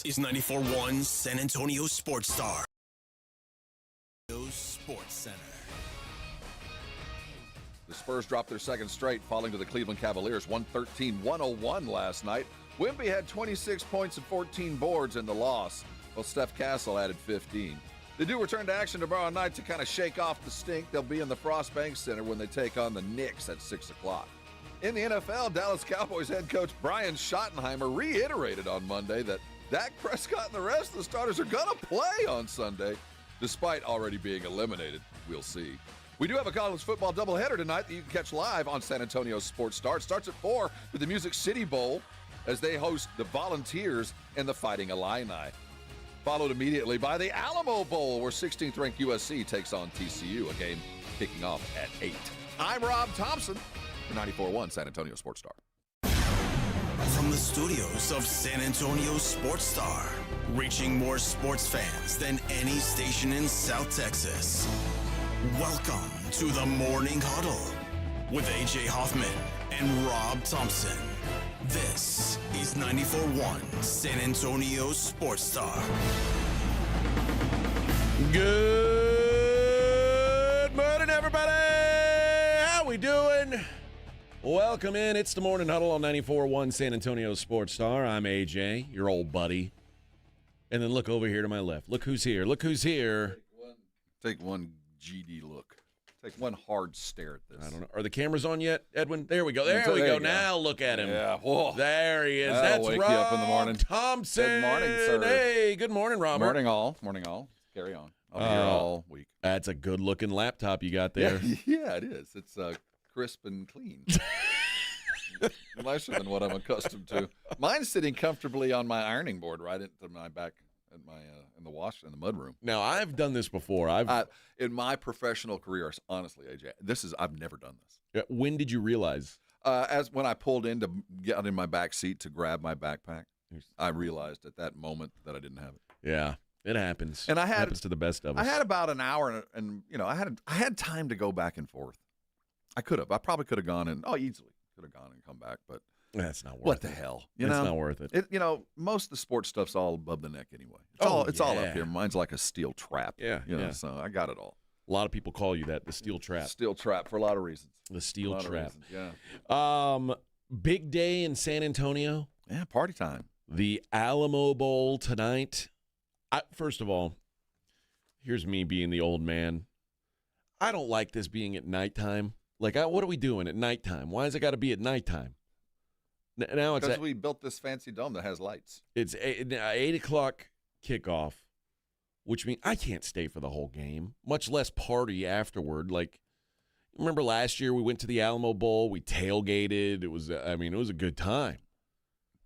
is 94.1 San Antonio Sports Star. Sports Center. The Spurs dropped their second straight, falling to the Cleveland Cavaliers 113-101 last night. Wemby had 26 points and 14 boards in the loss, while Steph Castle added 15. They do return to action tomorrow night to kind of shake off the stink. They'll be in the Frost Bank Center when they take on the Knicks at 6 o'clock. In the NFL, Dallas Cowboys head coach Brian Schottenheimer reiterated on Monday that Dak Prescott and the rest of the starters are going to play on Sunday, despite already being eliminated. We'll see. We do have a college football doubleheader tonight that you can catch live on San Antonio Sports Star. It starts at 4 with the Music City Bowl as they host the Volunteers and the Fighting Illini. Followed immediately by the Alamo Bowl, where 16th-ranked USC takes on TCU, a game kicking off at 8. I'm Rob Thompson for 94.1 San Antonio Sports Star. From the studios of San Antonio Sports Star, reaching more sports fans than any station in South Texas. Welcome to the Morning Huddle with A.J. Hoffman and Rob Thompson. This is 94.1 San Antonio Sports Star. Good morning, everybody. How we doing? Welcome in. It's the Morning Huddle on 94.1 San Antonio Sports Star. I'm AJ, your old buddy. And then look over here to my left. Look who's here. Look who's here. Take one GD look. Take one hard stare at this. I don't know. Are the cameras on yet, Edwin? There we go. There we go. Now look at him. Yeah. Whoa. There he is. That'll That's wake Rob you up in the morning. Thompson. Good morning, sir. Hey, good morning, Robert. Morning all. Morning all. Carry on. I'll be here all week. That's a good-looking laptop you got there. Yeah, it is. It's crisp and clean. Nicer than what I'm accustomed to. Mine's sitting comfortably on my ironing board right into my back at my in the mudroom. Now, I've done this before. In my professional career, honestly, AJ, I've never done this. When did you realize? As when I pulled in to get in my back seat to grab my backpack, I realized at that moment that I didn't have it. Yeah, it happens. And it happens to the best of us. I had about an hour, and I had time to go back and forth. I probably could have gone and easily could have gone and come back, but that's not worth it. What the hell? It's not worth it. Most of the sports stuff's all above the neck anyway. It's all up here. Mine's like a steel trap. Yeah. So I got it all. A lot of people call you that, the steel trap. Steel trap for a lot of reasons. The steel trap. Reasons, yeah. Big day in San Antonio. Yeah, party time. The Alamo Bowl tonight. First of all, here's me being the old man. I don't like this being at nighttime. Like, what are we doing at nighttime? Why has it got to be at nighttime? Now it's because we built this fancy dome that has lights. It's 8 o'clock kickoff, which means I can't stay for the whole game, much less party afterward. Like, remember last year we went to the Alamo Bowl, we tailgated. It was a good time.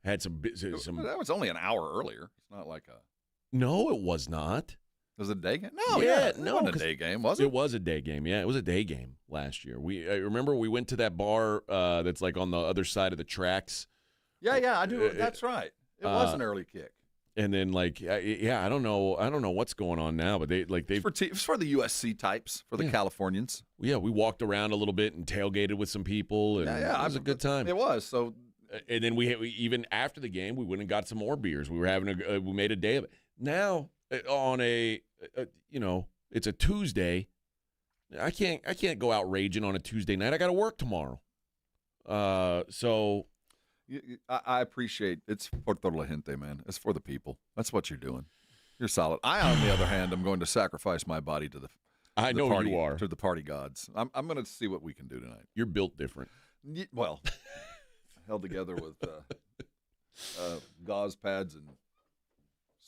Had some. That was only an hour earlier. It's not like a. No, it was not. Was it a day game? No, it wasn't a day game, was it? It was a day game. Yeah, it was a day game last year. I remember we went to that bar that's like on the other side of the tracks. Yeah, I do. That's right. It was an early kick. And then I don't know what's going on now, but it's for the USC types, for the Californians. Yeah, we walked around a little bit and tailgated with some people, and it was a good time. It was. So, and then we even after the game, we went and got some more beers. We were we made a day of it. Now on it's a Tuesday. I can't go out raging on a Tuesday night. I got to work tomorrow. So. I appreciate it's por la gente, man. It's for the people. That's what you're doing. You're solid. I, on the other hand, am going to sacrifice my body to the party, you are. To the party gods. I'm going to see what we can do tonight. You're built different. Well, held together with gauze pads and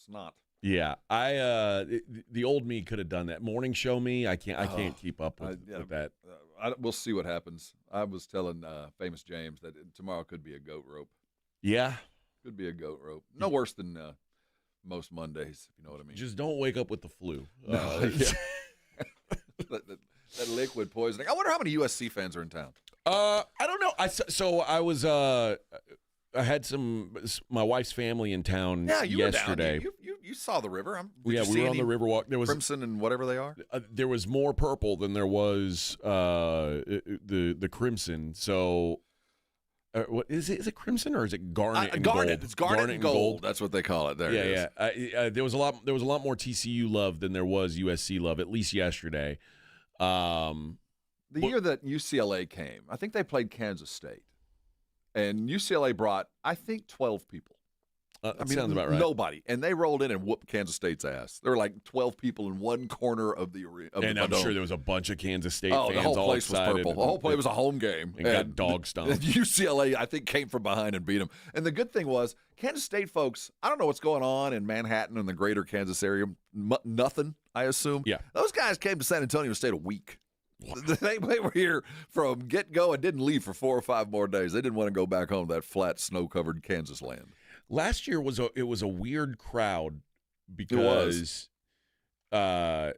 snot. Yeah, the old me could have done that. Morning show me, I can't keep up with that. We'll see what happens. I was telling Famous James that tomorrow could be a goat rope. Yeah, could be a goat rope. No worse than most Mondays, if you know what I mean. Just don't wake up with the flu. That liquid poisoning. I wonder how many USC fans are in town. I don't know. I had my wife's family in town yesterday. Were down. You saw the river. We were on the Riverwalk. There was crimson and whatever they are. There was more purple than there was the crimson. So what is it? Is it crimson or is it garnet and garnet. gold? It's garnet and gold. That's what they call it. There it is. Yeah. There was a lot more TCU love than there was USC love, at least yesterday. The year that UCLA came, I think they played Kansas State, and UCLA brought, I think, 12 people. Sounds about right. Nobody. And they rolled in and whooped Kansas State's ass. There were like 12 people in one corner of the arena. And I'm sure there was a bunch of Kansas State fans. The whole all place was excited. purple. The whole place was a home game. And got dog stomped. UCLA, I think, came from behind and beat them. And the good thing was, Kansas State folks, I don't know what's going on in Manhattan and the greater Kansas area. Nothing, I assume. Yeah. Those guys came to San Antonio State a week. They were here from get-go and didn't leave for 4 or 5 more days. They didn't want to go back home to that flat, snow-covered Kansas land. Last year it was a weird crowd because there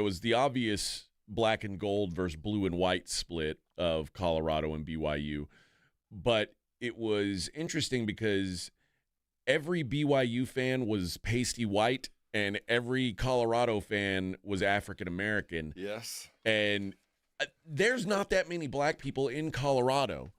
was the obvious black and gold versus blue and white split of Colorado and BYU, but it was interesting because every BYU fan was pasty white and every Colorado fan was African American. Yes. And there's not that many black people in Colorado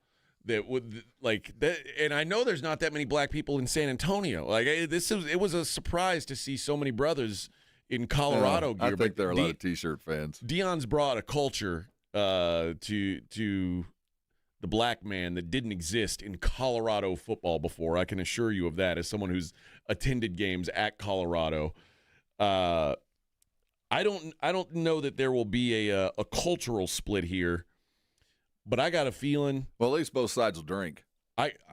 that would like that, and I know there's not that many black people in San Antonio. Like it was a surprise to see so many brothers in Colorado gear. I think there are a lot of T-shirt fans. Deion's brought a culture to the black man that didn't exist in Colorado football before. I can assure you of that as someone who's attended games at Colorado. I don't know that there will be a cultural split here. But I got a feeling. Well, at least both sides will drink.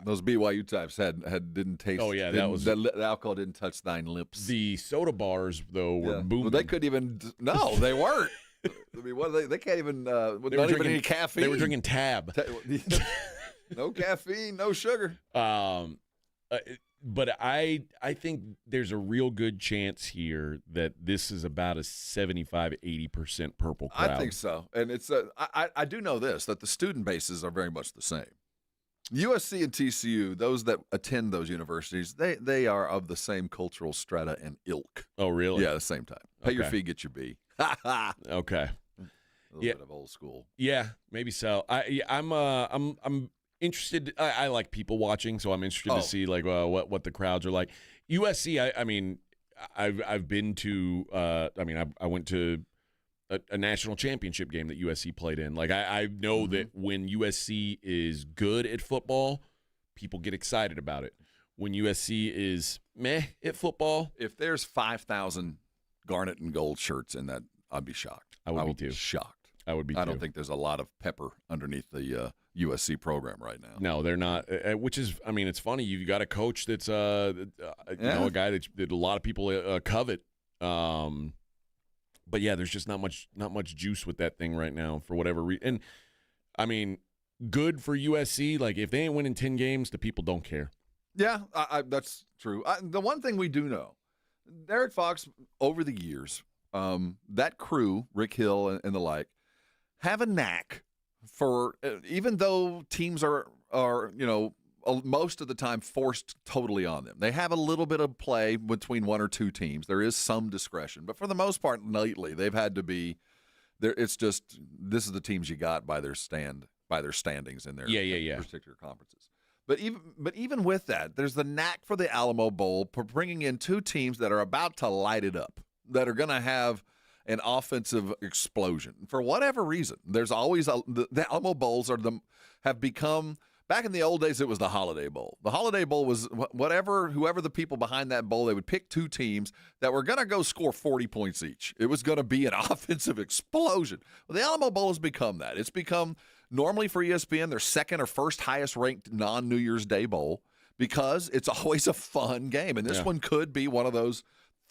Those BYU types didn't taste. Oh yeah, the alcohol didn't touch thine lips. The soda bars though were booming. Well, they couldn't even. No, they weren't. I mean, what they can't even. Not even any caffeine. They were drinking Tab. No caffeine, no sugar. But I think there's a real good chance here that this is about a 75-80% purple crowd. I think so. And it's I do know this, that the student bases are very much the same. USC and TCU, those that attend those universities, they are of the same cultural strata and ilk. Oh, really? Yeah, at the same time. Pay your fee, get your B. Okay. A little bit of old school. Yeah, maybe so. I'm interested. I like people watching, so I'm interested to see like what the crowds are like. USC. I've been to. I went to a national championship game that USC played in. Like I know that when USC is good at football, people get excited about it. When USC is meh at football, if there's 5,000 garnet and gold shirts in that, I'd be shocked. I would be too. Shocked. I would be too. I don't think there's a lot of pepper underneath the USC program right now. No, they're not. Which is, it's funny. You've got a coach that's, a guy that a lot of people covet. But yeah, there's just not much juice with that thing right now for whatever reason. And good for USC. Like if they ain't winning 10 games, the people don't care. Yeah, that's true. The one thing we do know, Derek Fox over the years, that crew, Rick Hill and the like, have a knack for, even though teams are most of the time forced totally on them. They have a little bit of play between one or two teams. There is some discretion, but for the most part, lately they've had to be there. It's just this is the teams you got by their standings in their particular conferences. But even with that, there's the knack for the Alamo Bowl for bringing in two teams that are about to light it up, that are going to have an offensive explosion. For whatever reason, there's always the Alamo Bowls have become. Back in the old days, it was the Holiday Bowl. The Holiday Bowl was whoever the people behind that bowl, they would pick two teams that were going to go score 40 points each. It was going to be an offensive explosion. Well, the Alamo Bowl has become that. It's become, normally for ESPN, their second or first highest ranked non-New Year's Day bowl because it's always a fun game. And this one could be one of those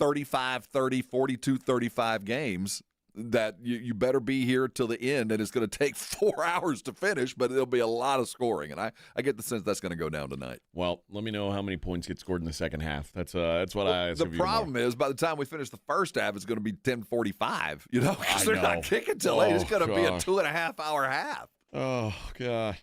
35-30, 42-35 games that you better be here till the end, and it's going to take 4 hours to finish, but it'll be a lot of scoring, and I get the sense that's going to go down tonight. Well, let me know how many points get scored in the second half. That's what I ask. The problem is, by the time we finish the first half, it's going to be 10:45. Because they're not kicking till 8. It's going to be a 2.5 hour half. Oh God.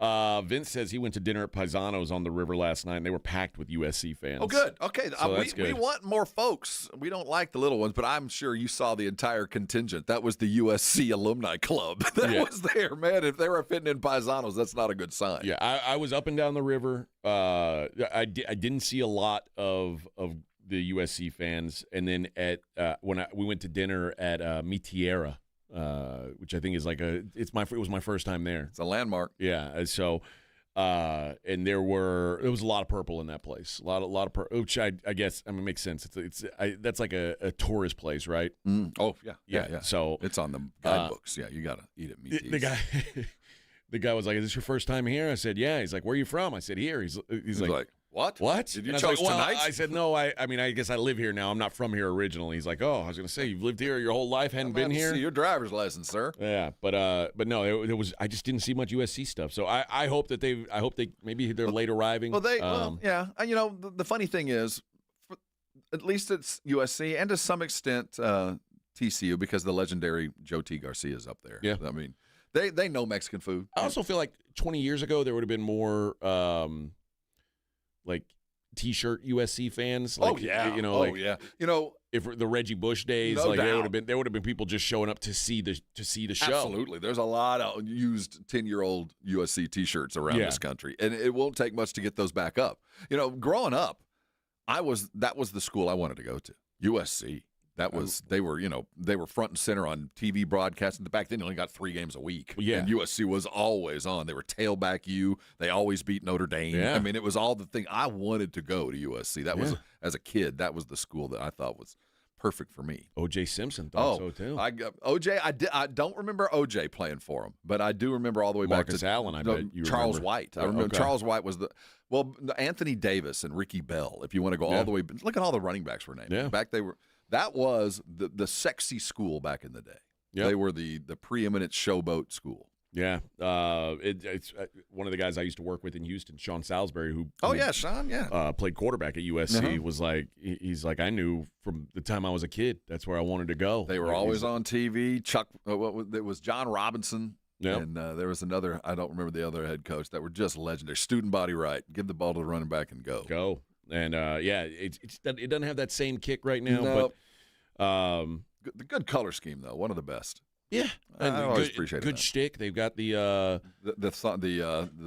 Vince says he went to dinner at Paisano's on the river last night, and they were packed with USC fans. Oh, good. Okay, So that's we good. want more folks. We don't like the little ones, but I'm sure you saw the entire contingent. That was the USC alumni club that was there, man. If they were fitting in Paisanos, that's not a good sign. Yeah, I was up and down the river. I didn't see a lot of the USC fans, and then at when we went to dinner at Mitiera, which I think is like it was my first time there. It's a landmark. Yeah, and so and there was a lot of purple in that place. A lot of purple, which I guess makes sense. That's like a tourist place, right? Oh yeah. So it's on the guidebooks. Yeah, you gotta eat at Mitiera's. The guy. The guy was like, "Is this your first time here?" I said, "Yeah." He's like, "Where are you from?" I said, "Here." He's like, "What? What? Did you chose chose tonight?" I said, "No, I guess I live here now. I'm not from here originally." He's like, "Oh, I was going to say you've lived here your whole life, hadn't been here." See your driver's license, sir. Yeah, but no, it was. I just didn't see much USC stuff. So I hope that maybe they're late arriving. Well, yeah. And, the funny thing is, at least it's USC and to some extent TCU because the legendary Joe T. Garcia is up there. Yeah, I mean. They know Mexican food. I also feel like 20 years ago there would have been more like T-shirt USC fans. Like, yeah. yeah. If the Reggie Bush days, no like doubt. there would have been people just showing up to see the show. Absolutely. There's a lot of used 10-year-old USC T-shirts around this country, and it won't take much to get those back up. Growing up, that was the school I wanted to go to. USC. They were front and center on TV broadcasts. Back then, you only got 3 games a week. Yeah. And USC was always on. They were tailback U. They always beat Notre Dame. Yeah. I mean, it was all the thing. I wanted to go to USC. That was, as a kid, that was the school that I thought was perfect for me. O.J. Simpson thought so, too. I don't remember O.J. playing for him, but I do remember all the way Marcus back to Allen, I bet you Charles remember. White. I remember Charles White was Anthony Davis and Ricky Bell, if you want to go all the way. Look at all the running backs were named. Yeah. That was the sexy school back in the day. Yep. They were the preeminent showboat school. Yeah. It's one of the guys I used to work with in Houston, Sean Salisbury, who Sean, played quarterback at USC, was like, he's like, I knew from the time I was a kid, that's where I wanted to go. They were always on TV. It was John Robinson. Yep. And there was another, I don't remember the other head coach, that were just legendary. Student body right. Give the ball to the running back and go. Go. And, it doesn't have that same kick right now. But the good color scheme, though, one of the best. Yeah. I always appreciate good that. shtick. They've got the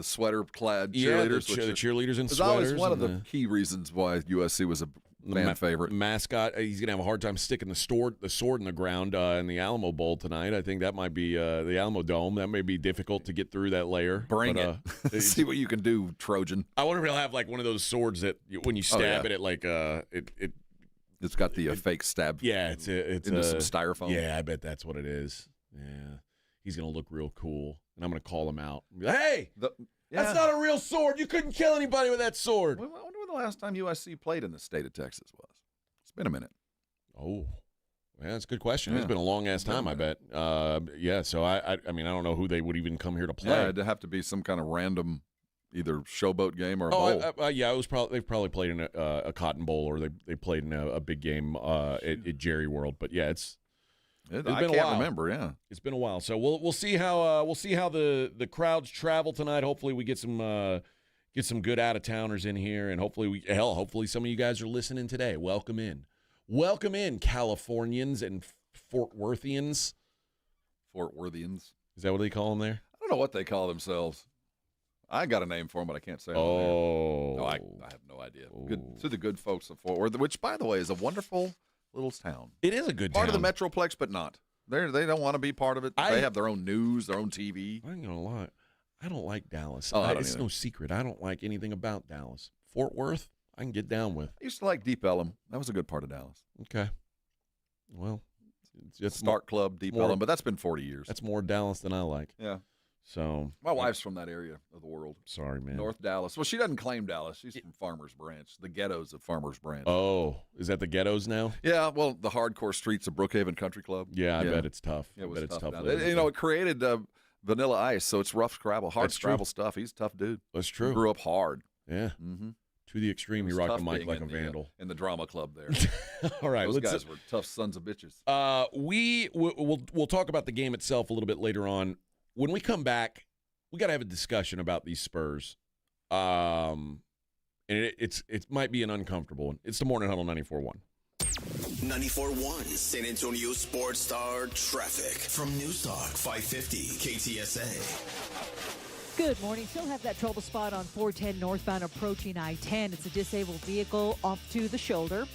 sweater-clad cheerleaders. The cheerleaders in was sweaters. Always one of the key reasons why USC was a fan favorite. Mascot. He's going to have a hard time sticking the sword in the ground in the Alamo Bowl tonight. I think that might be the Alamo Dome. That may be difficult to get through that layer. Bring it. See what you can do, Trojan. I wonder if he'll have like one of those swords that when you stab it, like it's got the fake stab. Yeah, it's into some styrofoam. Yeah, I bet that's what it is. Yeah, he's gonna look real cool, and I'm gonna call him out. Be like, hey, that's not a real sword. You couldn't kill anybody with that sword. I wonder when the last time USC played in the state of Texas was. It's been a minute. Oh, yeah, that's a good question. It's been a long ass time, I bet. So I mean, I don't know who they would even come here to play. Yeah, it'd have to be some kind of random, either showboat game or a bowl. It was they've probably played in a Cotton Bowl or they played in a big game at Jerry World. But yeah, it's been a while. I can't remember. Yeah, it's been a while. So we'll see how the crowds travel tonight. Hopefully we get some good out of towners in here, and hopefully some of you guys are listening today. Welcome in, Californians and Fort Worthians. Fort Worthians. Is that what they call them there? I don't know what they call themselves. I got a name for them, but I can't say it. No, I have no idea. Good to the good folks of Fort Worth, which, by the way, is a wonderful little town. It is a good part town. of the Metroplex, but not. They don't want to be part of it. They have their own news, their own TV. I ain't gonna lie, I don't like Dallas. It's no secret. I don't like anything about Dallas. Fort Worth, I can get down with. I used to like Deep Ellum. That was a good part of Dallas. Okay. Well, it's Start Club, Deep Ellum, but that's been 40 years. That's more Dallas than I like. Yeah. So my wife's from that area of the world. Sorry, man. North Dallas. Well, she doesn't claim Dallas. She's from Farmers Branch, the ghettos of Farmers Branch. Oh, is that the ghettos now? Yeah. Well, the hardcore streets of Brookhaven Country Club. Yeah, I bet it's tough. Yeah, I bet it's tough. It created Vanilla Ice, so it's rough scrabble, hard scrabble stuff. He's a tough dude. That's true. He grew up hard. Yeah. Mm-hmm. To the extreme, he rocked the mic like a vandal. In the drama club there. All right, those guys were tough sons of bitches. We'll talk about the game itself a little bit later on. When we come back, we got to have a discussion about these Spurs. And it might be an uncomfortable one. It's the Morning Huddle 94.1. 94.1 San Antonio Sports Star traffic from News Talk 550 KTSA. Good morning. Still have that trouble spot on 410 northbound approaching I-10. It's a disabled vehicle off to the shoulder.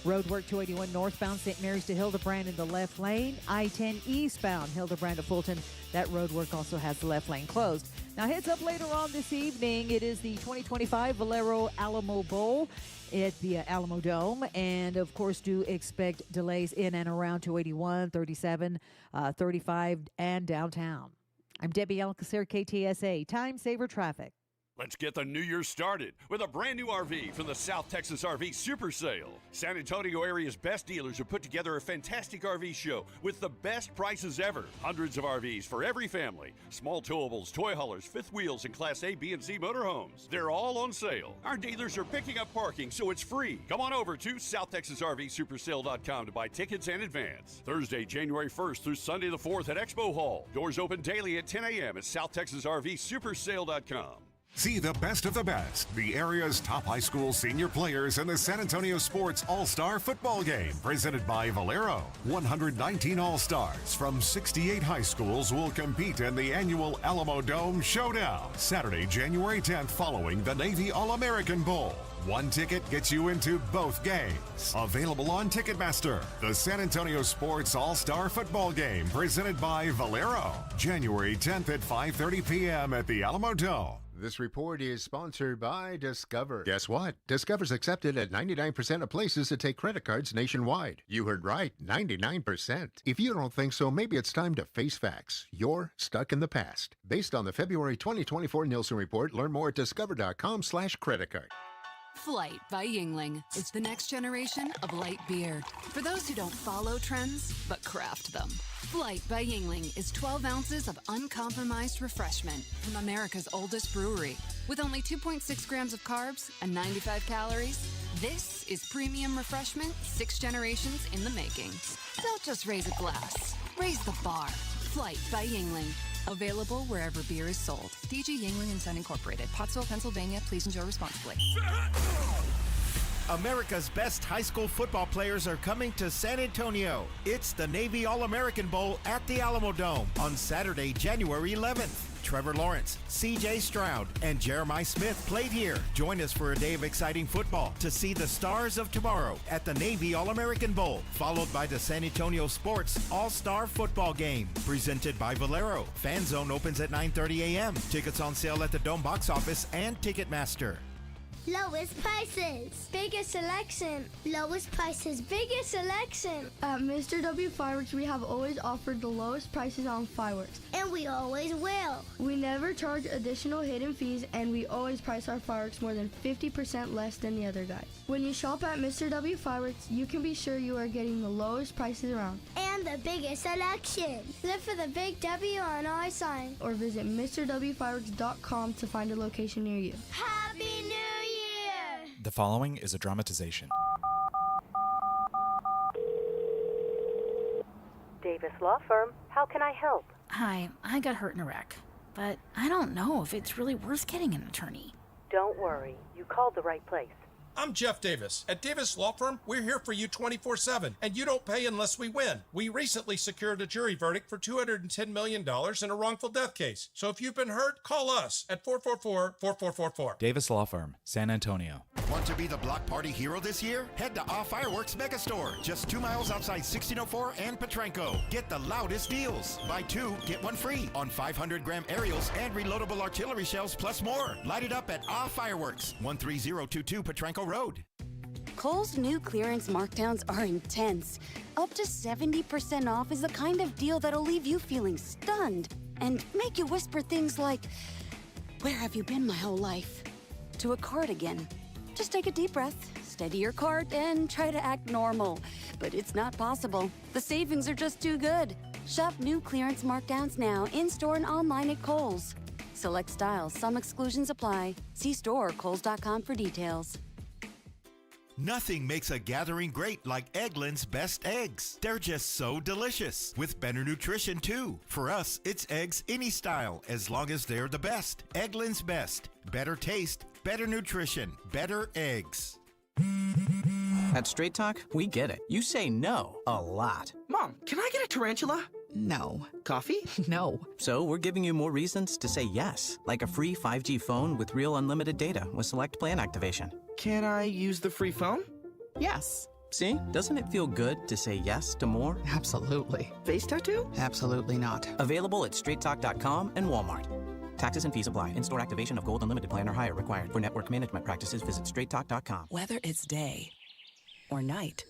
Roadwork 281 northbound St. Mary's to Hildebrand in the left lane. I-10 eastbound Hildebrand to Fulton. That roadwork also has the left lane closed. Now, heads up later on this evening. It is the 2025 Valero Alamo Bowl at the Alamo Dome. And, of course, do expect delays in and around 281, 37, 35, and downtown. I'm Debbie Alcacer, KTSA. Time Saver Traffic. Let's get the new year started with a brand new RV from the South Texas RV Super Sale. San Antonio area's best dealers have put together a fantastic RV show with the best prices ever. Hundreds of RVs for every family. Small towables, toy haulers, fifth wheels, and Class A, B, and C motorhomes. They're all on sale. Our dealers are picking up parking, so it's free. Come on over to SouthTexasRVSupersale.com to buy tickets in advance. Thursday, January 1st through Sunday the 4th at Expo Hall. Doors open daily at 10 a.m. at SouthTexasRVSupersale.com. See the best of the best, the area's top high school senior players in the San Antonio Sports All-Star Football Game, presented by Valero. 119 All-Stars from 68 high schools will compete in the annual Alamo Dome Showdown, Saturday, January 10th, following the Navy All-American Bowl. One ticket gets you into both games. Available on Ticketmaster. The San Antonio Sports All-Star Football Game, presented by Valero. January 10th at 5:30 p.m. at the Alamo Dome. This report is sponsored by Discover. Guess what? Discover's accepted at 99% of places that take credit cards nationwide. You heard right, 99%. If you don't think so, maybe it's time to face facts. You're stuck in the past. Based on the February 2024 Nielsen report, learn more at discover.com/creditcard. Flight by Yuengling is the next generation of light beer. For those who don't follow trends, but craft them. Flight by Yuengling is 12 ounces of uncompromised refreshment from America's oldest brewery. With only 2.6 grams of carbs and 95 calories, this is premium refreshment 6 generations in the making. Don't just raise a glass, raise the bar. Flight by Yuengling. Available wherever beer is sold. DG Yuengling and Son Incorporated, Pottsville, Pennsylvania. Please enjoy responsibly. America's best high school football players are coming to San Antonio. It's the Navy All-American Bowl at the Alamo Dome on Saturday, January 11th. Trevor Lawrence, C.J. Stroud, and Jeremiah Smith played here. Join us for a day of exciting football to see the stars of tomorrow at the Navy All-American Bowl, followed by the San Antonio Sports All-Star Football Game, presented by Valero. Fan Zone opens at 9:30 a.m. Tickets on sale at the Dome box office and Ticketmaster. Lowest prices, biggest selection. Lowest prices, biggest selection. At Mr. W Fireworks, we have always offered the lowest prices on fireworks. And we always will. We never charge additional hidden fees, and we always price our fireworks more than 50% less than the other guys. When you shop at Mr. W Fireworks, you can be sure you are getting the lowest prices around. And the biggest selection. Look for the big W on our sign. Or visit MrWFireworks.com to find a location near you. Happy New Year! The following is a dramatization. Davis Law Firm, how can I help? Hi, I got hurt in a wreck, but I don't know if it's really worth getting an attorney. Don't worry, you called the right place. I'm Jeff Davis. At Davis Law Firm, we're here for you 24/7, and you don't pay unless we win. We recently secured a jury verdict for $210 million in a wrongful death case. So if you've been hurt, call us at 444-4444. Davis Law Firm, San Antonio. Want to be the block party hero this year? Head to Off Fireworks Megastore, just 2 miles outside 1604 and Petranco. Get the loudest deals. Buy 2, get 1 free on 500-gram aerials and reloadable artillery shells, plus more. Light it up at Off Fireworks, 13022 Petranco Road. Kohl's new clearance markdowns are intense. Up to 70% off is the kind of deal that'll leave you feeling stunned and make you whisper things like, "Where have you been my whole life?" to a cardigan. Just take a deep breath, steady your cart, and try to act normal. But it's not possible. The savings are just too good. Shop new clearance markdowns now, in-store and online at Kohl's. Select styles, some exclusions apply. See store or kohls.com for details. Nothing makes a gathering great like Eggland's Best Eggs. They're just so delicious, with better nutrition too. For us, it's eggs any style, as long as they're the best. Eggland's Best. Better taste, better nutrition, better eggs. At Straight Talk, we get it. You say no a lot. Mom, can I get a tarantula? No. Coffee? No. So we're giving you more reasons to say yes, like a free 5G phone with real unlimited data with select plan activation. Can I use the free phone? Yes. See? Doesn't it feel good to say yes to more? Absolutely. Face tattoo? Absolutely not. Available at straighttalk.com and Walmart. Taxes and fees apply. In-store activation of Gold Unlimited plan or higher required. For network management practices, visit straighttalk.com. Whether it's day or night,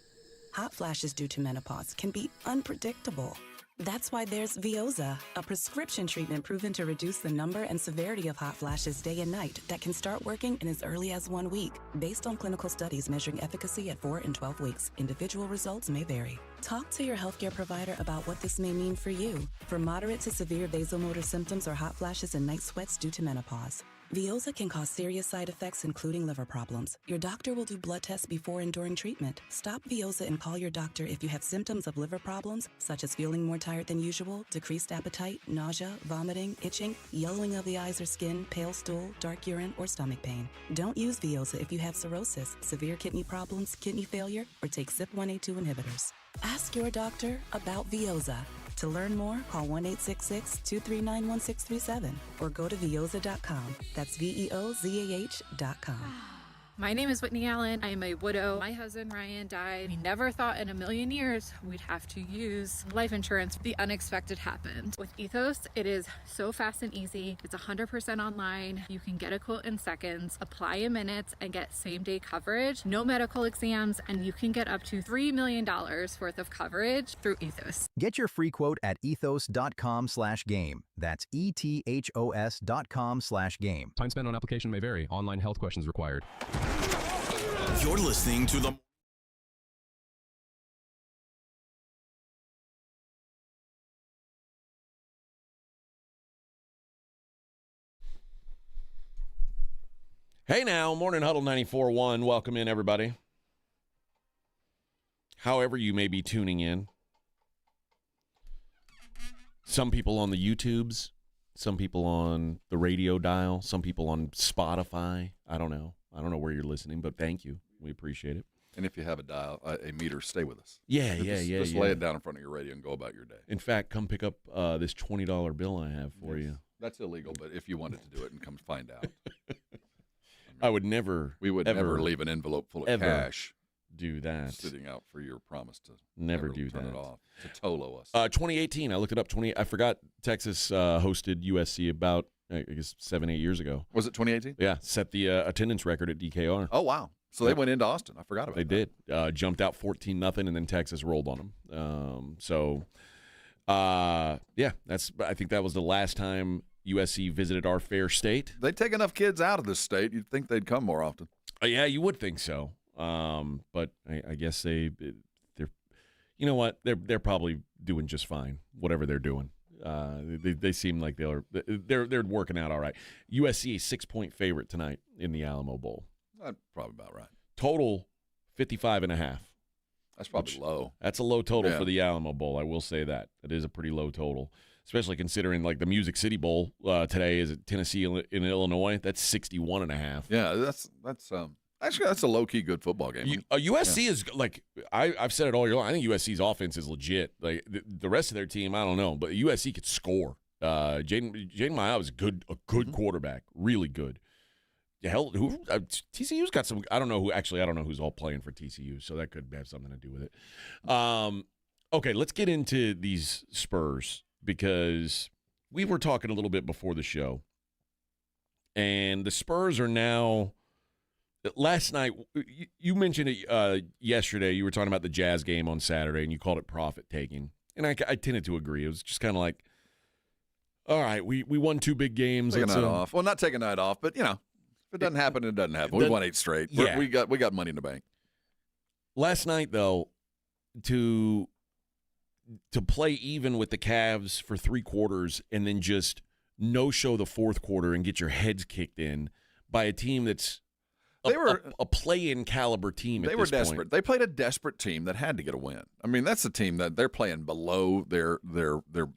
hot flashes due to menopause can be unpredictable. That's why there's Veoza, a prescription treatment proven to reduce the number and severity of hot flashes day and night that can start working in as early as 1 week. Based on clinical studies measuring efficacy at 4 and 12 weeks, individual results may vary. Talk to your healthcare provider about what this may mean for you. For moderate to severe vasomotor symptoms or hot flashes and night sweats due to menopause, Veoza can cause serious side effects, including liver problems. Your doctor will do blood tests before and during treatment. Stop Veoza and call your doctor if you have symptoms of liver problems, such as feeling more tired than usual, decreased appetite, nausea, vomiting, itching, yellowing of the eyes or skin, pale stool, dark urine, or stomach pain. Don't use Veoza if you have cirrhosis, severe kidney problems, kidney failure, or take CYP1A2 inhibitors. Ask your doctor about Veoza. To learn more, call 1-866-239-1637 or go to Veoza.com. That's VEOZAH.com. My name is Whitney Allen. I am a widow. My husband, Ryan, died. We never thought in a million years we'd have to use life insurance. The unexpected happened. With Ethos, it is so fast and easy. It's 100% online. You can get a quote in seconds, apply in minutes, and get same-day coverage. No medical exams, and you can get up to $3 million worth of coverage through Ethos. Get your free quote at ethos.com/game. That's ETHOS.com/game. Time spent on application may vary. Online health questions required. You're listening to the Hey now, Morning Huddle 94.1. Welcome in, everybody. However you may be tuning in. Some people on the YouTubes, some people on the radio dial, some people on Spotify. I don't know where you're listening, but thank you. We appreciate it. And if you have a meter, stay with us. Just lay it down in front of your radio and go about your day. In fact, come pick up this $20 bill I have for you. That's illegal, but if you wanted to do it and come find out. I would never. We would never leave an envelope full of cash. Do that. Sitting out for your promise to never do turn that. It off, to TOLO us. 2018, I looked it up. I forgot Texas hosted USC about, I guess, 7-8 years ago. Was it 2018? Yeah, set the attendance record at DKR. Oh, wow. So they went into Austin. I forgot about that. They did. Jumped out 14-0, and then Texas rolled on them. I think that was the last time USC visited our fair state. They take enough kids out of this state. You'd think they'd come more often. Yeah, you would think so. But I guess they're, you know what? They're probably doing just fine, whatever they're doing. They seem like they're working out all right. USC a 6-point favorite tonight in the Alamo Bowl. That's probably about right. Total 55.5. That's probably low. That's a low total for the Alamo Bowl. I will say that. It is a pretty low total, especially considering like the Music City Bowl today is at Tennessee in Illinois. That's 61.5. Yeah, that's actually that's a low key good football game. USC is like I've said it all year long. I think USC's offense is legit. Like the rest of their team, I don't know, but USC could score. Jaden Maya was a good quarterback, really good. Hell, TCU's got some. I don't know who's all playing for TCU, so that could have something to do with it. Okay, let's get into these Spurs because we were talking a little bit before the show, and the Spurs are now. Last night, you mentioned it yesterday. You were talking about the Jazz game on Saturday, and you called it profit-taking. And I tended to agree. It was just kind of like, all right, we won 2 big games. Take a night off. Well, not take a night off, but, if it doesn't happen, it doesn't happen. We won 8 straight. Yeah. We got money in the bank. Last night, though, to play even with the Cavs for 3 quarters and then just no-show the fourth quarter and get your heads kicked in by a team that's a play-in caliber team. They were desperate. Point. They played a desperate team that had to get a win. I mean, that's a team that they're playing below their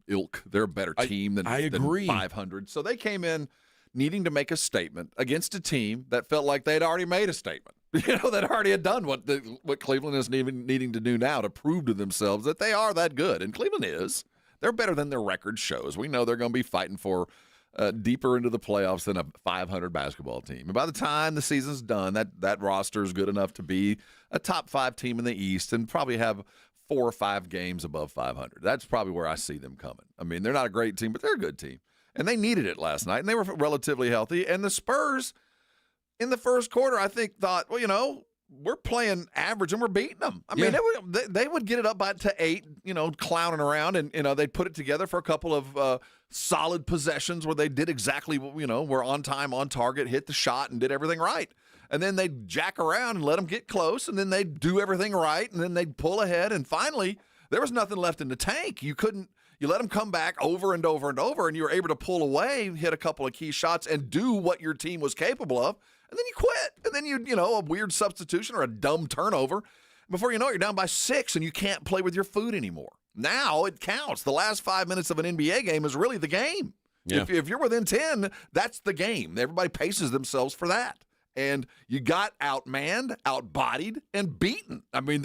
ilk. They're a better team than 500. So they came in needing to make a statement against a team that felt like they'd already made a statement. That already had done what Cleveland is needing to do now to prove to themselves that they are that good. And Cleveland is. They're better than their record shows. We know they're going to be fighting for deeper into the playoffs than a 500 basketball team. And by the time the season's done, that roster is good enough to be a top 5 team in the East and probably have 4 or 5 games above 500. That's probably where I see them coming. I mean, they're not a great team, but they're a good team. And they needed it last night, and they were relatively healthy. And the Spurs, in the first quarter, I think thought, well, we're playing average and we're beating them. I mean, they would get it up to 8, clowning around, and they'd put it together for a couple of solid possessions where they did exactly what were on time, on target, hit the shot, and did everything right. And then they'd jack around and let them get close, and then they'd do everything right, and then they'd pull ahead, and finally there was nothing left in the tank. You let them come back over and over and over, and you were able to pull away, hit a couple of key shots, and do what your team was capable of. And then you quit. And then a weird substitution or a dumb turnover. Before you know it, you're down by 6 and you can't play with your food anymore. Now it counts. The last 5 minutes of an NBA game is really the game. Yeah. If you're within 10, that's the game. Everybody paces themselves for that. And you got outmanned, outbodied, and beaten. I mean,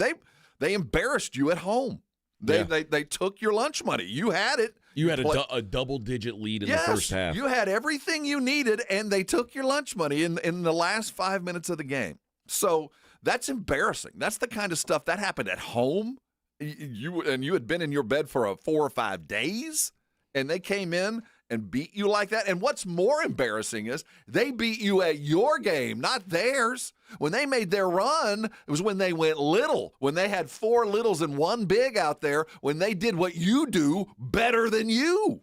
they embarrassed you at home. They took your lunch money. You had it. You had a double-digit lead in the first half. You had everything you needed, and they took your lunch money in the last 5 minutes of the game. So that's embarrassing. That's the kind of stuff that happened at home. You had been in your bed for 4 or 5 days, and they came in and beat you like that. And what's more embarrassing is they beat you at your game, not theirs. When they made their run, it was when they went little, when they had 4 littles and 1 big out there, when they did what you do better than you.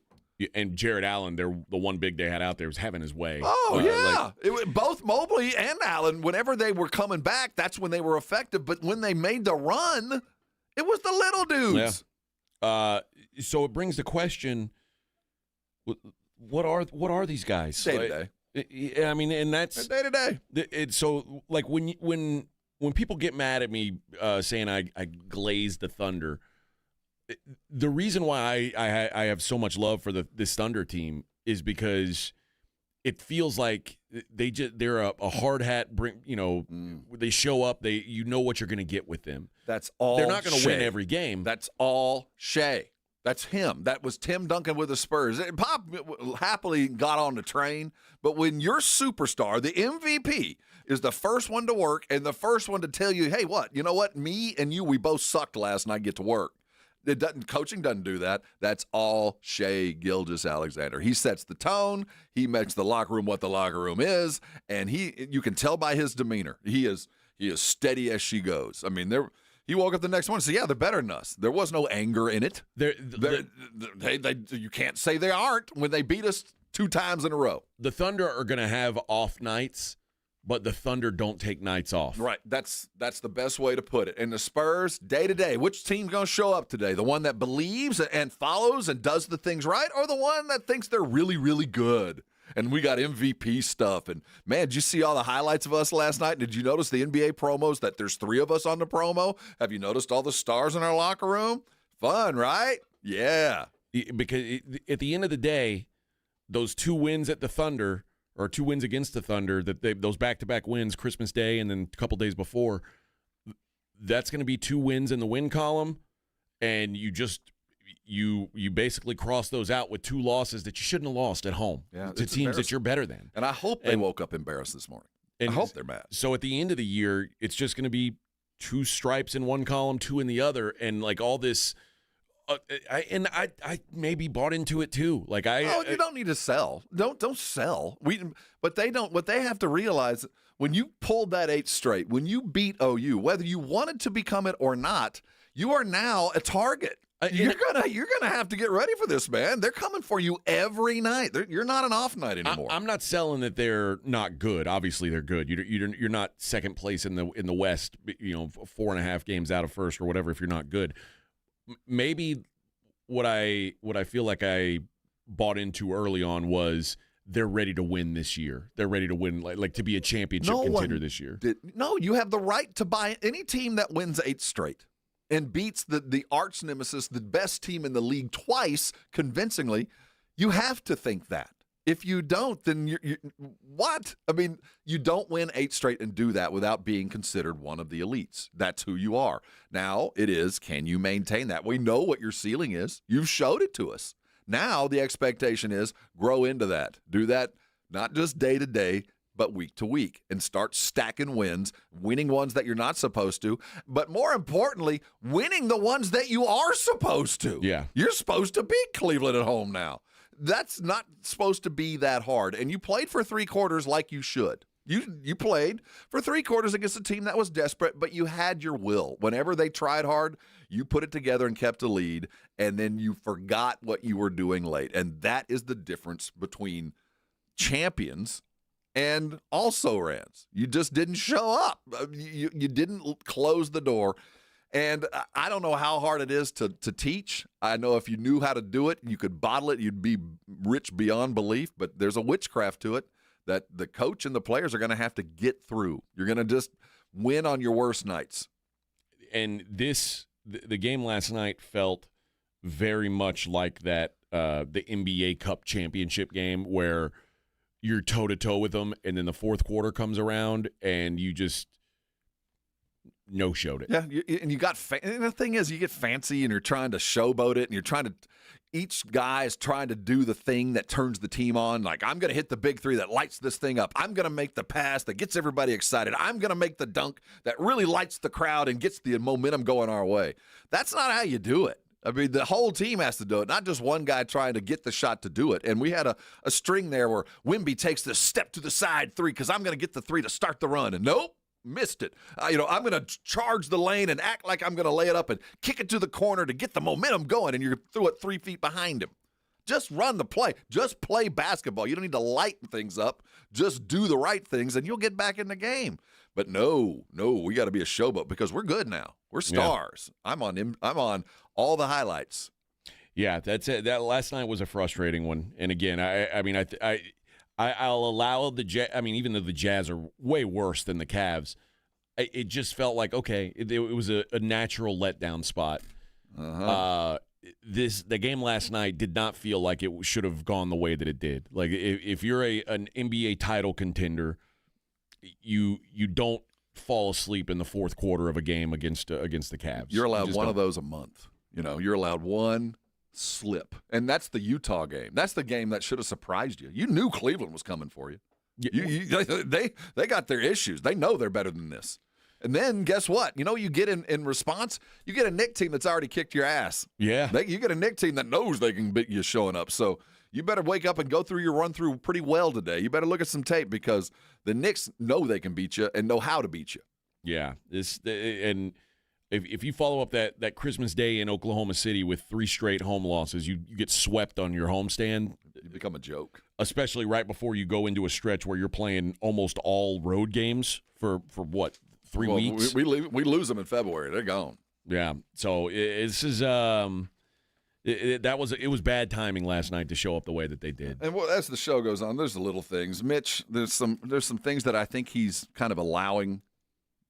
And Jared Allen, the one big they had out there, was having his way. Oh, yeah. Both Mobley and Allen, whenever they were coming back, that's when they were effective. But when they made the run, it was the little dudes. Yeah. So it brings the question, what are these guys? Day to day. I mean, and that's day to day. So, like when people get mad at me saying I glazed the Thunder, the reason why I have so much love for this Thunder team is because it feels like they're a hard hat. They show up. You know what you're going to get with them. That's all. They're not going to win every game. That's all Shea. That's him. That was Tim Duncan with the Spurs. Pop happily got on the train, but when your superstar, the MVP, is the first one to work and the first one to tell you, hey, you know what? Me and you, we both sucked last night. Get to work. Coaching doesn't do that. That's all Shea Gilgeous-Alexander. He sets the tone. He makes the locker room what the locker room is, and you can tell by his demeanor. He is steady as she goes. I mean, he woke up the next morning and said, yeah, they're better than us. There was no anger in it. You can't say they aren't when they beat us 2 times in a row. The Thunder are going to have off nights, but the Thunder don't take nights off. Right. That's the best way to put it. And the Spurs, day to day, which team's going to show up today? The one that believes and follows and does the things right, or the one that thinks they're really, really good? And we got MVP stuff. And, man, did you see all the highlights of us last night? Did you notice the NBA promos that there's 3 of us on the promo? Have you noticed all the stars in our locker room? Fun, right? Yeah. Because at the end of the day, those 2 wins at the Thunder, or 2 wins against the Thunder, those back-to-back wins, Christmas Day and then a couple days before, that's going to be 2 wins in the win column, and you basically cross those out with 2 losses that you shouldn't have lost at home to teams that you're better than. And I hope they woke up embarrassed this morning. I hope they're mad. So at the end of the year, it's just going to be 2 stripes in one column, 2 in the other, and like all this. I maybe bought into it too. Like you don't need to sell. Don't sell. But they don't. What they have to realize, when you pulled that 8 straight, when you beat OU, whether you wanted to become it or not, you are now a target. You're gonna have to get ready for this, man. They're coming for you every night. You're not an off night anymore. I'm not selling that they're not good. Obviously, they're good. You're not second place in the West. 4.5 games out of first or whatever. If you're not good, maybe what I feel like I bought into early on was they're ready to win this year. They're ready to win, like to be a championship contender this year. No, you have the right to buy any team that wins 8 straight and beats the arch nemesis, the best team in the league twice convincingly. You have to think that. If you don't, then you what? I mean, you don't win 8 straight and do that without being considered one of the elites. That's who you are. Now it is, can you maintain that? We know what your ceiling is. You've showed it to us. Now the expectation is grow into that. Do that not just day to day, but week to week, and start stacking wins, winning ones that you're not supposed to, but more importantly, winning the ones that you are supposed to. Yeah. You're supposed to beat Cleveland at home now. That's not supposed to be that hard. And you played for 3 quarters like you should. You played for 3 quarters against a team that was desperate, but you had your will. Whenever they tried hard, you put it together and kept a lead, and then you forgot what you were doing late. And that is the difference between champions and also-rans. You just didn't show up. You didn't close the door. And I don't know how hard it is to teach. I know if you knew how to do it, you could bottle it, you'd be rich beyond belief, but there's a witchcraft to it that the coach and the players are going to have to get through. You're going to just win on your worst nights. And the game last night felt very much like that the NBA Cup championship game where you're toe-to-toe with them, and then the fourth quarter comes around, and you just no-showed it. Yeah, and you got and the thing is, you get fancy, and you're trying to showboat it, and you're trying to each guy is trying to do the thing that turns the team on. Like, I'm going to hit the big 3 that lights this thing up. I'm going to make the pass that gets everybody excited. I'm going to make the dunk that really lights the crowd and gets the momentum going our way. That's not how you do it. I mean, the whole team has to do it, not just one guy trying to get the shot to do it. And we had a string there where Wemby takes the step to the side 3 because I'm going to get the 3 to start the run. And nope, missed it. I'm going to charge the lane and act like I'm going to lay it up and kick it to the corner to get the momentum going, and you threw it 3 feet behind him. Just run the play. Just play basketball. You don't need to lighten things up. Just do the right things, and you'll get back in the game. But no, we got to be a showboat because we're good now. We're stars. Yeah. I'm on all the highlights. Yeah, that's it. That last night was a frustrating one. And again, I'll allow the Jazz. I mean, even though the Jazz are way worse than the Cavs, it just felt like okay, it was a natural letdown spot. The game last night did not feel like it should have gone the way that it did. Like if you're an NBA title contender, you don't fall asleep in the fourth quarter of a game against the Cavs. You're allowed one of those a month. You're allowed one slip, and that's the Utah game. That's the game that should have surprised you. You knew Cleveland was coming for you. They got their issues. They know they're better than this. And then guess what? You get in response, you get a Knick team that's already kicked your ass. Yeah. You get a Knick team that knows they can beat you showing up. So you better wake up and go through your run-through pretty well today. You better look at some tape because the Knicks know they can beat you and know how to beat you. Yeah. And if you follow up that Christmas Day in Oklahoma City with 3 straight home losses, you get swept on your homestand. You become a joke. Especially right before you go into a stretch where you're playing almost all road games for what, 3 weeks? We lose them in February. They're gone. Yeah. So this is it was bad timing last night to show up the way that they did. And as the show goes on, there's the little things. Mitch, there's some things that I think he's kind of allowing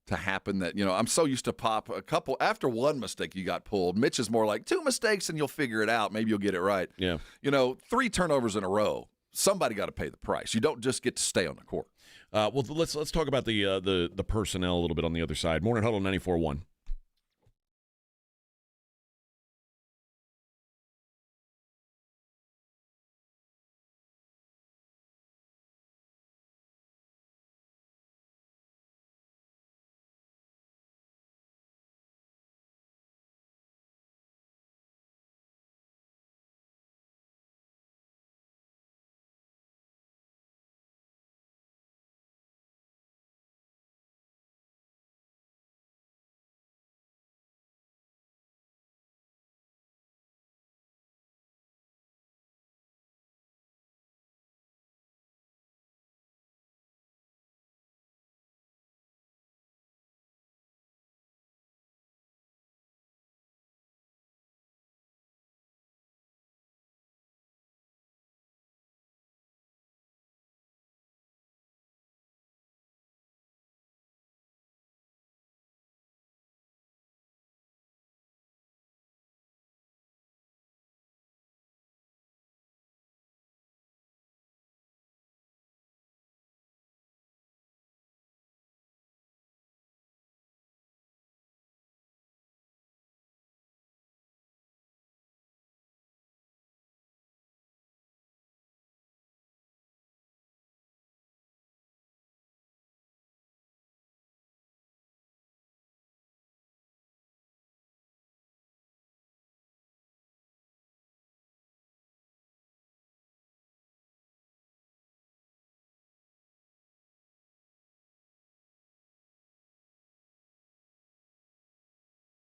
to happen that, I'm so used to Pop a couple after one mistake you got pulled. Mitch is more like 2 mistakes and you'll figure it out. Maybe you'll get it right. Yeah. 3 turnovers in a row. Somebody got to pay the price. You don't just get to stay on the court. Well, let's talk about the personnel a little bit on the other side. Morning Huddle 94.1.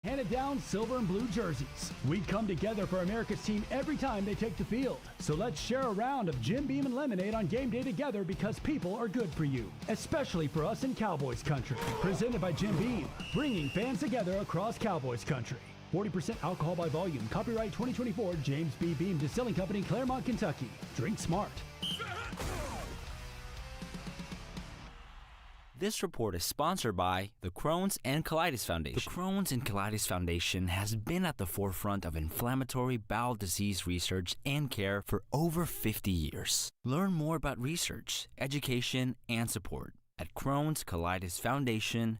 Handed down silver and blue jerseys. We come together for America's team every time they take the field. So let's share a round of Jim Beam and lemonade on game day together because people are good for you, especially for us in Cowboys country. Presented by Jim Beam, bringing fans together across Cowboys country. 40% alcohol by volume. Copyright 2024 James B. Beam Distilling Company, Claremont, Kentucky. Drink smart. This report is sponsored by the Crohn's and Colitis Foundation. The Crohn's and Colitis Foundation has been at the forefront of inflammatory bowel disease research and care for over 50 years. Learn more about research, education, and support at Crohn'sColitisFoundation.org.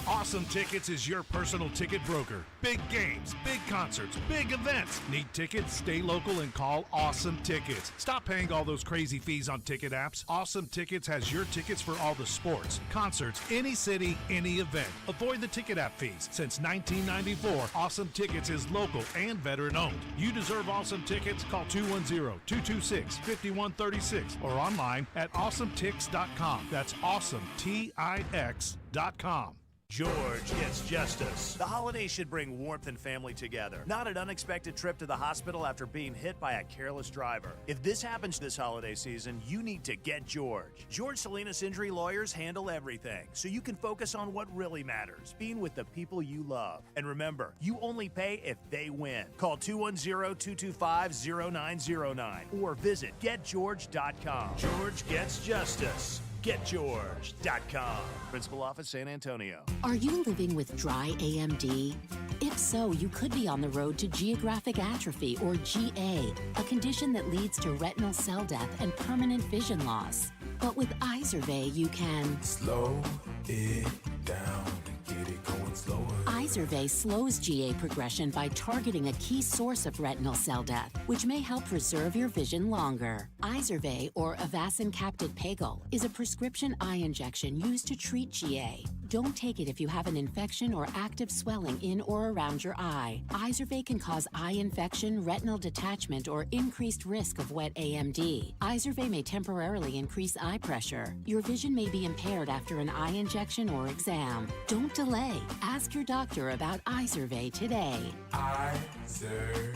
Awesome Tickets is your personal ticket broker. Big games, big concerts, big events. Need tickets? Stay local and call Awesome Tickets. Stop paying all those crazy fees on ticket apps. Awesome Tickets has your tickets for all the sports, concerts, any city, any event. Avoid the ticket app fees. Since 1994, Awesome Tickets is local and veteran owned. You deserve Awesome Tickets. Call 210-226-5136 or online at awesometix.com. That's awesometix.com. George Gets Justice. The holiday should bring warmth and family together, not an unexpected trip to the hospital after being hit by a careless driver. If this happens this holiday season, you need to get George. George Salinas Injury Lawyers handle everything, so you can focus on what really matters, being with the people you love. And remember, you only pay if they win. Call 210-225-0909 or visit getgeorge.com. George Gets Justice. GetGeorge.com. Principal Office, San Antonio. Are you living with dry AMD? If so, you could be on the road to geographic atrophy, or GA, a condition that leads to retinal cell death and permanent vision loss. But with Izervay, you can slow it down and get it going slower. Izervay slows GA progression by targeting a key source of retinal cell death, which may help preserve your vision longer. Izervay, or Avastin Captid Pagel, is a prescription eye injection used to treat GA. Don't take it if you have an infection or active swelling in or around your eye. Izervay can cause eye infection, retinal detachment, or increased risk of wet AMD. Izervay may temporarily increase eye pressure. Your vision may be impaired after an eye injection or exam. Don't delay. Ask your doctor about Izervay today. Izervay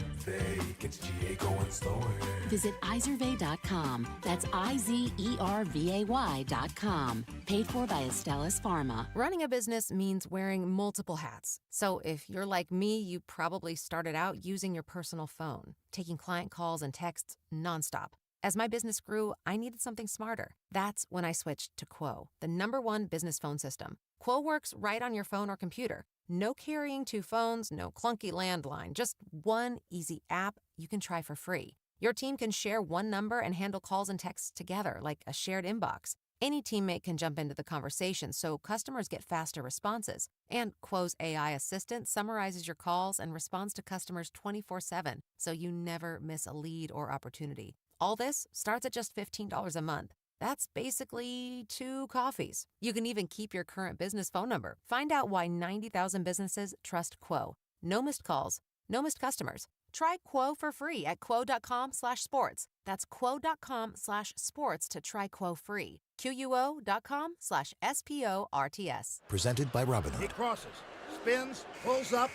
gets GA going slower. Visit Izervay.com. That's IZERVAY.com. Paid for by Astellas Pharma. Running a business means wearing multiple hats. So if you're like me, you probably started out using your personal phone, taking client calls and texts nonstop. As my business grew, I needed something smarter. That's when I switched to Quo, the #1 business phone system. Quo works right on your phone or computer. No carrying 2 phones, no clunky landline, just one easy app you can try for free. Your team can share one number and handle calls and texts together like a shared inbox. Any teammate can jump into the conversation, so customers get faster responses. And Quo's AI assistant summarizes your calls and responds to customers 24/7, so you never miss a lead or opportunity. All this starts at just $15 a month. That's basically 2 coffees. You can even keep your current business phone number. Find out why 90,000 businesses trust Quo. No missed calls, no missed customers. Try Quo for free at quo.com/sports. That's quo.com/sports to try Quo free. QUO.com/SPORTS. Presented by Robinhood. He crosses, spins, pulls up.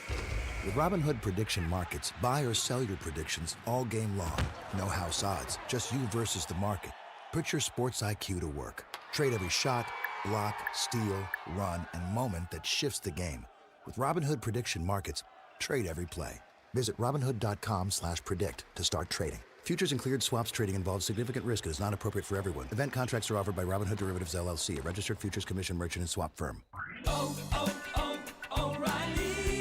With Robinhood Prediction Markets, buy or sell your predictions all game long. No house odds, just you versus the market. Put your sports IQ to work. Trade every shot, block, steal, run, and moment that shifts the game. With Robinhood Prediction Markets, trade every play. Visit Robinhood.com/predict to start trading. Futures and cleared swaps trading involves significant risk and is not appropriate for everyone. Event contracts are offered by Robinhood Derivatives LLC, a registered futures commission merchant and swap firm. O'Reilly!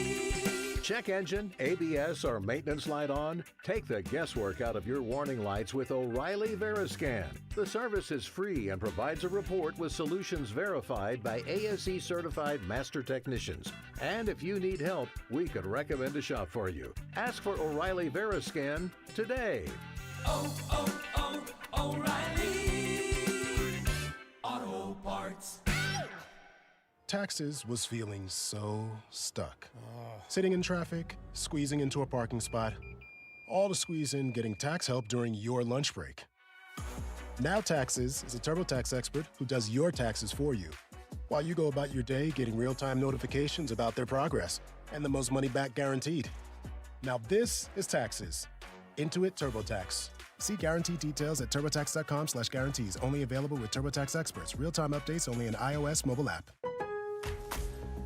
Check engine, ABS, or maintenance light on? Take the guesswork out of your warning lights with O'Reilly Veriscan. The service is free and provides a report with solutions verified by ASE certified master technicians. And if you need help, we could recommend a shop for you. Ask for O'Reilly Veriscan today. O'Reilly Auto Parts. Taxes was feeling so stuck. Sitting in traffic, squeezing into a parking spot, all to squeeze in getting tax help during your lunch break. Now Taxes is a TurboTax expert who does your taxes for you, while you go about your day getting real-time notifications about their progress. and the most money back guaranteed. Now this is taxes. Intuit TurboTax. See guarantee details at turbotax.com/guarantees. Only available with TurboTax experts. Real-time updates only in iOS mobile app.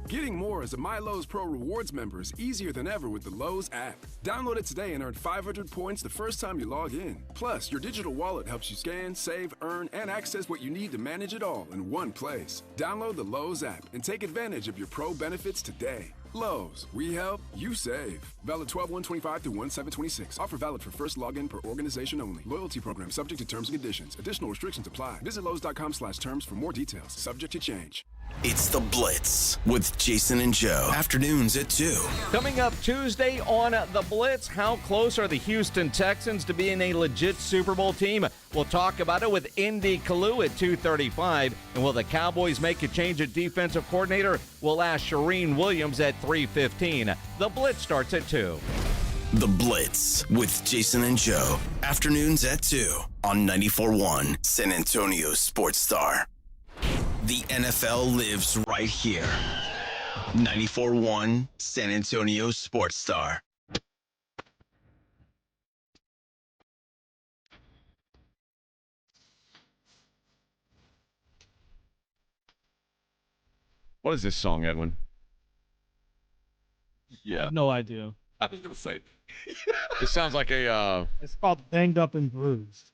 Getting more as a MyLowe's Pro Rewards member is easier than ever with the Lowe's app. Download it today and earn 500 points the first time you log in. Plus, your digital wallet helps you scan, save, earn, and access what you need to manage it all in one place. Download the Lowe's app and take advantage of your Pro benefits today. Lowe's, we help, you save. Valid 12/125 through 1/7/26. Offer valid for first login per organization only. Loyalty program subject to terms and conditions. Additional restrictions apply. Visit Lowe's.com/terms for more details. Subject to change. It's The Blitz with Jason and Joe. Afternoons at 2. Coming up Tuesday on The Blitz, how close are the Houston Texans to being a legit Super Bowl team? We'll talk about it with Indy Kalu at 2:35. And will the Cowboys make a change at defensive coordinator? We'll ask Shireen Williams at 3:15. The Blitz starts at 2. The Blitz with Jason and Joe. Afternoons at 2 on 94.1 San Antonio Sports Star. The NFL lives right here. 94.1 San Antonio Sports Star. What is this song, Edwin? I have no idea. I was going to say. This sounds like a... It's called Banged Up and Bruised.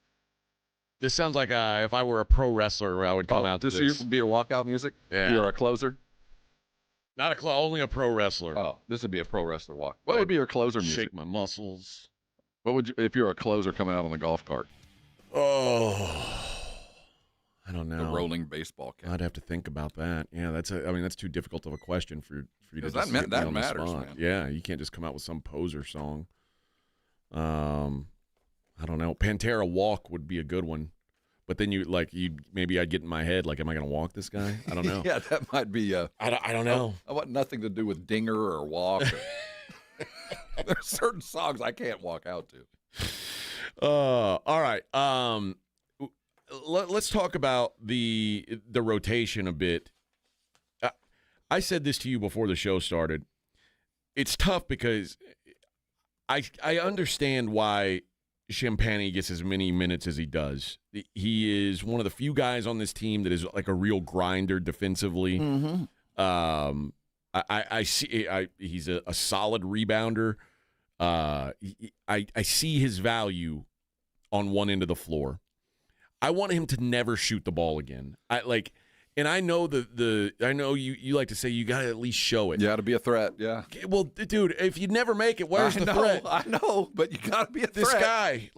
This sounds like if I were a pro wrestler, I would come out to this. This would be your walkout music? Yeah. You're a closer? Not only a pro wrestler. Oh, this would be a pro wrestler walk. What would be your closer music? Shake my muscles. What would you, if you're a closer coming out on the golf cart? Oh, I don't know. The rolling baseball cap. I'd have to think about that. Yeah, that's too difficult of a question for you to just that get me on matters, the spot. man. Yeah, you can't just come out with some poser song. I don't know. Pantera Walk would be a good one. But then maybe I'd get in my head, like, am I going to walk this guy? I don't know. Yeah, that might be. I don't know. I want nothing to do with dinger or walk. There's certain songs I can't walk out to. All right. Let's talk about the rotation a bit. I said this to you before the show started. It's tough because I understand why Champagnie gets as many minutes as he does. He is one of the few guys on this team that is like a real grinder defensively. Mm-hmm. I see. He's a solid rebounder. I see his value on one end of the floor. I want him to never shoot the ball again. And I know I know you like to say you got to at least show it. You got to be a threat, yeah. Well, dude, if you never make it, where's the threat? I know, but you got to be a threat. This guy,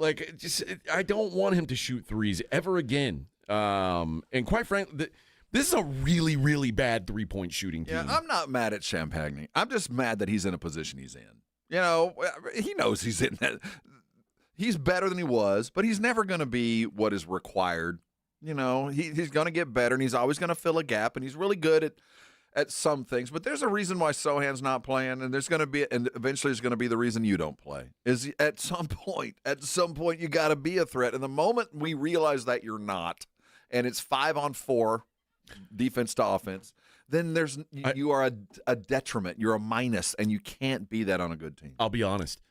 I don't want him to shoot threes ever again. And quite frankly, this is a really, really bad three-point shooting team. Yeah, I'm not mad at Champagnie. I'm just mad that he's in a position he's in. You know, he knows he's in that. He's better than he was, but he's never going to be what is required. You know, he's going to get better, and he's always going to fill a gap, and he's really good at some things. But there's a reason why Sohan's not playing, and eventually there's going to be the reason you don't play. Is at some point you got to be a threat. And the moment we realize that you're not, and it's 5-on-4 defense to offense, then you are a detriment. You're a minus, and you can't be that on a good team. I'll be honest.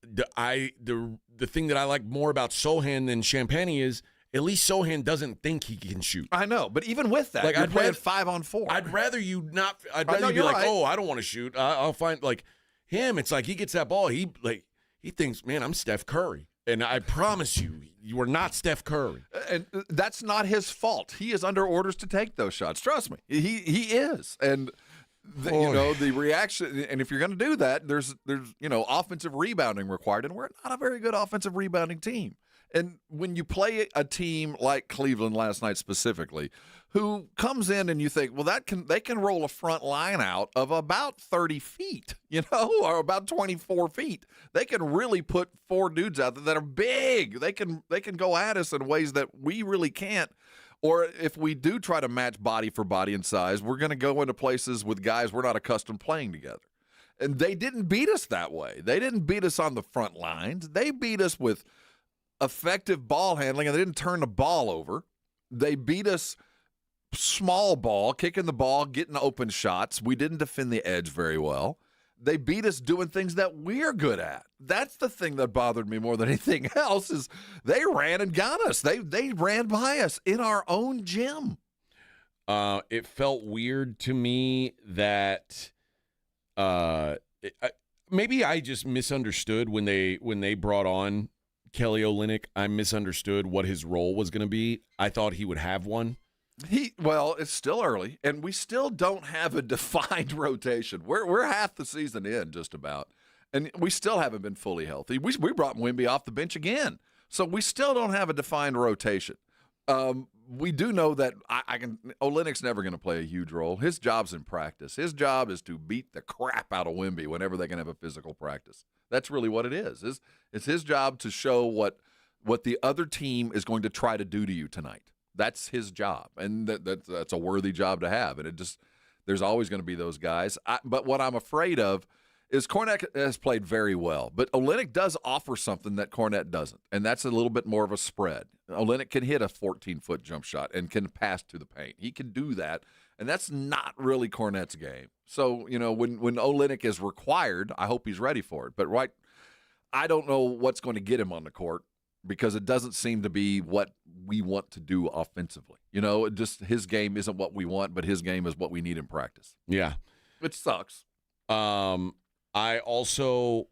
The thing that I like more about Sohan than Champagnie is at least Sohan doesn't think he can shoot. I know, but even with that, you're playing 5-on-4. I'd rather you not. I'd rather you be like, right. Oh, I don't want to shoot. I'll find like him. It's like he gets that ball. He thinks, man, I'm Steph Curry, and I promise you are not Steph Curry. And that's not his fault. He is under orders to take those shots. Trust me, he is. And the reaction. And if you're going to do that, there's offensive rebounding required, and we're not a very good offensive rebounding team. And when you play a team like Cleveland last night specifically, who comes in and you think, well, they can roll a front line out of about 30 feet, or about 24 feet. They can really put four dudes out there that are big. They can go at us in ways that we really can't. Or if we do try to match body for body and size, we're going to go into places with guys we're not accustomed playing together. And they didn't beat us that way. They didn't beat us on the front lines. They beat us with effective ball handling, and they didn't turn the ball over. They beat us small ball, kicking the ball, getting open shots. We didn't defend the edge very well. they beat us doing things that we're good at. That's the thing that bothered me more than anything else is they ran and got us. They ran by us in our own gym. It felt weird to me that maybe I just misunderstood when they brought on Kelly Olynyk. I misunderstood what his role was going to be. I thought he would have one. Well, it's still early, and we still don't have a defined rotation. We're half the season in, just about, and we still haven't been fully healthy. We brought Wemby off the bench again, so we still don't have a defined rotation. We do know that Olynyk's never going to play a huge role. His job's in practice. His job is to beat the crap out of Wemby whenever they can have a physical practice. That's really what it is. It's his job to show what the other team is going to try to do to you tonight. That's his job, and that's a worthy job to have. And there's always going to be those guys. But what I'm afraid of is Kornet has played very well, but Olynyk does offer something that Kornet doesn't, and that's a little bit more of a spread. Olynyk can hit a 14-foot jump shot and can pass to the paint. He can do that, and that's not really Kornet's game. So, when Olynyk is required, I hope he's ready for it. But I don't know what's going to get him on the court, because it doesn't seem to be what we want to do offensively. Just his game isn't what we want, but his game is what we need in practice. Yeah. It sucks. I also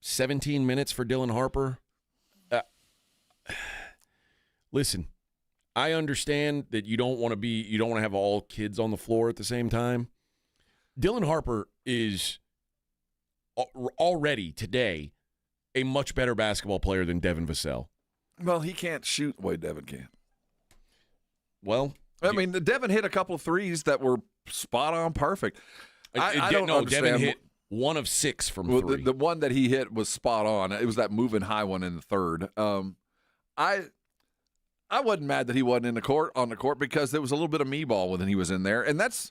17 minutes for Dylan Harper. Listen, I understand that you don't want to have all kids on the floor at the same time. Dylan Harper is already today a much better basketball player than Devin Vassell. Well, he can't shoot the way Devin can. Well, Devin hit a couple of threes that were spot on perfect. I don't understand. Devin hit 1 of 6 from 3. The one that he hit was spot on. It was that moving high one in the third. I wasn't mad that he wasn't on the court because there was a little bit of me ball when he was in there, and that's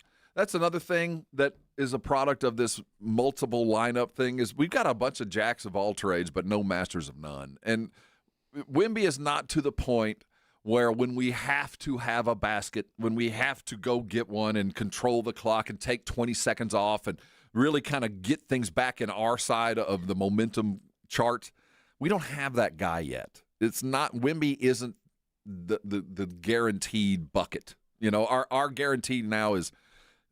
another thing that is a product of this multiple lineup thing is we've got a bunch of jacks of all trades but no masters of none. And Wemby is not to the point where when we have to have a basket, when we have to go get one and control the clock and take 20 seconds off and really kind of get things back in our side of the momentum chart, we don't have that guy yet. It's not Wemby isn't the guaranteed bucket. Our guarantee now is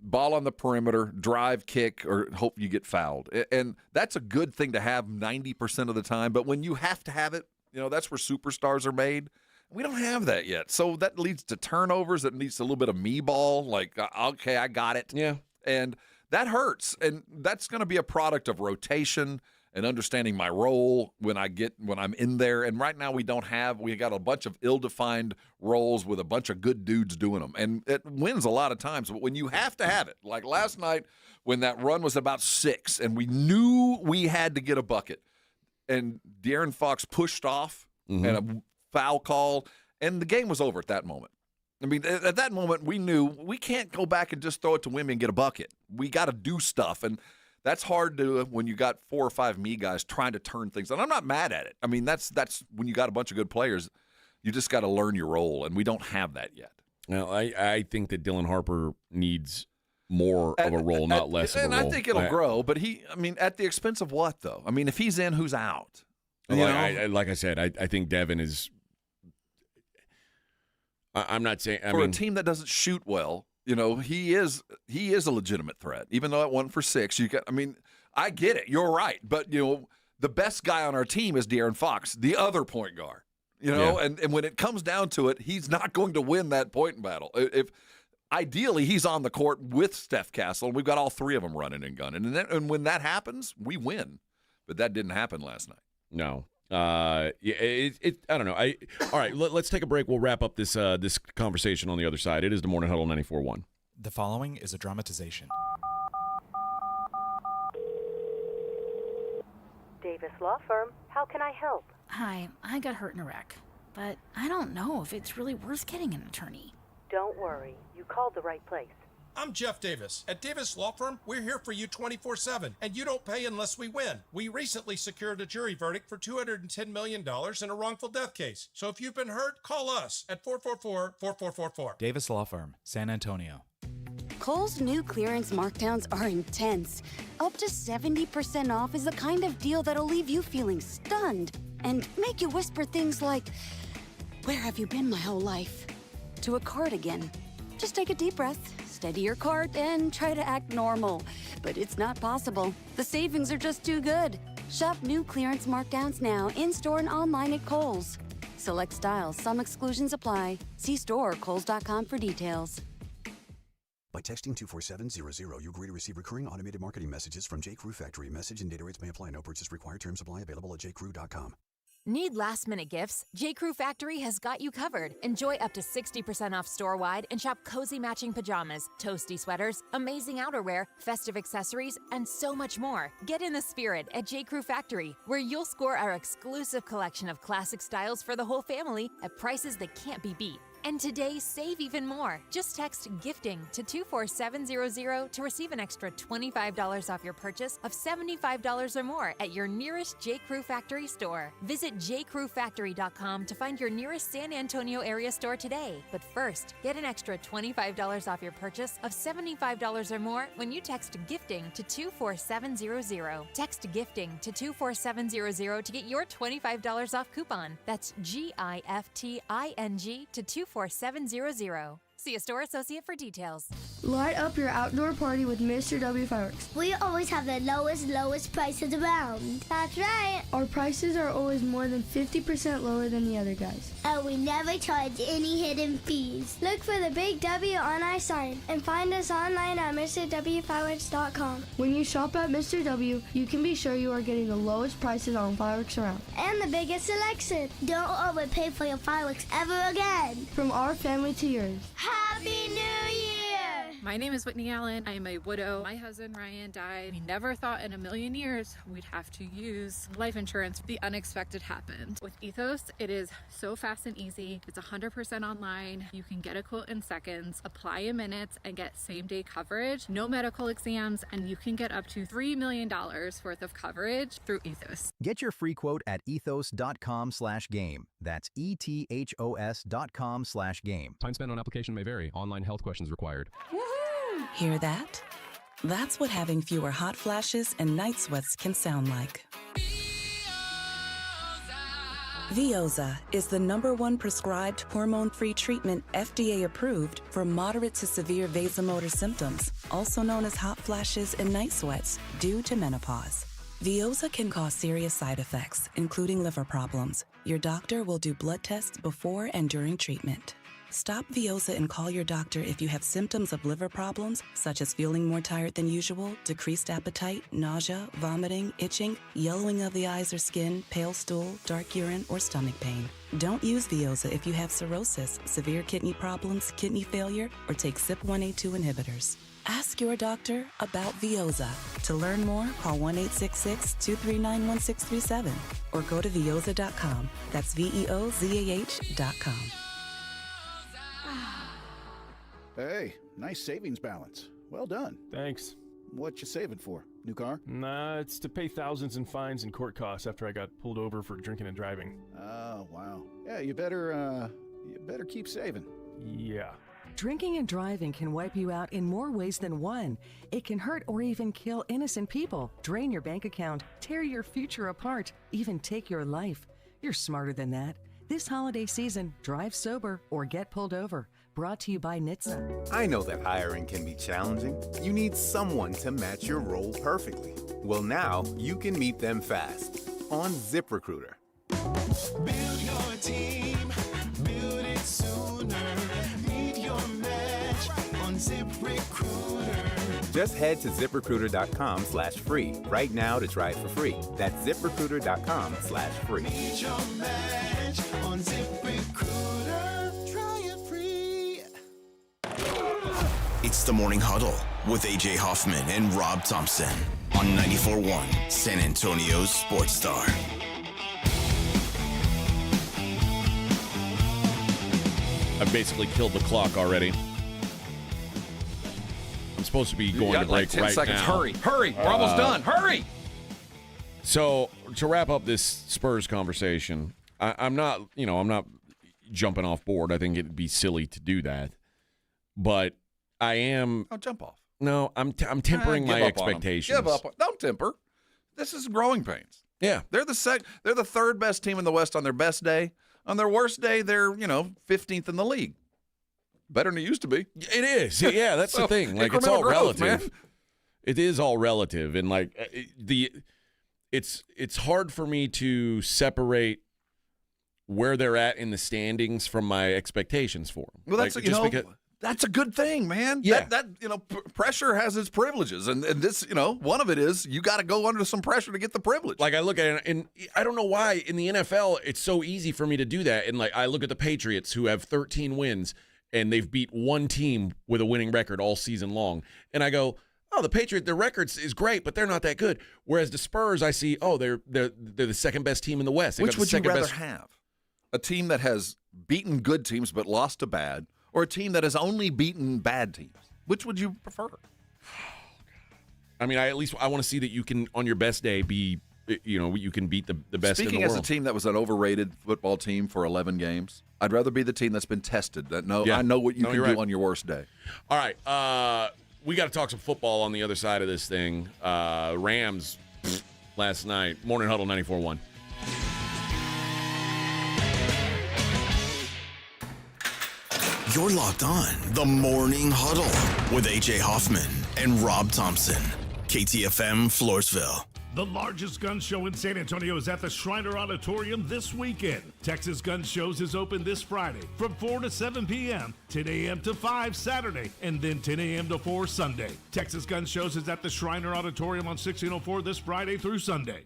ball on the perimeter, drive, kick, or hope you get fouled. And that's a good thing to have 90% of the time. But when you have to have it, that's where superstars are made. We don't have that yet. So that leads to turnovers. That leads to a little bit of me ball. Like, okay, I got it. Yeah. And that hurts. And that's going to be a product of rotation and understanding my role when I'm in there. And right now we got a bunch of ill-defined roles with a bunch of good dudes doing them. And it wins a lot of times. But when you have to have it, like last night when that run was about 6 and we knew we had to get a bucket and De'Aaron Fox pushed off and a foul call, and the game was over at that moment. At that moment we knew we can't go back and just throw it to Wemby and get a bucket. We got to do stuff. And that's hard to when you got 4 or 5 me guys trying to turn things. And I'm not mad at it. That's when you got a bunch of good players. You just got to learn your role, and we don't have that yet. Now, I think that Dylan Harper needs more of a role, not less of a role. And I think it'll grow, but at the expense of what, though? If he's in, who's out? Like I said, I think Devin is – I'm not saying – For a team that doesn't shoot well, he is a legitimate threat. Even though it won for 6, I get it. You're right, but the best guy on our team is De'Aaron Fox, the other point guard. And when it comes down to it, he's not going to win that point battle. If ideally he's on the court with Steph Castle, and we've got all 3 of them running and gunning, and when that happens, we win. But that didn't happen last night. No. I don't know. All right, let's take a break. We'll wrap up this conversation on the other side. It is the Morning Huddle 94.1. The following is a dramatization. Davis Law Firm, how can I help? Hi, I got hurt in a wreck, but I don't know if it's really worth getting an attorney. Don't worry, you called the right place. I'm Jeff Davis. At Davis Law Firm, we're here for you 24/7, and you don't pay unless we win. We recently secured a jury verdict for $210 million in a wrongful death case. So if you've been hurt, call us at 444-4444. Davis Law Firm, San Antonio. Kohl's new clearance markdowns are intense. Up to 70% off is the kind of deal that'll leave you feeling stunned and make you whisper things like, "Where have you been my whole life?" to a cardigan. Just take a deep breath, steady your cart, and try to act normal. But it's not possible. The savings are just too good. Shop new clearance markdowns now in-store and online at Kohl's. Select styles, some exclusions apply. See store or kohls.com for details. By texting 24700, you agree to receive recurring automated marketing messages from J. Crew Factory. Message and data rates may apply. No purchase required. Terms apply. Available at jcrew.com. Need last-minute gifts? J.Crew Factory has got you covered. Enjoy up to 60% off store-wide and shop cozy matching pajamas, toasty sweaters, amazing outerwear, festive accessories, and so much more. Get in the spirit at J.Crew Factory, where you'll score our exclusive collection of classic styles for the whole family at prices that can't be beat. And today, save even more. Just text GIFTING to 24700 to receive an extra $25 off your purchase of $75 or more at your nearest J. Crew Factory store. Visit jcrewfactory.com to find your nearest San Antonio area store today. But first, get an extra $25 off your purchase of $75 or more when you text GIFTING to 24700. Text GIFTING to 24700 to get your $25 off coupon. That's GIFTING to 24700. See a store associate for details. Light up your outdoor party with Mr. W Fireworks. We always have the lowest prices around. That's right. Our prices are always more than 50% lower than the other guys. And we never charge any hidden fees. Look for the big W on our sign and find us online at MrWFireworks.com. When you shop at Mr. W, you can be sure you are getting the lowest prices on fireworks around. And the biggest selection. Don't overpay for your fireworks ever again. From our family to yours. Happy New Year! My name is Whitney Allen. I am a widow. My husband Ryan died. We never thought in a million years we'd have to use life insurance. The unexpected happened. With Ethos, it is so fast and easy. It's 100% online. You can get a quote in seconds, apply in minutes, and get same-day coverage. No medical exams, and you can get up to $3 million worth of coverage through Ethos. Get your free quote at ethos.com/game. That's ethos.com/game. Time spent on application may vary. Online health questions required. Hear that? That's what having fewer hot flashes and night sweats can sound like. Veoza is the #1 prescribed hormone-free treatment FDA approved for moderate to severe vasomotor symptoms, also known as hot flashes and night sweats, due to menopause. Veoza can cause serious side effects, including liver problems. Your doctor will do blood tests before and during treatment. Stop Veoza and call your doctor if you have symptoms of liver problems, such as feeling more tired than usual, decreased appetite, nausea, vomiting, itching, yellowing of the eyes or skin, pale stool, dark urine, or stomach pain. Don't use Veoza if you have cirrhosis, severe kidney problems, kidney failure, or take CYP1A2 inhibitors. Ask your doctor about Veoza. To learn more, call 1-866-239-1637 or go to Veoza.com. That's VEOZAH.com. Hey, nice savings balance. Well done. Thanks. What you saving for? New car? Nah, it's to pay thousands in fines and court costs after I got pulled over for drinking and driving. Oh, wow. Yeah, you better keep saving. Yeah. Drinking and driving can wipe you out in more ways than one. It can hurt or even kill innocent people, drain your bank account, tear your future apart, even take your life. You're smarter than that. This holiday season, drive sober or get pulled over. Brought to you by NHTSA. I know that hiring can be challenging. You need someone to match your role perfectly. Well, now you can meet them fast on ZipRecruiter. Build your team, build it sooner. Meet your match on ZipRecruiter. Just head to ZipRecruiter.com/free right now to try it for free. That's ZipRecruiter.com/free. Meet your match on ZipRecruiter. Try it free. It's the Morning Huddle with AJ Hoffman and Rob Thompson on 94.1 San Antonio's Sports Star. I've basically killed the clock already. I'm supposed to be going to break like 10 right seconds. now. Hurry. We're almost done. Hurry. So to wrap up this Spurs conversation, I'm not jumping off board. I think it'd be silly to do that. But I am. Oh, jump off. No, I'm tempering my expectations. Give up. Don't temper. This is growing pains. Yeah. They're the third best team in the West on their best day. On their worst day, they're 15th in the league. Better than it used to be. It is. Yeah, that's the thing. Like, it's all growth, relative. Man. It is all relative, and like it's hard for me to separate where they're at in the standings from my expectations for them. Well, that's that's a good thing, man. Yeah. That pressure has its privileges, and this one of it is you got to go under some pressure to get the privilege. Like, I look at it, and I don't know why in the NFL it's so easy for me to do that. And like, I look at the Patriots, who have 13 wins, and they've beat one team with a winning record all season long, and I go, oh, the Patriots, their records is great, but they're not that good. Whereas the Spurs, I see, oh, they're the second best team in the West. Which would you rather have? A team that has beaten good teams but lost to bad, or a team that has only beaten bad teams? Which would you prefer? I mean, I want to see that you can, on your best day, be, you can beat the best in the world. Speaking as a team that was an overrated football team for 11 games, I'd rather be the team that's been tested. I know what you can do on your worst day. All right. We got to talk some football on the other side of this thing. Rams last night. Morning Huddle 94.1. You're locked on the Morning Huddle with AJ Hoffman and Rob Thompson. KTFM Floresville. The largest gun show in San Antonio is at the Shriner Auditorium this weekend. Texas Gun Shows is open this Friday from 4 to 7 p.m., 10 a.m. to 5 Saturday, and then 10 a.m. to 4 Sunday. Texas Gun Shows is at the Shriner Auditorium on 1604 this Friday through Sunday.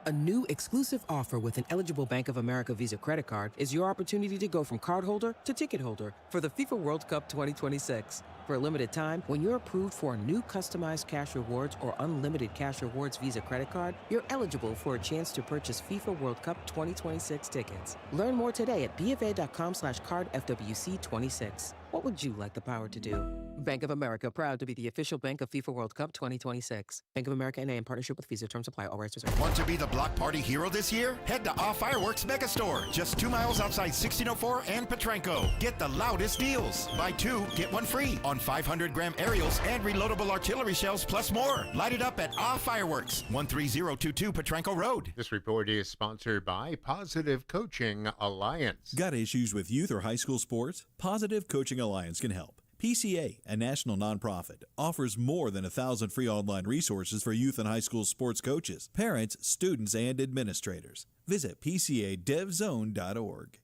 A new exclusive offer with an eligible Bank of America Visa credit card is your opportunity to go from cardholder to ticket holder for the FIFA World Cup 2026. For a limited time, when you're approved for a new customized cash rewards or unlimited cash rewards Visa credit card, you're eligible for a chance to purchase FIFA World Cup 2026 tickets. Learn more today at BofA.com/cardFWC26. What would you like the power to do? Bank of America, proud to be the official bank of FIFA World Cup 2026. Bank of America NA in partnership with Visa. Terms apply. All rights reserved. Want to be the block party hero this year? Head to Off Fireworks Megastore, just 2 miles outside 1604 and Petranco. Get the loudest deals. Buy 2, get 1 free on 500-gram aerials and reloadable artillery shells plus more. Light it up at Off Fireworks, 13022 Petranco Road. This report is sponsored by Positive Coaching Alliance. Got issues with youth or high school sports? Positive Coaching Alliance can help. PCA, a national nonprofit, offers more than 1,000 free online resources for youth and high school sports coaches, parents, students, and administrators. Visit PCADevZone.org.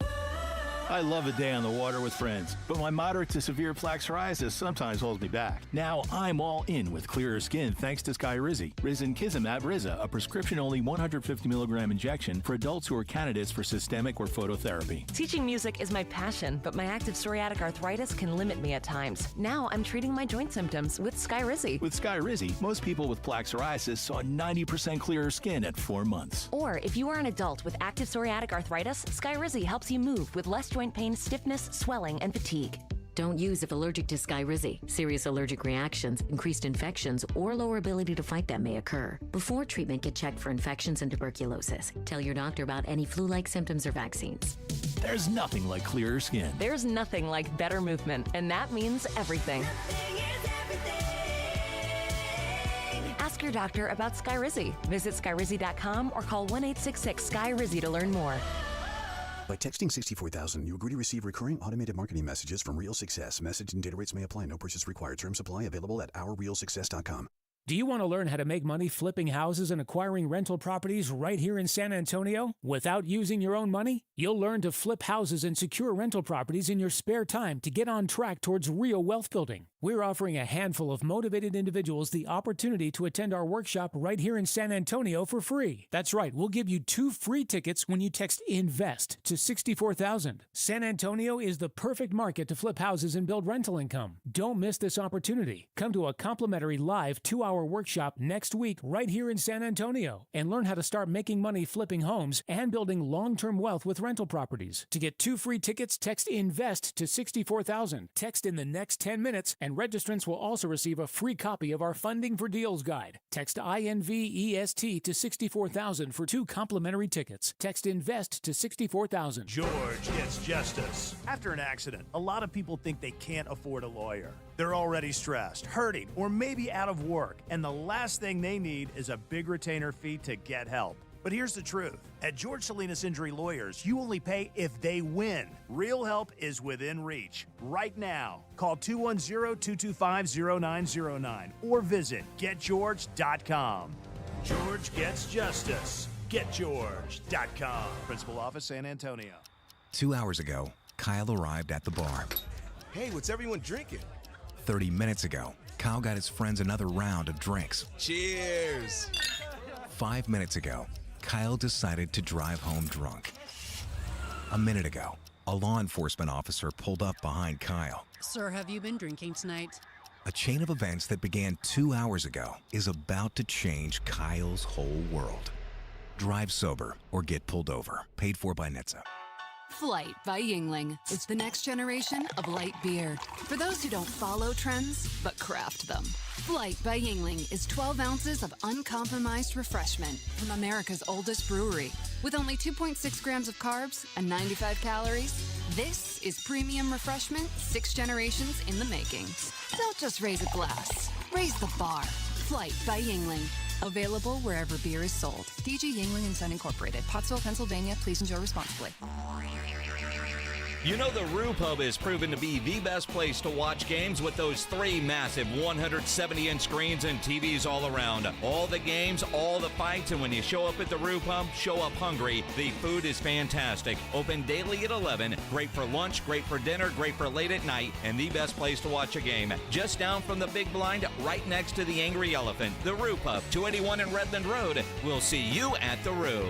I love a day on the water with friends, but my moderate to severe plaque psoriasis sometimes holds me back. Now I'm all in with clearer skin thanks to Skyrizi. Risankizumab Riza, a prescription-only 150 milligram injection for adults who are candidates for systemic or phototherapy. Teaching music is my passion, but my active psoriatic arthritis can limit me at times. Now I'm treating my joint symptoms with Skyrizi. With Skyrizi, most people with plaque psoriasis saw 90% clearer skin at 4 months. Or if you are an adult with active psoriatic arthritis, Skyrizi helps you move with less joint pain, stiffness, swelling, and fatigue. Don't use if allergic to Skyrizi. Serious allergic reactions, increased infections, or lower ability to fight them may occur. Before treatment, get checked for infections and tuberculosis. Tell your doctor about any flu-like symptoms or vaccines. There's nothing like clearer skin. There's nothing like better movement, and that means everything. Ask your doctor about Skyrizi. Visit Skyrizi.com or call 1-866-SKY-RIZI to learn more. By texting 64,000, you agree to receive recurring automated marketing messages from Real Success. Message and data rates may apply. No purchase required. Terms apply. Available at ourrealsuccess.com. Do you want to learn how to make money flipping houses and acquiring rental properties right here in San Antonio without using your own money? You'll learn to flip houses and secure rental properties in your spare time to get on track towards real wealth building. We're offering a handful of motivated individuals the opportunity to attend our workshop right here in San Antonio for free. That's right, we'll give you 2 free tickets when you text INVEST to 64,000. San Antonio is the perfect market to flip houses and build rental income. Don't miss this opportunity. Come to a complimentary live 2-hour workshop next week right here in San Antonio and learn how to start making money flipping homes and building long-term wealth with rental properties. To get 2 free tickets, text INVEST to 64,000. Text in the next 10 minutes and registrants will also receive a free copy of our Funding for Deals guide. Text INVEST to 64,000 for 2 complimentary tickets. Text INVEST to 64,000. George gets justice. After an accident, a lot of people think they can't afford a lawyer. They're already stressed, hurting, or maybe out of work, and the last thing they need is a big retainer fee to get help. But here's the truth. At George Salinas Injury Lawyers, you only pay if they win. Real help is within reach. Right now, call 210-225-0909 or visit getgeorge.com. George gets justice. GetGeorge.com. Principal Office, San Antonio. 2 hours ago, Kyle arrived at the bar. Hey, what's everyone drinking? 30 minutes ago, Kyle got his friends another round of drinks. Cheers! 5 minutes ago, Kyle decided to drive home drunk. A minute ago, a law enforcement officer pulled up behind Kyle. Sir, have you been drinking tonight? A chain of events that began 2 hours ago is about to change Kyle's whole world. Drive sober or get pulled over. Paid for by NHTSA. Flight by Yingling. It's the next generation of light beer. For those who don't follow trends, but craft them. Flight by Yingling is 12 ounces of uncompromised refreshment from America's oldest brewery. With only 2.6 grams of carbs and 95 calories, this is premium refreshment 6 generations in the making. Don't just raise a glass, raise the bar. Flight by Yingling. Available wherever beer is sold. DG Yingling & Son Incorporated, Pottsville, Pennsylvania. Please enjoy responsibly. You know the Roo Pub is proven to be the best place to watch games with those 3 massive 170-inch screens and TVs all around. All the games, all the fights, and when you show up at the Roo Pub, show up hungry. The food is fantastic. Open daily at 11. Great for lunch, great for dinner, great for late at night, and the best place to watch a game. Just down from the big blind, right next to the Angry Elephant. The Roo Pub, 281 in Redland Road. We'll see you at the Roo.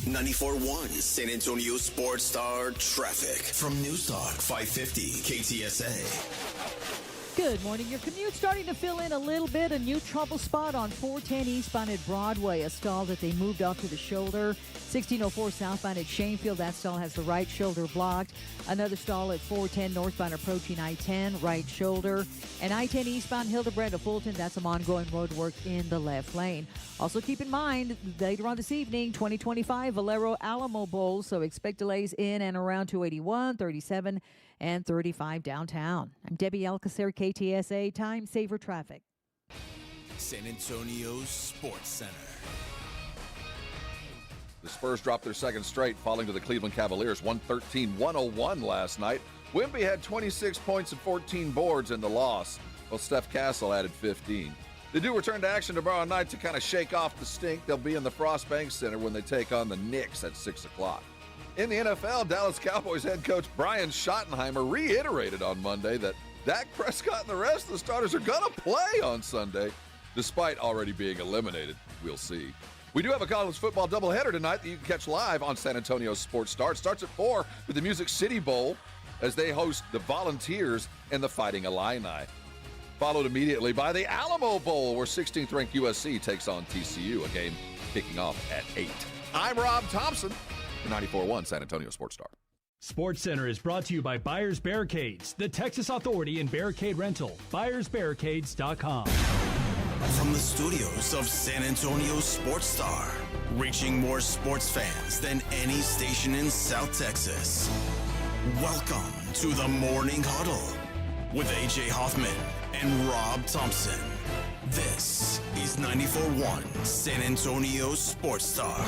94.1 San Antonio Sports Star traffic from News Talk 550 KTSA. Good morning. Your commute starting to fill in a little bit. A new trouble spot on 410 eastbound at Broadway. A stall that they moved off to the shoulder. 1604 southbound at Shanefield. That stall has the right shoulder blocked. Another stall at 410 northbound approaching I-10, right shoulder. And I-10 eastbound Hildebrand to Fulton. That's some ongoing road work in the left lane. Also keep in mind, later on this evening, 2025 Valero Alamo Bowl. So expect delays in and around 281, 37, and 35 downtown. I'm Debbie Alcacer, KTSA Time Saver Traffic. San Antonio Sports Center. The Spurs dropped their second straight, falling to the Cleveland Cavaliers 113-101 last night. Wemby had 26 points and 14 boards in the loss, while Steph Castle added 15. They do return to action tomorrow night to kind of shake off the stink. They'll be in the Frost Bank Center when they take on the Knicks at 6 o'clock. In the NFL, Dallas Cowboys head coach Brian Schottenheimer reiterated on Monday that Dak Prescott and the rest of the starters are going to play on Sunday, despite already being eliminated. We'll see. We do have a college football doubleheader tonight that you can catch live on San Antonio Sports Star. It starts at 4 with the Music City Bowl as they host the Volunteers and the Fighting Illini. Followed immediately by the Alamo Bowl, where 16th-ranked USC takes on TCU, a game kicking off at 8. I'm Rob Thompson for 94.1 San Antonio Sports Star. Sports Center is brought to you by Buyers Barricades, the Texas Authority in Barricade Rental. BuyersBarricades.com. From the studios of San Antonio Sports Star, reaching more sports fans than any station in South Texas. Welcome to the Morning Huddle with AJ Hoffman and Rob Thompson. This is 94.1 San Antonio Sports Star.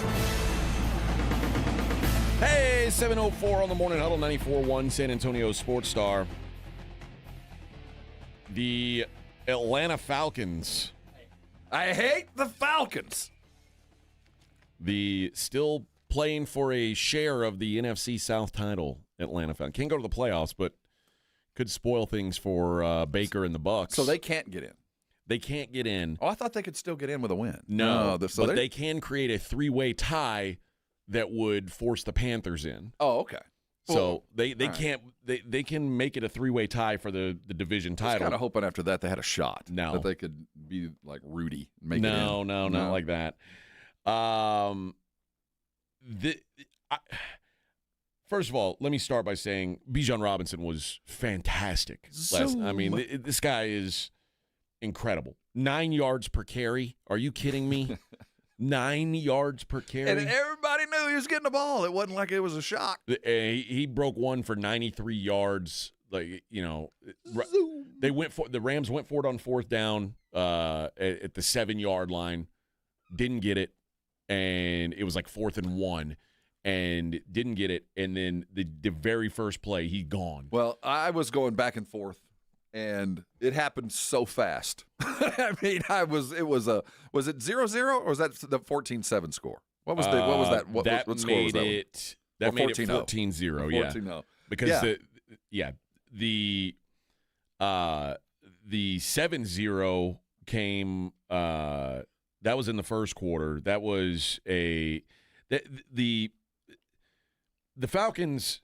Hey, 7:04 on the Morning Huddle, 94.1 San Antonio Sports Star. The Atlanta Falcons. I hate the Falcons. The still playing for a share of the NFC South title, Atlanta Falcons. Can't go to the playoffs, but could spoil things for Baker and the Bucks. So they can't get in. They can't get in. Oh, I thought they could still get in with a win. No, but they can create a 3-way tie that would force the Panthers in. Oh, okay. So they can't they can make it a 3-way tie for the division title. I was kind of hoping after that they had a shot. No, that they could be like Rudy. Make it in. No, not like that. First of all, let me start by saying Bijan Robinson was fantastic. This guy is incredible. 9 yards per carry. Are you kidding me? 9 yards per carry. And everybody knew he was getting the ball. It wasn't like it was a shock. He broke one for 93 yards. Like, the Rams went for it on fourth down at the 7-yard line. Didn't get it. And it was like 4th and 1. And didn't get it. And then the very first play, he's gone. Well, I was going back and forth. And it happened so fast. I mean, was it 0-0 or was that the 14-7 score? What was that? What score was that? That made it 14-0, yeah. 14-0. Because the 7-0 came that was in the first quarter. That was the Falcons.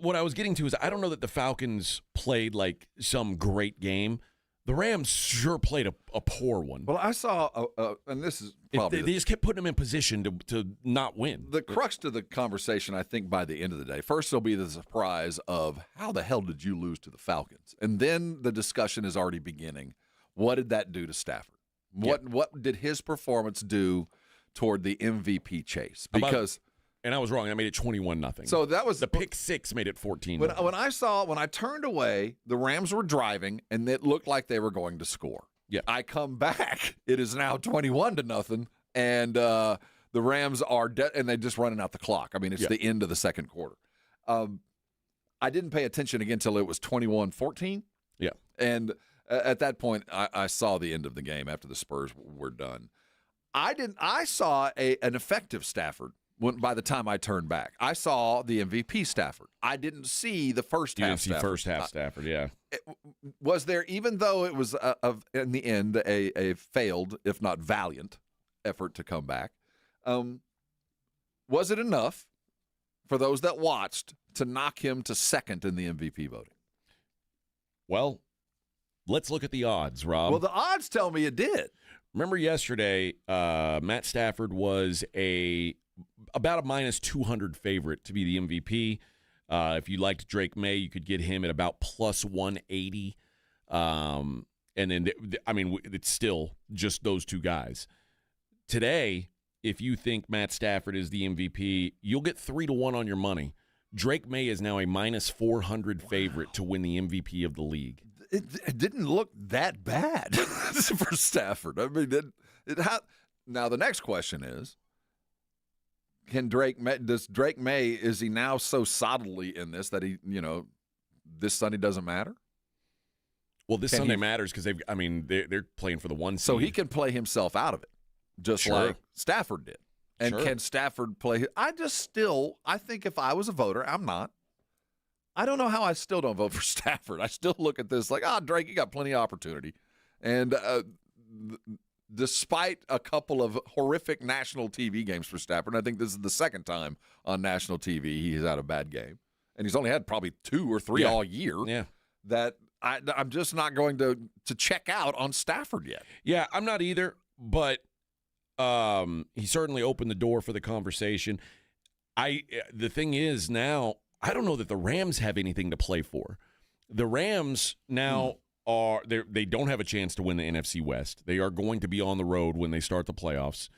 What I was getting to is I don't know that the Falcons played like some great game. The Rams sure played a poor one. Well, I saw, and this is probably they just kept putting them in position to not win. The crux to the conversation, I think, by the end of the day, first there'll be the surprise of how the hell did you lose to the Falcons, and then the discussion is already beginning. What did that do to Stafford? What did his performance do toward the MVP chase? Because. And I was wrong. I made it 21-0. So that was the pick six made it 14. When I turned away, the Rams were driving, and it looked like they were going to score. Yeah. I come back. It is now 21-0, and the Rams are and they're just running out the clock. I mean, it's the end of the second quarter. I didn't pay attention again until it was 21-14. Yeah. And at that point, I saw the end of the game after the Spurs were done. I saw an effective Stafford. By the time I turned back, I saw the MVP Stafford. I didn't see the first half Stafford. First half Stafford, yeah. Was there, even though it was in the end a failed, if not valiant, effort to come back, was it enough for those that watched to knock him to second in the MVP voting? Well, let's look at the odds, Rob. Well, the odds tell me it did. Remember yesterday, Matt Stafford was about a minus 200 favorite to be the MVP. If you liked Drake May, you could get him at about plus 180. And then, it's still just those two guys. Today, if you think Matt Stafford is the MVP, you'll get 3-1 on your money. Drake May is now a minus 400 favorite to win the MVP of the league. It didn't look that bad for Stafford. I mean, now the next question is, does Drake May, is he now so solidly in this that this Sunday doesn't matter? Well, this Sunday matters because they're playing for the 1 seed. So he can play himself out of it, just like Stafford did. And can Stafford play? I think if I was a voter, I'm not. I don't know how I still don't vote for Stafford. I still look at this like, Drake, you got plenty of opportunity. And despite a couple of horrific national TV games for Stafford, I think this is the second time on national TV he's had a bad game. And he's only had probably 2 or 3 all year. Yeah. That I'm just not going to check out on Stafford yet. Yeah, I'm not either, but he certainly opened the door for the conversation. The thing is now, I don't know that the Rams have anything to play for. The Rams now they don't have a chance to win the NFC West. They are going to be on the road when they start the playoffs.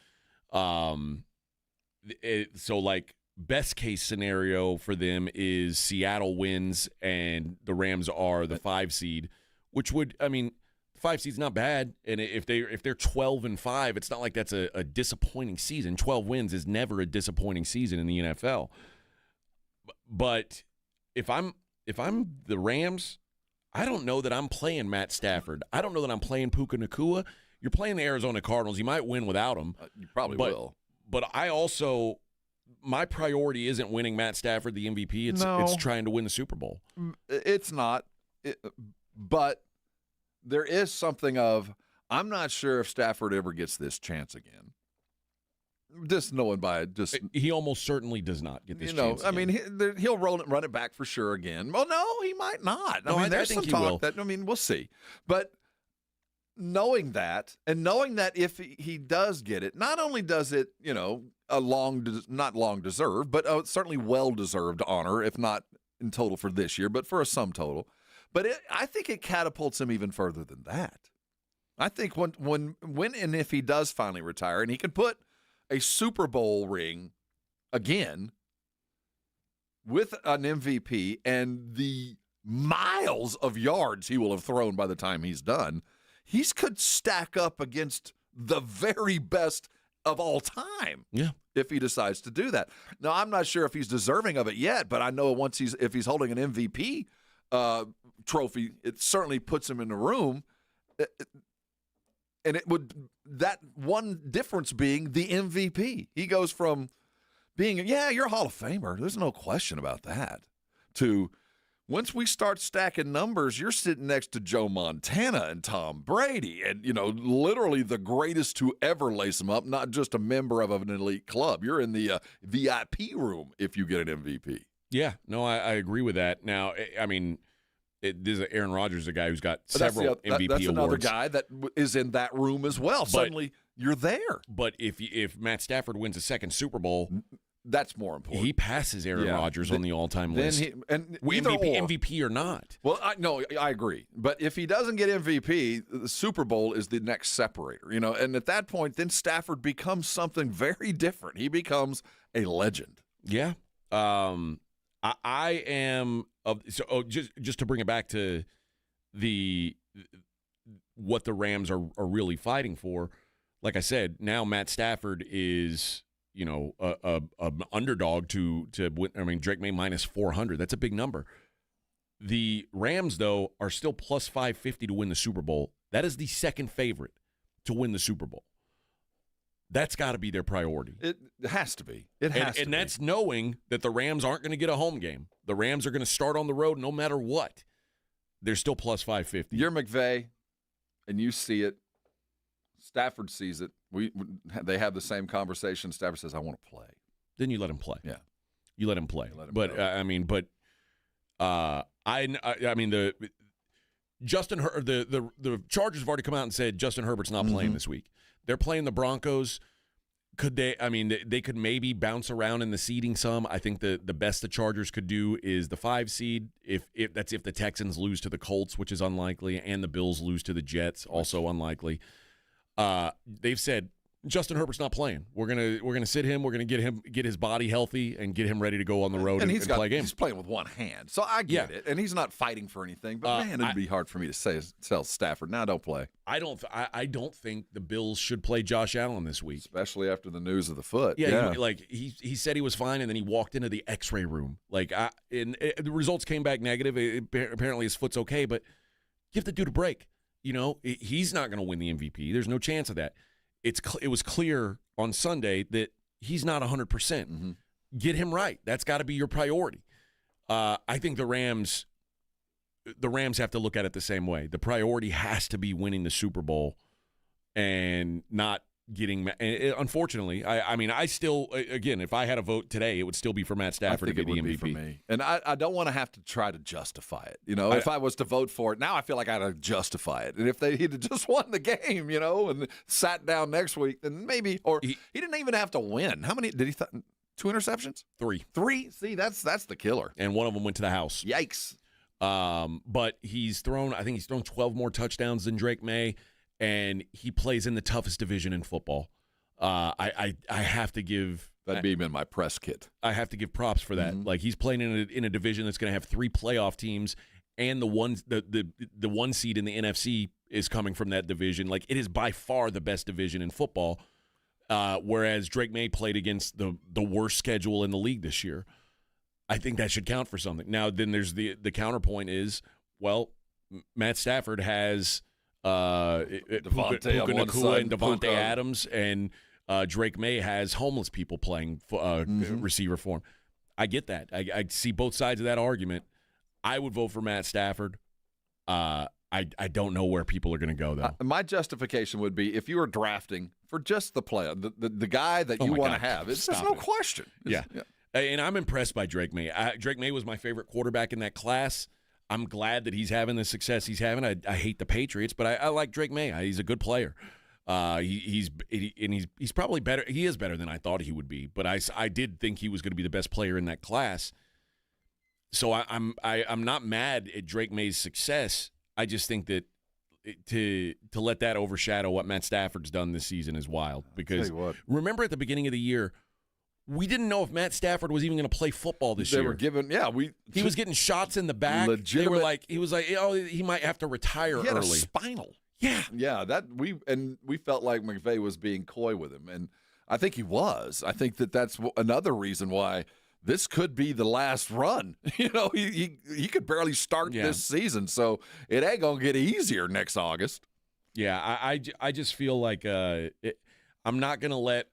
So like best case scenario for them is Seattle wins and the Rams are the 5 seed, which would, 5 seed's not bad. And if they're 12-5, it's not like that's a disappointing season. 12 wins is never a disappointing season in the NFL. But if I'm the Rams, I don't know that I'm playing Matt Stafford. I don't know that I'm playing Puka Nacua. You're playing the Arizona Cardinals. You might win without him. You probably will. But my priority isn't winning Matt Stafford the MVP. It's trying to win the Super Bowl. It's not. But there is something of, I'm not sure if Stafford ever gets this chance again. Just knowing he almost certainly does not get this chance. He'll run it back for sure again. Well, no, he might not. No, there's I think some he talk will. we'll see. But knowing that, and knowing that if he does get it, not only does it, not long deserved, but certainly well deserved honor, if not in total for this year, but for a sum total. But I think it catapults him even further than that. I think when and if he does finally retire, and he can put a Super Bowl ring again with an MVP and the miles of yards he will have thrown by the time he's done, he could stack up against the very best of all time. Yeah. If he decides to do that. Now, I'm not sure if he's deserving of it yet, but I know if he's holding an MVP trophy, it certainly puts him in the room. And that one difference being the MVP. He goes from being, you're a Hall of Famer, there's no question about that, to once we start stacking numbers, you're sitting next to Joe Montana and Tom Brady and, literally the greatest to ever lace them up, not just a member of an elite club. You're in the VIP room if you get an MVP. Yeah, no, I agree with that. Now, I mean, this is Aaron Rodgers, a guy who's got several MVP awards. That's another guy that is in that room as well. Suddenly, you're there. But if Matt Stafford wins a second Super Bowl, that's more important. He passes Aaron Rodgers on the all-time list. MVP or not. Well, I agree. But if he doesn't get MVP, the Super Bowl is the next separator. And at that point, then Stafford becomes something very different. He becomes a legend. Yeah. I am just to bring it back to what the Rams are really fighting for. Like I said, now Matt Stafford is an underdog to win. I mean, Drake May minus 400. That's a big number. The Rams, though, are still plus 550 to win the Super Bowl. That is the second favorite to win the Super Bowl. That's got to be their priority. It has to be. It has to be. And that's knowing that the Rams aren't going to get a home game. The Rams are going to start on the road no matter what. They're still plus 550. You're McVay, and you see it. Stafford sees it. They have the same conversation. Stafford says, "I want to play." Then you let him play. Yeah, you let him play. But I mean, the Chargers have already come out and said Justin Herbert's not playing this week. They're playing the Broncos. Could they? I mean, they could maybe bounce around in the seeding some. I think the best the Chargers could do is the 5 seed. If the Texans lose to the Colts, which is unlikely, and the Bills lose to the Jets, also unlikely. They've said Justin Herbert's not playing. We're gonna sit him. We're gonna get his body healthy and get him ready to go on the road and play games. He's playing with one hand, so I get it. And he's not fighting for anything. But it'd be hard for me to tell Stafford, "Now don't play." I don't think the Bills should play Josh Allen this week, especially after the news of the foot. Yeah. He said he was fine, and then he walked into the X-ray room. The results came back negative. Apparently his foot's okay, but give the dude a break. He's not going to win the MVP. There's no chance of that. It was clear on Sunday that he's not 100%. Get him right. That's got to be your priority. I think the Rams have to look at it the same way. The priority has to be winning the Super Bowl and not getting – unfortunately, I still – again, if I had a vote today, it would still be for Matt Stafford to get the MVP. Be for me. And I don't want to have to try to justify it. If I was to vote for it, now I feel like I got to justify it. And if he'd just won the game, and sat down next week, then maybe – or he didn't even have to win. How many – did he 2 interceptions? 3. 3? See, that's the killer. And one of them went to the house. Yikes. But he's thrown 12 more touchdowns than Drake May. And he plays in the toughest division in football. I have to give that'd be him in my press kit. I have to give props for that. Like he's playing in a division that's going to have 3 playoff teams, and the one seed in the NFC is coming from that division. Like it is by far the best division in football. Whereas Drake May played against the worst schedule in the league this year. I think that should count for something. Now then, there's the counterpoint is Matt Stafford has. Puka Nacua and Devontae Adams, and Drake May has homeless people playing receiver for him. I get that. I see both sides of that argument. I would vote for Matt Stafford. I don't know where people are going to go, though. My justification would be if you were drafting for just the player, the guy that you want to have. There's no question. Yeah. And I'm impressed by Drake May. Drake May was my favorite quarterback in that class. I'm glad that he's having the success he's having. I hate the Patriots, but I like Drake May. He's a good player. He's probably better. He is better than I thought he would be. But I did think he was going to be the best player in that class. So I'm not mad at Drake May's success. I just think that to let that overshadow what Matt Stafford's done this season is wild. Because remember at the beginning of the year, we didn't know if Matt Stafford was even going to play football this year. They were given, he was getting shots in the back. They were like, he might have to retire he had early. A spinal. Yeah, we felt like McVay was being coy with him, and I think he was. I think that's another reason why this could be the last run. He could barely start this season, so it ain't gonna get easier next August. Yeah, I just feel like I'm not gonna let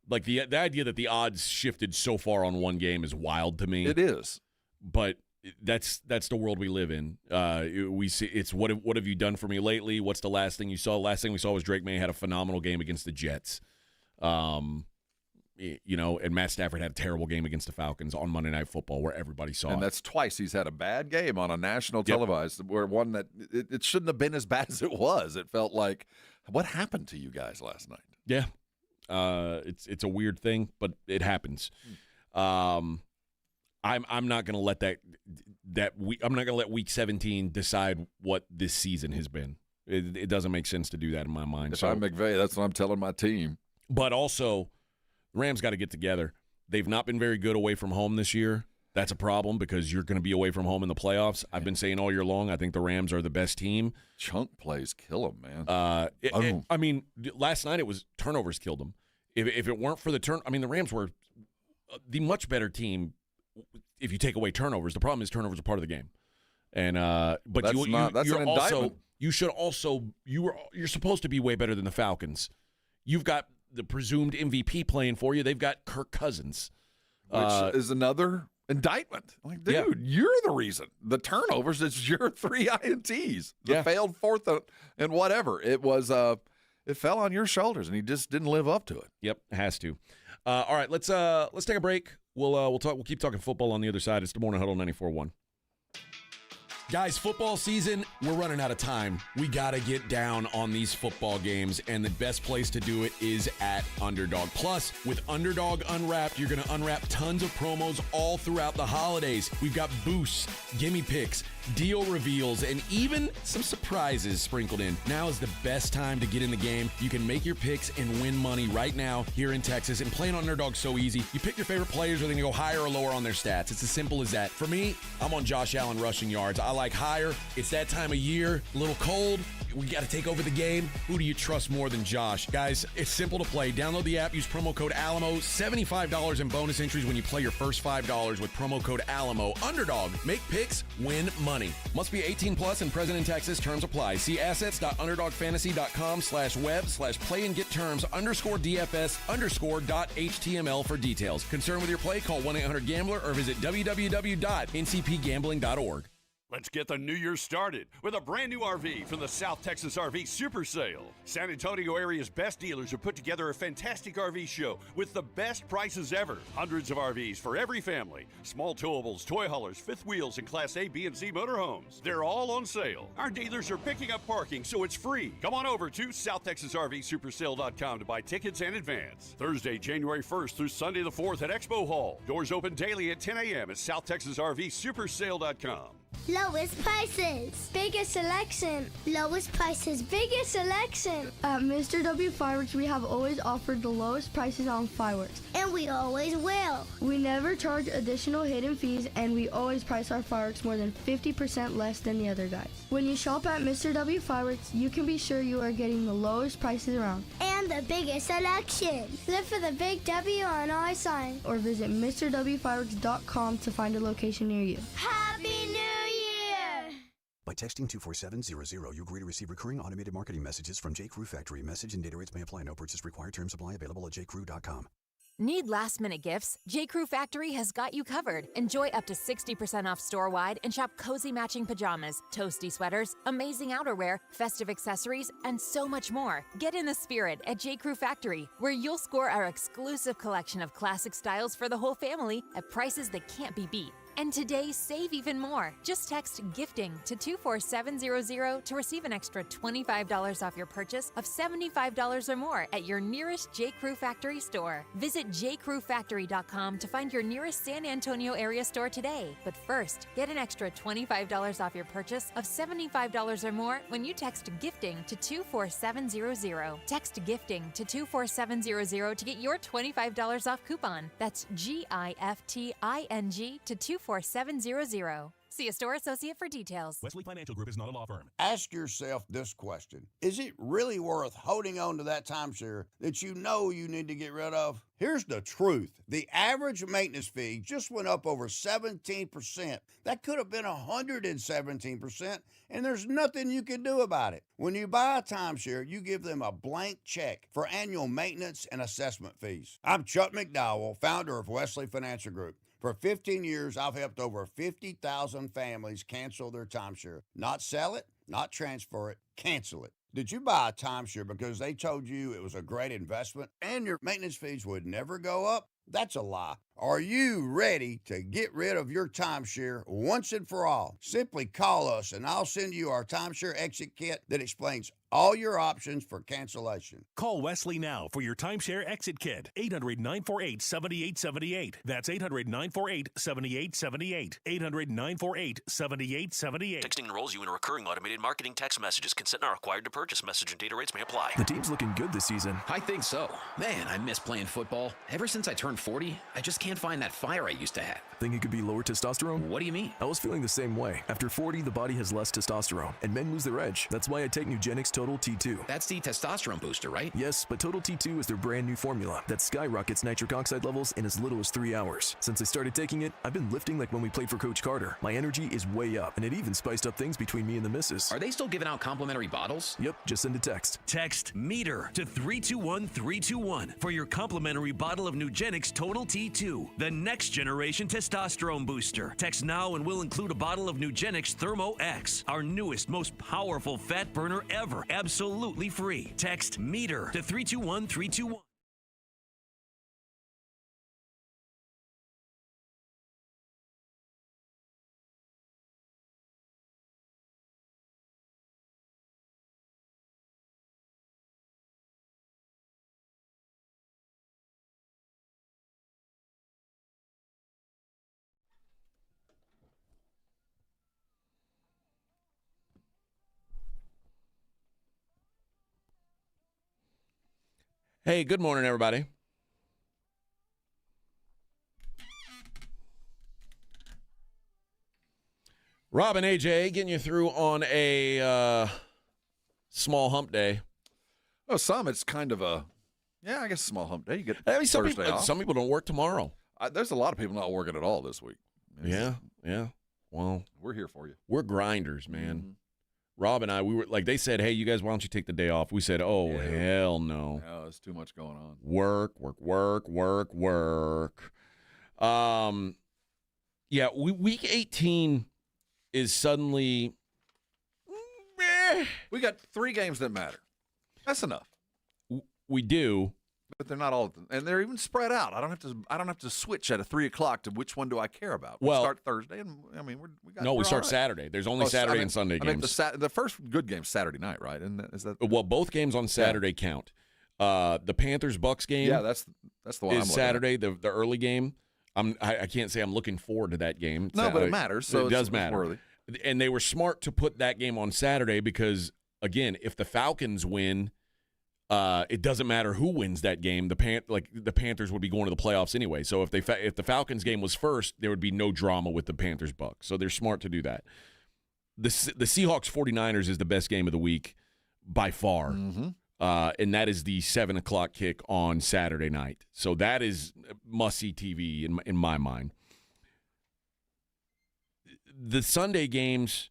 the idea that the odds shifted so far on one game is wild to me. It is, but that's the world we live in. We see it's what have you done for me lately? What's the last thing you saw? Last thing we saw was Drake May had a phenomenal game against the Jets. And Matt Stafford had a terrible game against the Falcons on Monday Night Football where everybody saw it. And that's twice he's had a bad game on a national televised, where one that it shouldn't have been as bad as it was. It felt like, what happened to you guys last night? Yeah. It's a weird thing, but it happens. I'm not going to let I'm not going to let Week 17 decide what this season has been. It doesn't make sense to do that in my mind. If I'm McVay, that's what I'm telling my team. But also, the Rams got to get together. They've not been very good away from home this year. That's a problem because you're going to be away from home in the playoffs. I've been saying all year long, I think the Rams are the best team. Chunk plays kill them, man. I mean, last night it was turnovers killed them. If it weren't for the Rams were the much better team if you take away turnovers. The problem is turnovers are part of the game. And but that's an indictment. You're supposed to be way better than the Falcons. You've got the presumed MVP playing for you. They've got Kirk Cousins. Which is another indictment. Like, dude, you're the reason. The turnovers is your 3 INTs. The failed fourth and whatever. It was it fell on your shoulders, and he just didn't live up to it. Yep, has to. All right, let's take a break. We'll keep talking football on the other side. It's the Morning Huddle 94.1. Guys, football season, we're running out of time. We got to get down on these football games, and the best place to do it is at Underdog. Plus, with Underdog Unwrapped, you're going to unwrap tons of promos all throughout the holidays. We've got boosts, gimme picks, deal reveals, and even some surprises sprinkled in. Now is the best time to get in the game. You can make your picks and win money right now here in Texas, and playing Underdog's so easy. You pick your favorite players, whether they go higher or lower on their stats. It's as simple as that. For me, I'm on Josh Allen rushing yards. I like higher. It's that time of year, a little cold. We got to take over the game. Who do you trust more than Josh? Guys, it's simple to play. Download the app, use promo code Alamo. $75 in bonus entries when you play your first $5 with promo code Alamo. Underdog. Make picks, win money. Must be 18 plus and present in Texas. Terms apply. See assets.underdogfantasy.com/web/play and get terms _DFS_.html for details. Concerned with your play? Call 1-800-GAMBLER or visit www.ncpgambling.org. Let's get the new year started with a brand new RV from the South Texas RV Super Sale. San Antonio area's best dealers have put together a fantastic RV show with the best prices ever. Hundreds of RVs for every family. Small towables, toy haulers, fifth wheels, and Class A, B, and C motorhomes. They're all on sale. Our dealers are picking up parking, so it's free. Come on over to SouthTexasRVSupersale.com to buy tickets in advance. Thursday, January 1st through Sunday the 4th at Expo Hall. Doors open daily at 10 a.m. at SouthTexasRVSupersale.com. Lowest prices, biggest selection. Lowest prices, biggest selection. At Mr. W Fireworks, we have always offered the lowest prices on fireworks. And we always will. We never charge additional hidden fees, and we always price our fireworks more than 50% less than the other guys. When you shop at Mr. W Fireworks, you can be sure you are getting the lowest prices around. And the biggest selection. Look for the big W on our sign. Or visit MrWFireworks.com to find a location near you. Happy New Year! By texting 24700, you agree to receive recurring automated marketing messages from J.Crew Factory. Message and data rates may apply. No purchase required. Terms apply. Available at jcrew.com. Need last-minute gifts? J.Crew Factory has got you covered. Enjoy up to 60% off store-wide and shop cozy matching pajamas, toasty sweaters, amazing outerwear, festive accessories, and so much more. Get in the spirit at J.Crew Factory, where you'll score our exclusive collection of classic styles for the whole family at prices that can't be beat. And today, save even more. Just text GIFTING to 24700 to receive an extra $25 off your purchase of $75 or more at your nearest J. Crew Factory store. Visit jcrewfactory.com to find your nearest San Antonio area store today. But first, get an extra $25 off your purchase of $75 or more when you text GIFTING to 24700. Text GIFTING to 24700 to get your $25 off coupon. That's GIFTING to 24700. See a store associate for details. Wesley Financial Group is not a law firm. Ask yourself this question. Is it really worth holding on to that timeshare that you know you need to get rid of? Here's the truth. The average maintenance fee just went up over 17%. That could have been 117%, and there's nothing you can do about it. When you buy a timeshare, you give them a blank check for annual maintenance and assessment fees. I'm Chuck McDowell, founder of Wesley Financial Group. For 15 years, I've helped over 50,000 families cancel their timeshare. Not sell it, not transfer it, cancel it. Did you buy a timeshare because they told you it was a great investment and your maintenance fees would never go up? That's a lie. Are you ready to get rid of your timeshare once and for all? Simply call us and I'll send you our timeshare exit kit that explains all your options for cancellation. Call Wesley now for your timeshare exit kit. 800-948-7878. That's 800-948-7878. 800-948-7878. Texting enrolls you in recurring automated marketing text messages. Consent not required to purchase. Message and data rates may apply. The team's looking good this season. I think so. Man, I miss playing football. Ever since I turned 40, I just can't find that fire I used to have. Think it could be lower testosterone? What do you mean? I was feeling the same way. After 40, the body has less testosterone, and men lose their edge. That's why I take Nugenix Total T2. That's the testosterone booster, right? Yes, but Total T2 is their brand new formula that skyrockets nitric oxide levels in as little as 3 hours. Since I started taking it, I've been lifting like when we played for Coach Carter. My energy is way up, and it even spiced up things between me and the missus. Are they still giving out complimentary bottles? Yep, just send a text. Text METER to 321-321 for your complimentary bottle of Nugenix Total T2, the next generation testosterone booster. Text now and we'll include a bottle of Nugenix Thermo X, our newest, most powerful fat burner ever, absolutely free. Text METER to 321-321. Hey, good morning, everybody. Rob and AJ getting you through on a small hump day. Oh, some it's kind of a, I guess small hump day. You get some Thursday off. Some people don't work tomorrow. There's a lot of people not working at all this week. Yeah. Well, we're here for you. We're grinders, man. Rob and I, we were like, they said, hey, you guys, why don't you take the day off? We said, hell no. No, there's too much going on. Work. Week 18 is suddenly. We got 3 games that matter. That's enough. We do. But they're not all, and they're even spread out. I don't have to switch at 3:00 to which one do I care about. We start Thursday, and I mean we start Saturday. There's only Saturday and Sunday games. The first good game's Saturday night, right? And is that both games on Saturday count. The Panthers-Bucks game. Yeah, that's the one. Is Saturday the early game? I can't say I'm looking forward to that game. No, but it matters. So it does matter. Worthy. And they were smart to put that game on Saturday because again, if the Falcons win. It doesn't matter who wins that game. The Panthers would be going to the playoffs anyway. So if the Falcons game was first, there would be no drama with the Panthers-Bucks. So they're smart to do that. The Seahawks-49ers is the best game of the week by far, and that is the 7:00 kick on Saturday night. So that is must-see TV in my mind. The Sunday games,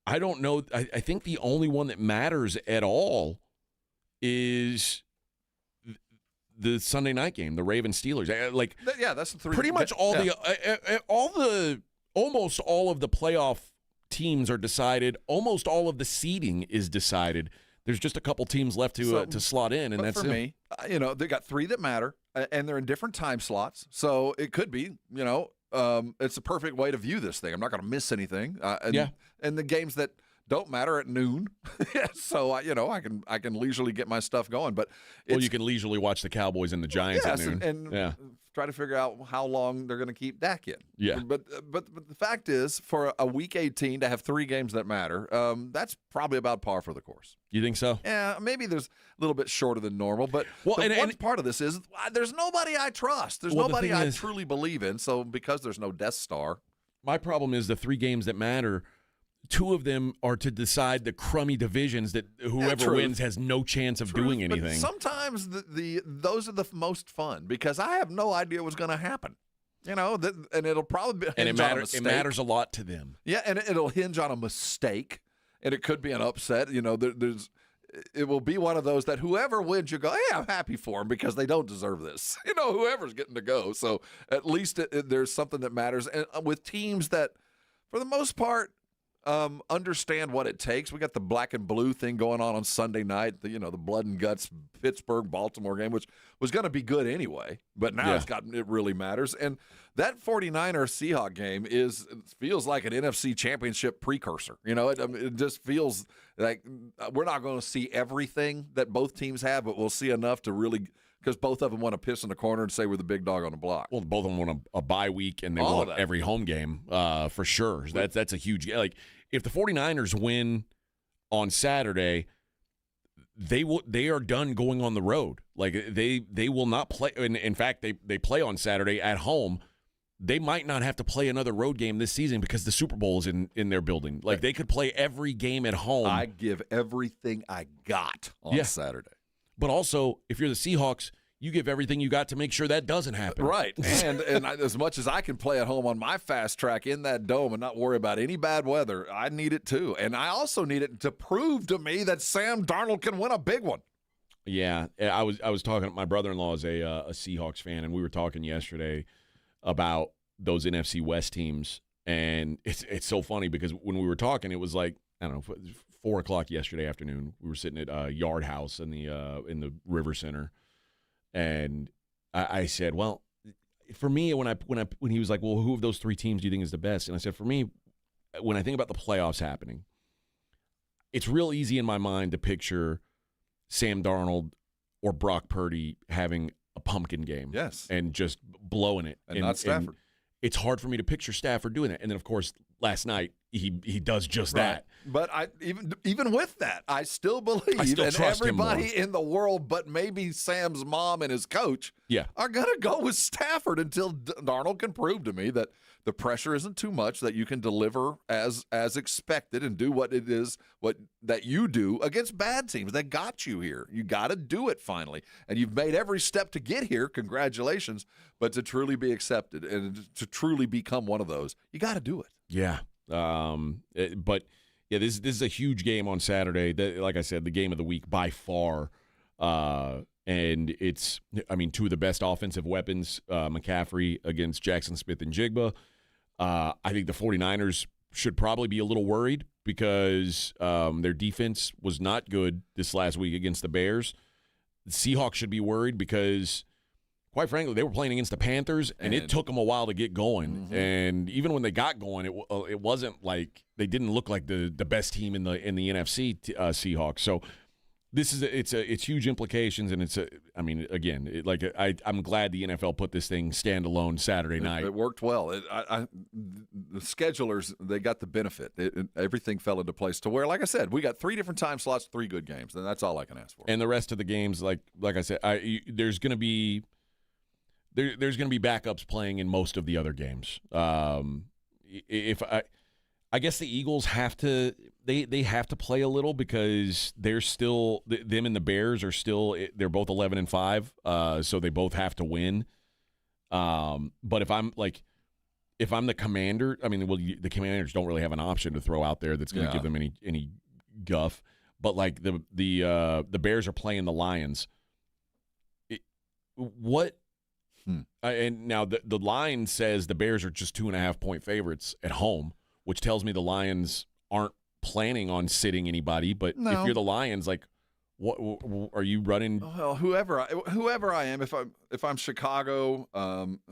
I don't know. I think the only one that matters at all is the Sunday night game, the Ravens-Steelers. That's the 3. Pretty much almost all of the playoff teams are decided. Almost all of the seeding is decided. There's just a couple teams left to slot in, and that's for me. They got 3 that matter, and they're in different time slots. So it could be, it's a perfect way to view this thing. I'm not going to miss anything. And the games that don't matter at noon, so I can leisurely get my stuff going. But you can leisurely watch the Cowboys and the Giants at noon, and try to figure out how long they're going to keep Dak in. Yeah, but the fact is, for a Week 18 to have 3 games that matter, that's probably about par for the course. You think so? Yeah, maybe there's a little bit shorter than normal, but one part of this is there's nobody I trust. There's nobody I truly believe in. So because there's no Death Star, my problem is the 3 games that matter. 2 of them are to decide the crummy divisions that whoever wins has no chance of doing anything. But sometimes those are the most fun because I have no idea what's going to happen. And it'll probably hinge on a mistake. It matters a lot to them. Yeah, and it'll hinge on a mistake, and it could be an upset. It will be one of those that whoever wins, you go, hey, I'm happy for them because they don't deserve this. Whoever's getting to go. So at least there's something that matters. And with teams that, for the most part, understand what it takes. We got the black and blue thing going on Sunday night, the blood and guts Pittsburgh-Baltimore game, which was going to be good anyway, but now it really matters. And that 49er-Seahawks game feels like an NFC championship precursor. It just feels like we're not going to see everything that both teams have, but we'll see enough to really – because both of them want to piss in the corner and say we're the big dog on the block. Well, both of them want a bye week, and they want every home game for sure. That's a huge – like, if the 49ers win on Saturday, they are done going on the road. Like, they will not play – in fact, they play on Saturday at home. They might not have to play another road game this season because the Super Bowl is in their building. Like, they could play every game at home. I give everything I got on Saturday. But also, if you're the Seahawks, you give everything you got to make sure that doesn't happen. Right. And as much as I can play at home on my fast track in that dome and not worry about any bad weather, I need it too. And I also need it to prove to me that Sam Darnold can win a big one. Yeah. I was talking – my brother-in-law is a Seahawks fan, and we were talking yesterday about those NFC West teams. And it's so funny because when we were talking, it was like, I don't know, 4 o'clock yesterday afternoon. We were sitting at Yard House in the River Center, and I said, "Well, for me, when he was like, well, who of those 3 teams do you think is the best?" And I said, for me, when I think about the playoffs happening, it's real easy in my mind to picture Sam Darnold or Brock Purdy having a pumpkin game, and just blowing it, and not Stafford. And it's hard for me to picture Stafford doing that, and then of course last night. He does just that. But even with that, I still believe and everybody in the world but maybe Sam's mom and his coach are going to go with Stafford until Darnold can prove to me that the pressure isn't too much, that you can deliver as expected and do what it is that you do against bad teams that got you here. You got to do it finally. And you've made every step to get here. Congratulations. But to truly be accepted and to truly become one of those, you got to do it. Yeah. But this is a huge game on Saturday. Like I said, the game of the week by far. And it's, 2 of the best offensive weapons, McCaffrey against Jackson Smith and Jigba. I think the 49ers should probably be a little worried because their defense was not good this last week against the Bears. The Seahawks should be worried because, quite frankly, they were playing against the Panthers, and it took them a while to get going. Mm-hmm. And even when they got going, it wasn't like they didn't look like the best team in the NFC Seahawks. So it's huge implactions, and I'm glad the NFL put this thing standalone Saturday night. It worked well. The schedulers, they got the benefit. Everything fell into place to where, like I said, we got 3 different time slots, 3 good games, and that's all I can ask for. And the rest of the games, like I said, there's going to be. There's going to be backups playing in most of the other games. I guess the Eagles have to they have to play a little because they're still them and the Bears are still they're both 11-5, so they both have to win. But if I'm the Commander, the Commanders don't really have an option to throw out there that's going to give them any guff. But like the Bears are playing the Lions. And now the line says the Bears are just 2.5-point favorites at home, which tells me the Lions aren't planning on sitting anybody. But if you're the Lions, like, what are you running? Well, whoever I am, if I'm Chicago,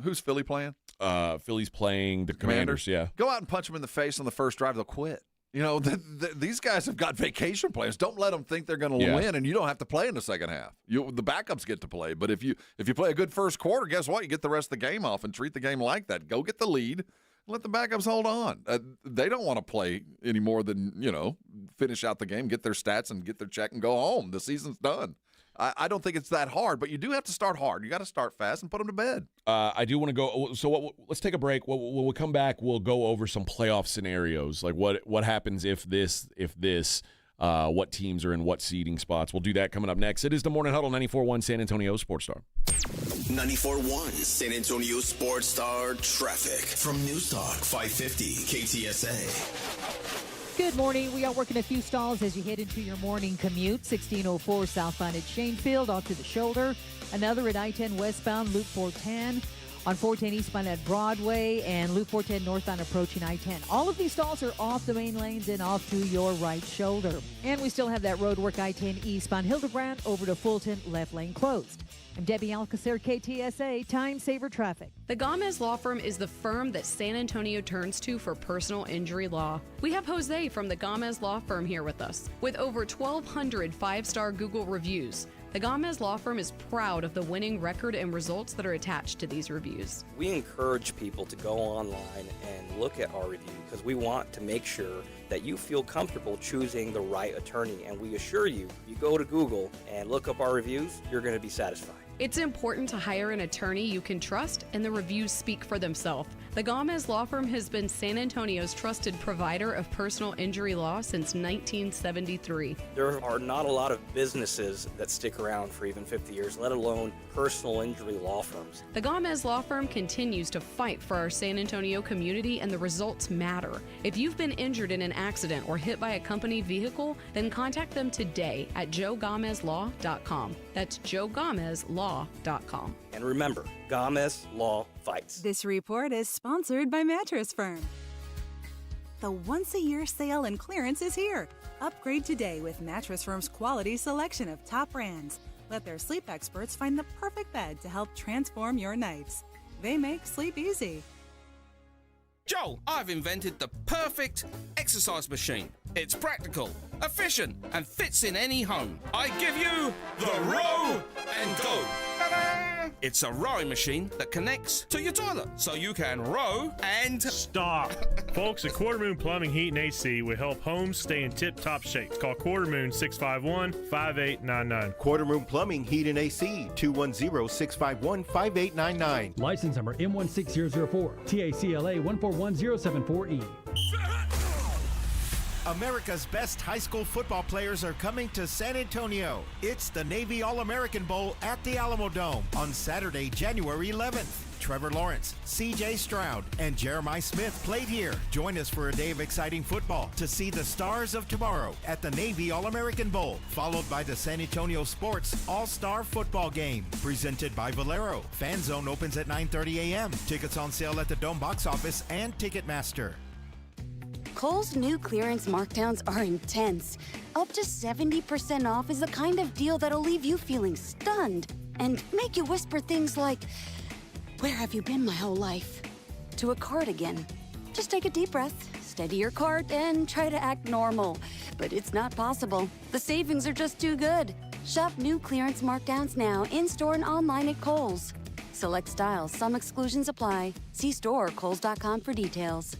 who's Philly playing? Phillies playing the Commanders. Yeah. Go out and punch them in the face on the first drive. They'll quit. You know, these guys have got vacation plans. Don't let them think they're going to win, and you don't have to play in the second half. The backups get to play. But if you play a good first quarter, guess what? You get the rest of the game off and treat the game like that. Go get the lead. Let the backups hold on. They don't want to play any more than, finish out the game, get their stats, and get their check and go home. The season's done. I don't think it's that hard, but you do have to start hard. You got to start fast and put them to bed. I do want to go. So let's take a break. When we come back, we'll go over some playoff scenarios, like what happens if this, what teams are in what seeding spots. We'll do that coming up next. It is the Morning Huddle, 94.1 San Antonio Sports Star. 94.1 San Antonio Sports Star traffic from News Talk 550 KTSA. Good morning. We are working a few stalls as you head into your morning commute. 1604 southbound at Shanefield off to the shoulder. Another at I-10 westbound, Loop 410. On 410 eastbound at Broadway and Loop 410 northbound approaching I-10. All of these stalls are off the main lanes and off to your right shoulder. And we still have that road work I-10 eastbound Hildebrand over to Fulton, left lane closed. I'm Debbie Alcacer, KTSA, Time Saver Traffic. The Gomez Law Firm is the firm that San Antonio turns to for personal injury law. We have Jose from the Gomez Law Firm here with us. With over 1,200 five-star Google reviews, the Gomez Law Firm is proud of the winning record and results that are attached to these reviews. We encourage people to go online and look at our review because we want to make sure that you feel comfortable choosing the right attorney. And we assure you, you go to Google and look up our reviews, you're going to be satisfied. It's important to hire an attorney you can trust, and the reviews speak for themselves. The Gomez Law Firm has been San Antonio's trusted provider of personal injury law since 1973. There are not a lot of businesses that stick around for even 50 years, let alone personal injury law firms. The Gomez Law Firm continues to fight for our San Antonio community, and the results matter. If you've been injured in an accident or hit by a company vehicle, then contact them today at joegomezlaw.com. That's joegomezlaw.com. And remember, Gomez Law fights. This report is sponsored by Mattress Firm. The once-a-year sale and clearance is here. Upgrade today with Mattress Firm's quality selection of top brands. Let their sleep experts find the perfect bed to help transform your nights. They make sleep easy. Joe, I've invented the perfect exercise machine. It's practical, efficient, and fits in any home. I give you the Row and Go. Ta-da! It's a rowing machine that connects to your toilet, so you can row and... Stop! Folks at Quarter Moon Plumbing, Heat, and AC will help homes stay in tip-top shape. Call Quarter Moon 651-5899. Quarter Moon Plumbing, Heat, and AC, 210-651-5899. License number M16004, TACLA 141074E. America's best high school football players are coming to San Antonio. It's the Navy All-American Bowl at the Alamo Dome on Saturday, January 11th. Trevor Lawrence, C.J. Stroud, and Jeremiah Smith played here. Join us for a day of exciting football to see the stars of tomorrow at the Navy All-American Bowl, followed by the San Antonio Sports All-Star Football Game, presented by Valero. Fan Zone opens at 9:30 a.m. Tickets on sale at the Dome box office and Ticketmaster. Kohl's new clearance markdowns are intense. Up to 70% off is the kind of deal that'll leave you feeling stunned and make you whisper things like, "Where have you been my whole life?" to a cardigan. Just take a deep breath, steady your cart, and try to act normal. But it's not possible. The savings are just too good. Shop new clearance markdowns now in-store and online at Kohl's. Select styles, some exclusions apply. See store or kohls.com for details.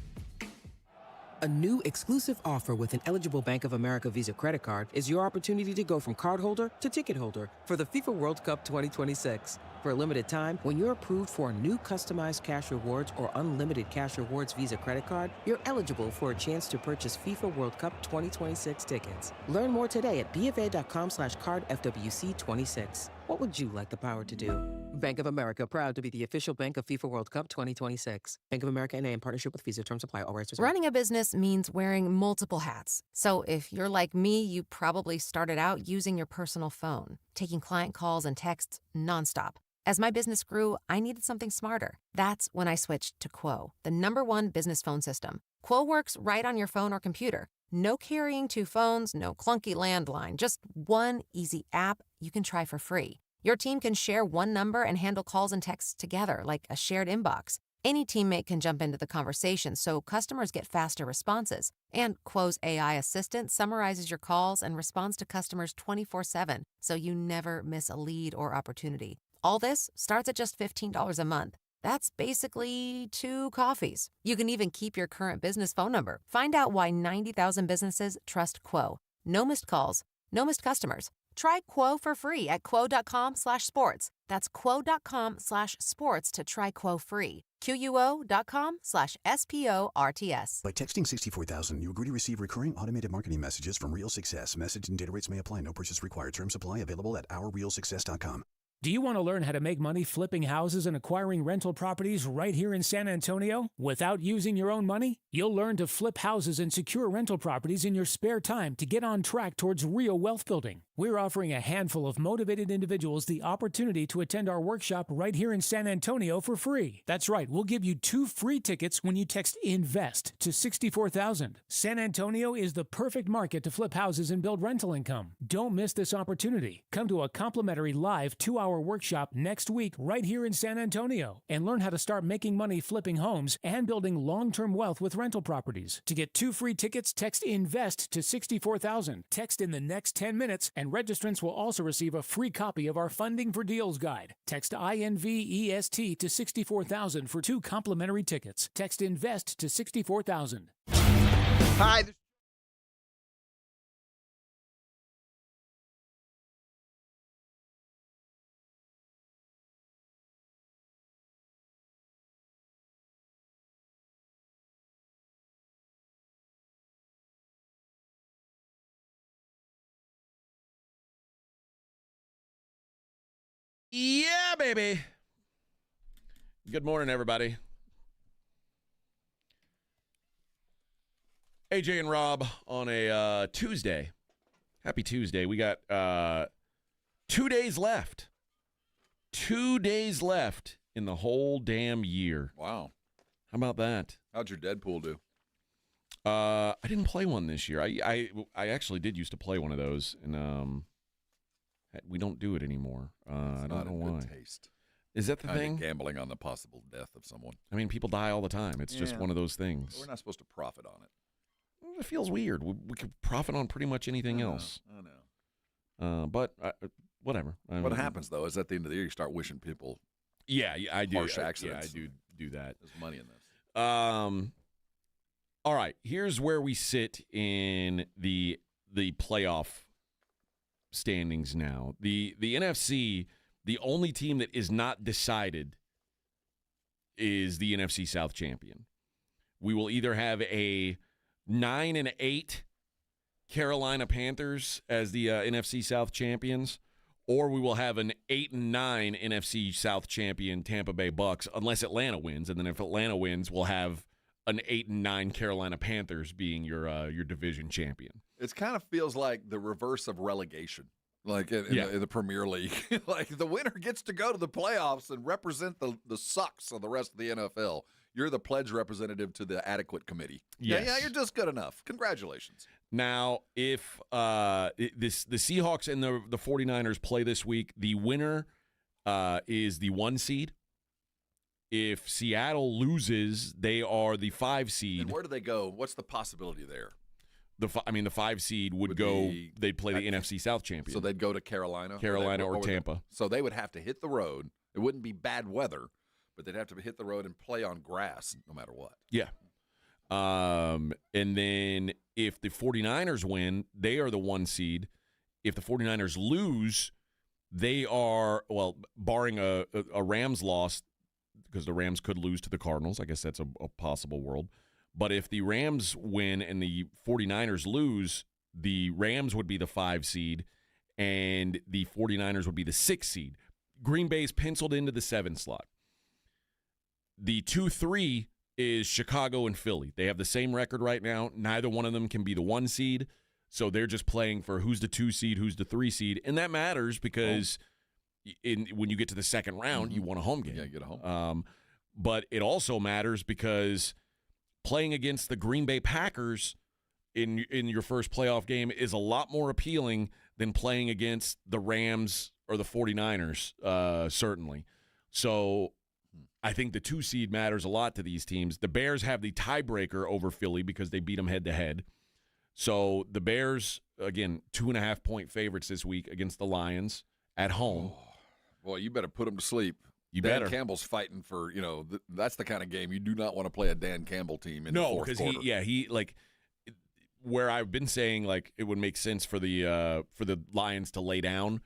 A new exclusive offer with an eligible Bank of America Visa credit card is your opportunity to go from cardholder to ticket holder for the FIFA World Cup 2026. For a limited time, when you're approved for a new customized cash rewards or unlimited cash rewards Visa credit card, you're eligible for a chance to purchase FIFA World Cup 2026 tickets. Learn more today at bfa.com/cardfwc26. What would you like the power to do? Bank of America, proud to be the official bank of FIFA World Cup 2026. Bank of America N.A. in partnership with Visa. Terms apply. All rights reserved. Running a business means wearing multiple hats. So if you're like me, you probably started out using your personal phone, taking client calls and texts nonstop. As my business grew, I needed something smarter. That's when I switched to Quo, the #1 business phone system. Quo works right on your phone or computer. No carrying 2 phones, no clunky landline, just one easy app you can try for free. Your team can share one number and handle calls and texts together like a shared inbox. Any teammate can jump into the conversation so customers get faster responses. And Quo's AI assistant summarizes your calls and responds to customers 24/7, so you never miss a lead or opportunity. All this starts at just $15 a month. That's basically 2 coffees. You can even keep your current business phone number. Find out why 90,000 businesses trust Quo. No missed calls, no missed customers. Try Quo for free at quo.com/sports. That's quo.com/sports to try Quo free. QUO.com/SPORTS. By texting 64,000, you agree to receive recurring automated marketing messages from Real Success. Message and data rates may apply. No purchase required. Terms apply. Available at ourrealsuccess.com. Do you want to learn how to make money flipping houses and acquiring rental properties right here in San Antonio without using your own money? You'll learn to flip houses and secure rental properties in your spare time to get on track towards real wealth building. We're offering a handful of motivated individuals the opportunity to attend our workshop right here in San Antonio for free. That's right, we'll give you 2 free tickets when you text INVEST to 64,000. San Antonio is the perfect market to flip houses and build rental income. Don't miss this opportunity. Come to a complimentary live 2-hour workshop next week right here in San Antonio and learn how to start making money flipping homes and building long-term wealth with rental properties. To get 2 free tickets, text INVEST to 64,000. Text in the next 10 minutes and registrants will also receive a free copy of our Funding for Deals guide. Text INVEST to 64,000 for 2 complimentary tickets. Text INVEST to 64,000. Hi. Yeah, baby. Good morning, everybody. AJ and Rob on a Tuesday. Happy Tuesday. We got 2 days left. 2 days left in the whole damn year. Wow. How about that? How'd your Deadpool do? I didn't play one this year. I actually did used to play one of those, and we don't do it anymore. I don't know why. Taste. Is that the thing? Gambling on the possible death of someone. I mean, people die all the time. It's just one of those things. We're not supposed to profit on it. It feels weird. We could profit on pretty much anything else. I know. But whatever. What happens, though, is at the end of the year, you start wishing people I do. harsh accidents. Yeah, I do that. There's money in this. All right. Here's where we sit in the playoff standings now. The NFC, the only team that is not decided is the NFC South champion. We will either have a 9-8 Carolina Panthers as the NFC South champions, or we will have an 8-9 NFC South champion Tampa Bay Bucks, unless Atlanta wins. And then if Atlanta wins, we'll have an 8-9 Carolina Panthers being your division champion. It kind of feels like the reverse of relegation, like in the Premier League. Like the winner gets to go to the playoffs and represent the sucks of the rest of the NFL. You're the pledge representative to the adequate committee. Yes. Yeah, you're just good enough. Congratulations. Now, if the Seahawks and the 49ers play this week, the winner is the 1 seed. If Seattle loses, they are the 5 seed. And where do they go? What's the possibility there? The 5 seed would go. They'd play the NFC South champion. So they'd go to Carolina, or Tampa. So they would have to hit the road. It wouldn't be bad weather, but they'd have to hit the road and play on grass no matter what. Yeah. And then if the 49ers win, they are the 1 seed. If the 49ers lose, they are, barring a Rams loss, because the Rams could lose to the Cardinals. I guess that's a possible world. But if the Rams win and the 49ers lose, the Rams would be the 5 seed and the 49ers would be the 6 seed. Green Bay's penciled into the 7 slot. The 2-3 is Chicago and Philly. They have the same record right now. Neither one of them can be the 1 seed. So they're just playing for who's the 2 seed, who's the 3 seed. And that matters because when you get to the second round, you want a home game. Yeah, you get a home. But it also matters because playing against the Green Bay Packers in your first playoff game is a lot more appealing than playing against the Rams or the 49ers, certainly. So I think the 2 seed matters a lot to these teams. The Bears have the tiebreaker over Philly because they beat them head-to-head. So the Bears, again, 2.5-point favorites this week against the Lions at home. Oh, boy, you better put them to sleep. You Dan better. Campbell's fighting for, that's the kind of game you do not want to play a Dan Campbell team in the fourth quarter. No, because he where I've been saying it would make sense for the Lions to lay down.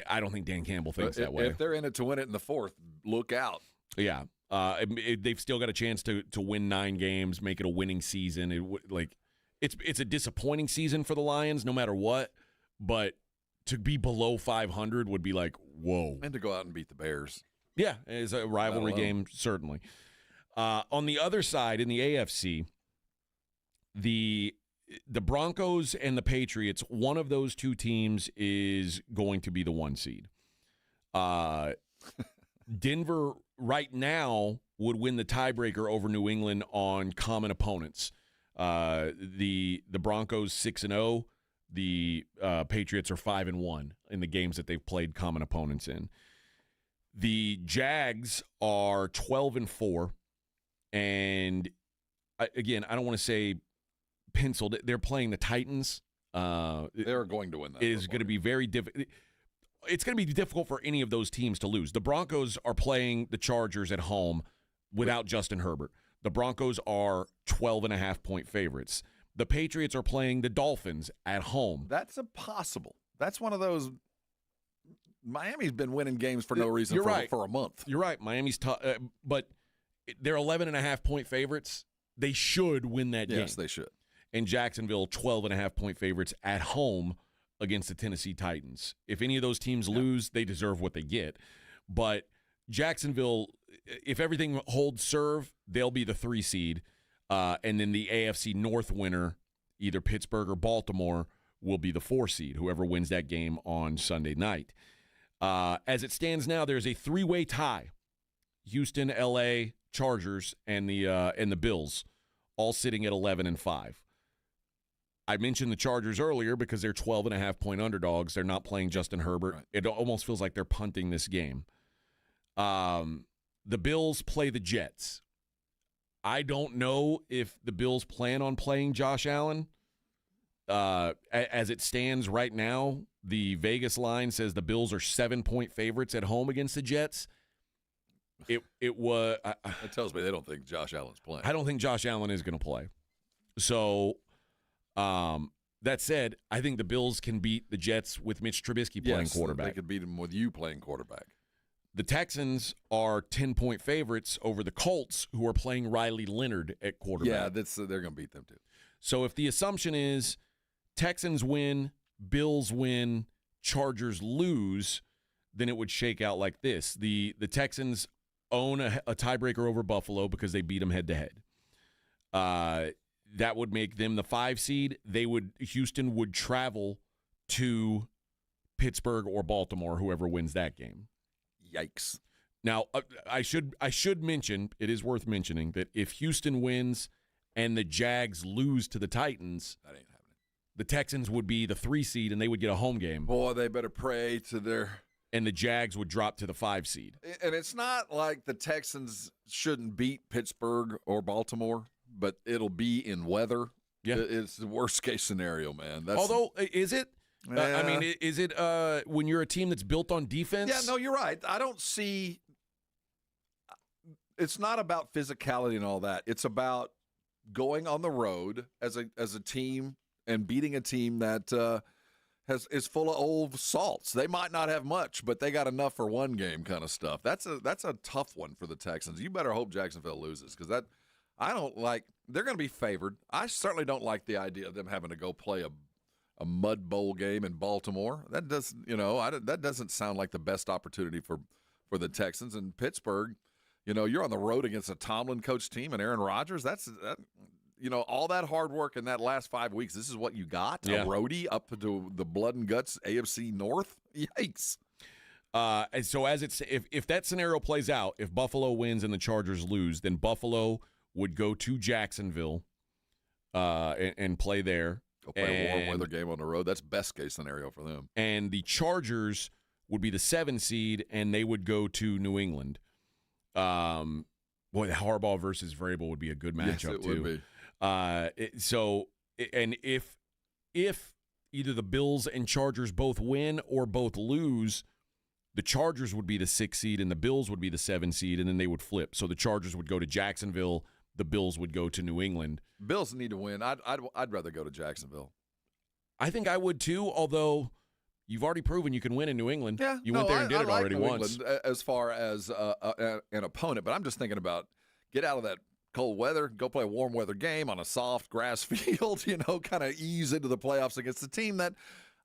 I don't think Dan Campbell thinks that way. If they're in it to win it in the fourth, look out. Yeah, they've still got a chance to win 9 games, make it a winning season. It's a disappointing season for the Lions, no matter what. But to be below 500 would be like, whoa. And to go out and beat the Bears. Yeah, it's a rivalry game, certainly. On the other side, in the AFC, the Broncos and the Patriots, one of those 2 teams is going to be the 1 seed. Denver right now would win the tiebreaker over New England on common opponents. The Broncos 6-0, the Patriots are 5-1 in the games that they've played common opponents in. The Jags are 12-4, and again, I don't want to say penciled. They're playing the Titans. They're going to win that. It is going to be very difficult. It's going to be difficult for any of those teams to lose. The Broncos are playing the Chargers at home without Justin Herbert. The Broncos are 12.5-point favorites. The Patriots are playing the Dolphins at home. That's impossible. That's one of those. Miami's been winning games for no reason for a month. You're right. Miami's tough, but they're 11.5-point favorites. They should win that game. Yes, they should. And Jacksonville, 12.5-point favorites at home against the Tennessee Titans. If any of those teams lose, they deserve what they get. But Jacksonville, if everything holds serve, they'll be the 3 seed. And then the AFC North winner, either Pittsburgh or Baltimore, will be the 4 seed, whoever wins that game on Sunday night. As it stands now, there's a 3-way tie. Houston, L.A., Chargers, and the Bills, all sitting at 11-5. I mentioned the Chargers earlier because they're 12.5-point underdogs. They're not playing Justin Herbert. Right. It almost feels like they're punting this game. The Bills play the Jets. I don't know if the Bills plan on playing Josh Allen. As it stands right now, the Vegas line says the Bills are 7-point favorites at home against the Jets. It was. That tells me they don't think Josh Allen's playing. I don't think Josh Allen is going to play. So, that said, I think the Bills can beat the Jets with Mitch Trubisky playing quarterback. They could beat them with you playing quarterback. The Texans are 10-point favorites over the Colts, who are playing Riley Leonard at quarterback. Yeah, they're going to beat them too. So if the assumption is Texans win, Bills win, Chargers lose, then it would shake out like this. The Texans own a tiebreaker over Buffalo because they beat them head-to-head. That would make them the 5 seed. Houston would travel to Pittsburgh or Baltimore, whoever wins that game. Yikes. Now, I should mention, it is worth mentioning, that if Houston wins and the Jags lose to the Titans, that ain't happening. The Texans would be the 3 seed and they would get a home game. Boy, they better pray to their... And the Jags would drop to the 5 seed. And it's not like the Texans shouldn't beat Pittsburgh or Baltimore, but it'll be in weather. Yeah. It's the worst case scenario, man. Although, is it? I mean, is it when you're a team that's built on defense? Yeah, no, you're right. I don't see – it's not about physicality and all that. It's about going on the road as a team and beating a team that is full of old salts. They might not have much, but they got enough for one game kind of stuff. That's a tough one for the Texans. You better hope Jacksonville loses because that – I don't like – they're going to be favored. I certainly don't like the idea of them having to go play a mud bowl game in Baltimore. That doesn't, that doesn't sound like the best opportunity for the Texans. And Pittsburgh, you're on the road against a Tomlin coach team and Aaron Rodgers. All that hard work in that last 5 weeks. This is what you got? Yeah. A roadie up to the blood and guts AFC North? Yikes. And so if that scenario plays out, if Buffalo wins and the Chargers lose, then Buffalo would go to Jacksonville and play there. Go play a warm weather game on the road. That's best case scenario for them. And the Chargers would be the 7 seed, and they would go to New England. Boy, the Harbaugh versus Vrabel would be a good matchup, yes, it too. would be. And if either the Bills and Chargers both win or both lose, the Chargers would be the 6 seed and the Bills would be the 7 seed, and then they would flip. So the Chargers would go to Jacksonville, the Bills would go to New England. Bills need to win. I'd rather go to Jacksonville. I think I would too, although you've already proven you can win in New England. Yeah, you went there and did it like already New once. England as far as an opponent, but I'm just thinking about get out of that cold weather, go play a warm weather game on a soft grass field, kind of ease into the playoffs against the team that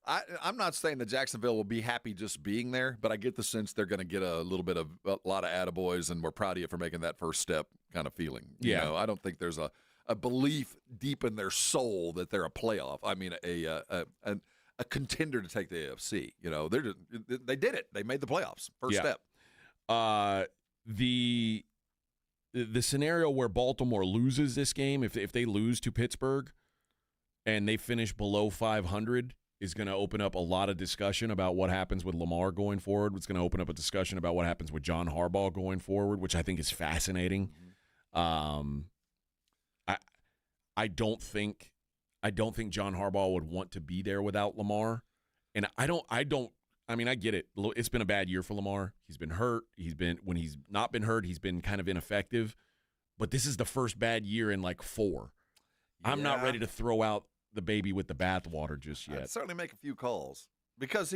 I'm not saying that Jacksonville will be happy just being there, but I get the sense they're going to get a lot of attaboys, and we're proud of you for making that first step kind of feeling. Yeah. I don't think there's a belief deep in their soul that they're a playoff. I mean, a contender to take the AFC. They did it. They made the playoffs. First step. The scenario where Baltimore loses this game, if they lose to Pittsburgh and they finish below 500, is going to open up a lot of discussion about what happens with Lamar going forward. It's going to open up a discussion about what happens with John Harbaugh going forward, which I think is fascinating. I don't think John Harbaugh would want to be there without Lamar, and I mean, I get it. It's been a bad year for Lamar. He's been hurt. When he's not been hurt, he's been kind of ineffective. But this is the first bad year in like 4. I'm not ready to throw out the baby with the bathwater just yet. I'd certainly make a few calls because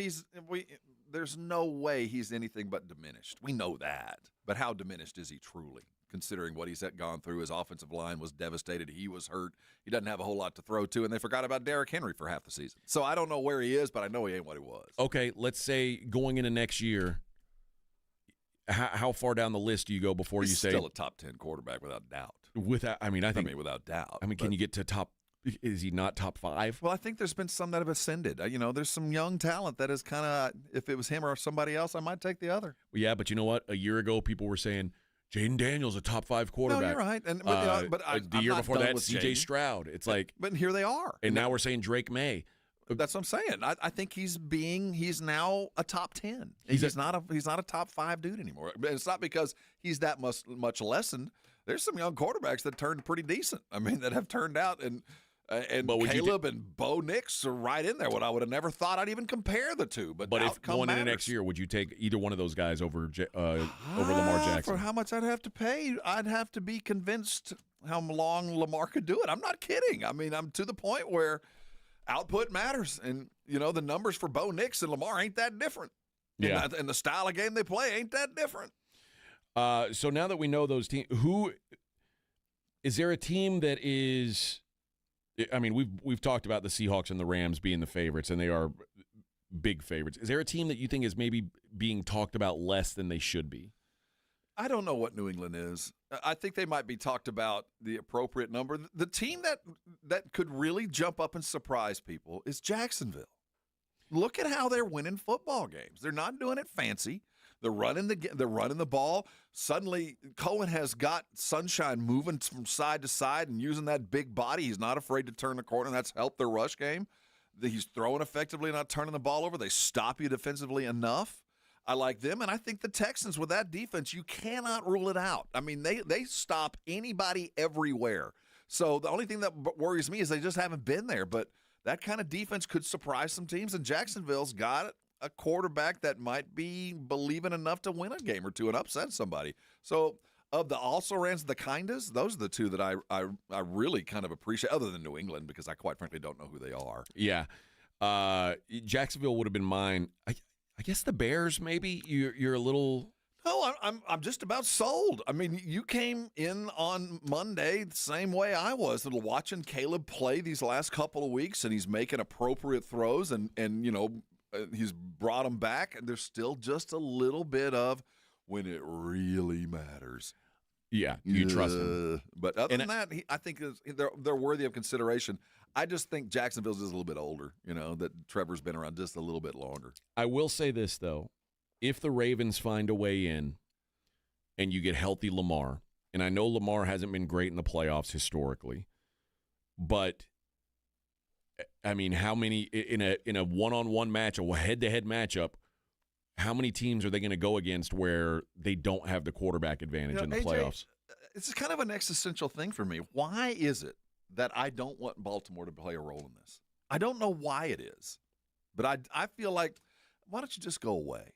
there's no way he's anything but diminished. We know that. But how diminished is he truly? Considering what he's gone through, his offensive line was devastated. He was hurt. He doesn't have a whole lot to throw to, and they forgot about Derrick Henry for half the season. So I don't know where he is, but I know he ain't what he was. Okay, let's say going into next year, how far down the list do you go before he's you say still a top 10 quarterback without doubt? Without doubt. Can you get to top? Is he not top 5? Well, I think there's been some that have ascended. There's some young talent that is kind of, if it was him or somebody else, I might take the other. Well, yeah, but you know what? A year ago, people were saying Jaden Daniels a top 5 quarterback. No, you're right. The year before that, C.J. Stroud. It's like, but here they are. And now we're saying Drake May. That's what I'm saying. I think he's now a top 10. He's not a top 5 dude anymore. It's not because he's that much lessened. There's some young quarterbacks that turned pretty decent. I mean, that have turned out and Caleb and Bo Nix are right in there. What I would have never thought I'd even compare the two. But if going into next year, would you take either one of those guys over Lamar Jackson? For how much I'd have to pay, I'd have to be convinced how long Lamar could do it. I'm not kidding. I mean, I'm to the point where output matters, and the numbers for Bo Nix and Lamar ain't that different. Yeah, and the style of game they play ain't that different. So now that we know those teams, is there a team that is? I mean, we've talked about the Seahawks and the Rams being the favorites, and they are big favorites. Is there a team that you think is maybe being talked about less than they should be? I don't know what New England is. I think they might be talked about the appropriate number. The team that could really jump up and surprise people is Jacksonville. Look at how they're winning football games. They're not doing it fancy. They're running the ball. Suddenly, Cohen has got Sunshine moving from side to side and using that big body. He's not afraid to turn the corner. That's helped their rush game. He's throwing effectively, not turning the ball over. They stop you defensively enough. I like them, and I think the Texans with that defense, you cannot rule it out. I mean, they stop anybody everywhere. So the only thing that worries me is they just haven't been there. But that kind of defense could surprise some teams, and Jacksonville's got a quarterback that might be believing enough to win a game or two and upset somebody. So of the also-rans, the kindas, those are the two that I really kind of appreciate, other than New England, because I quite frankly don't know who they are. Yeah. Jacksonville would have been mine. I guess the Bears, maybe you're a little. No, I'm just about sold. I mean, you came in on Monday the same way I was, watching Caleb play these last couple of weeks, and he's making appropriate throws, and he's brought them back, and there's still just a little bit of when it really matters. Yeah, you trust him. But other than that, I think they're worthy of consideration. I just think Jacksonville's just a little bit older, that Trevor's been around just a little bit longer. I will say this, though. If the Ravens find a way in and you get healthy Lamar, and I know Lamar hasn't been great in the playoffs historically, but, I mean, how many in a one-on-one match, a head-to-head matchup, how many teams are they going to go against where they don't have the quarterback advantage in the AJ, playoffs? It's kind of an existential thing for me. Why is it that I don't want Baltimore to play a role in this? I don't know why it is, but I feel like, why don't you just go away?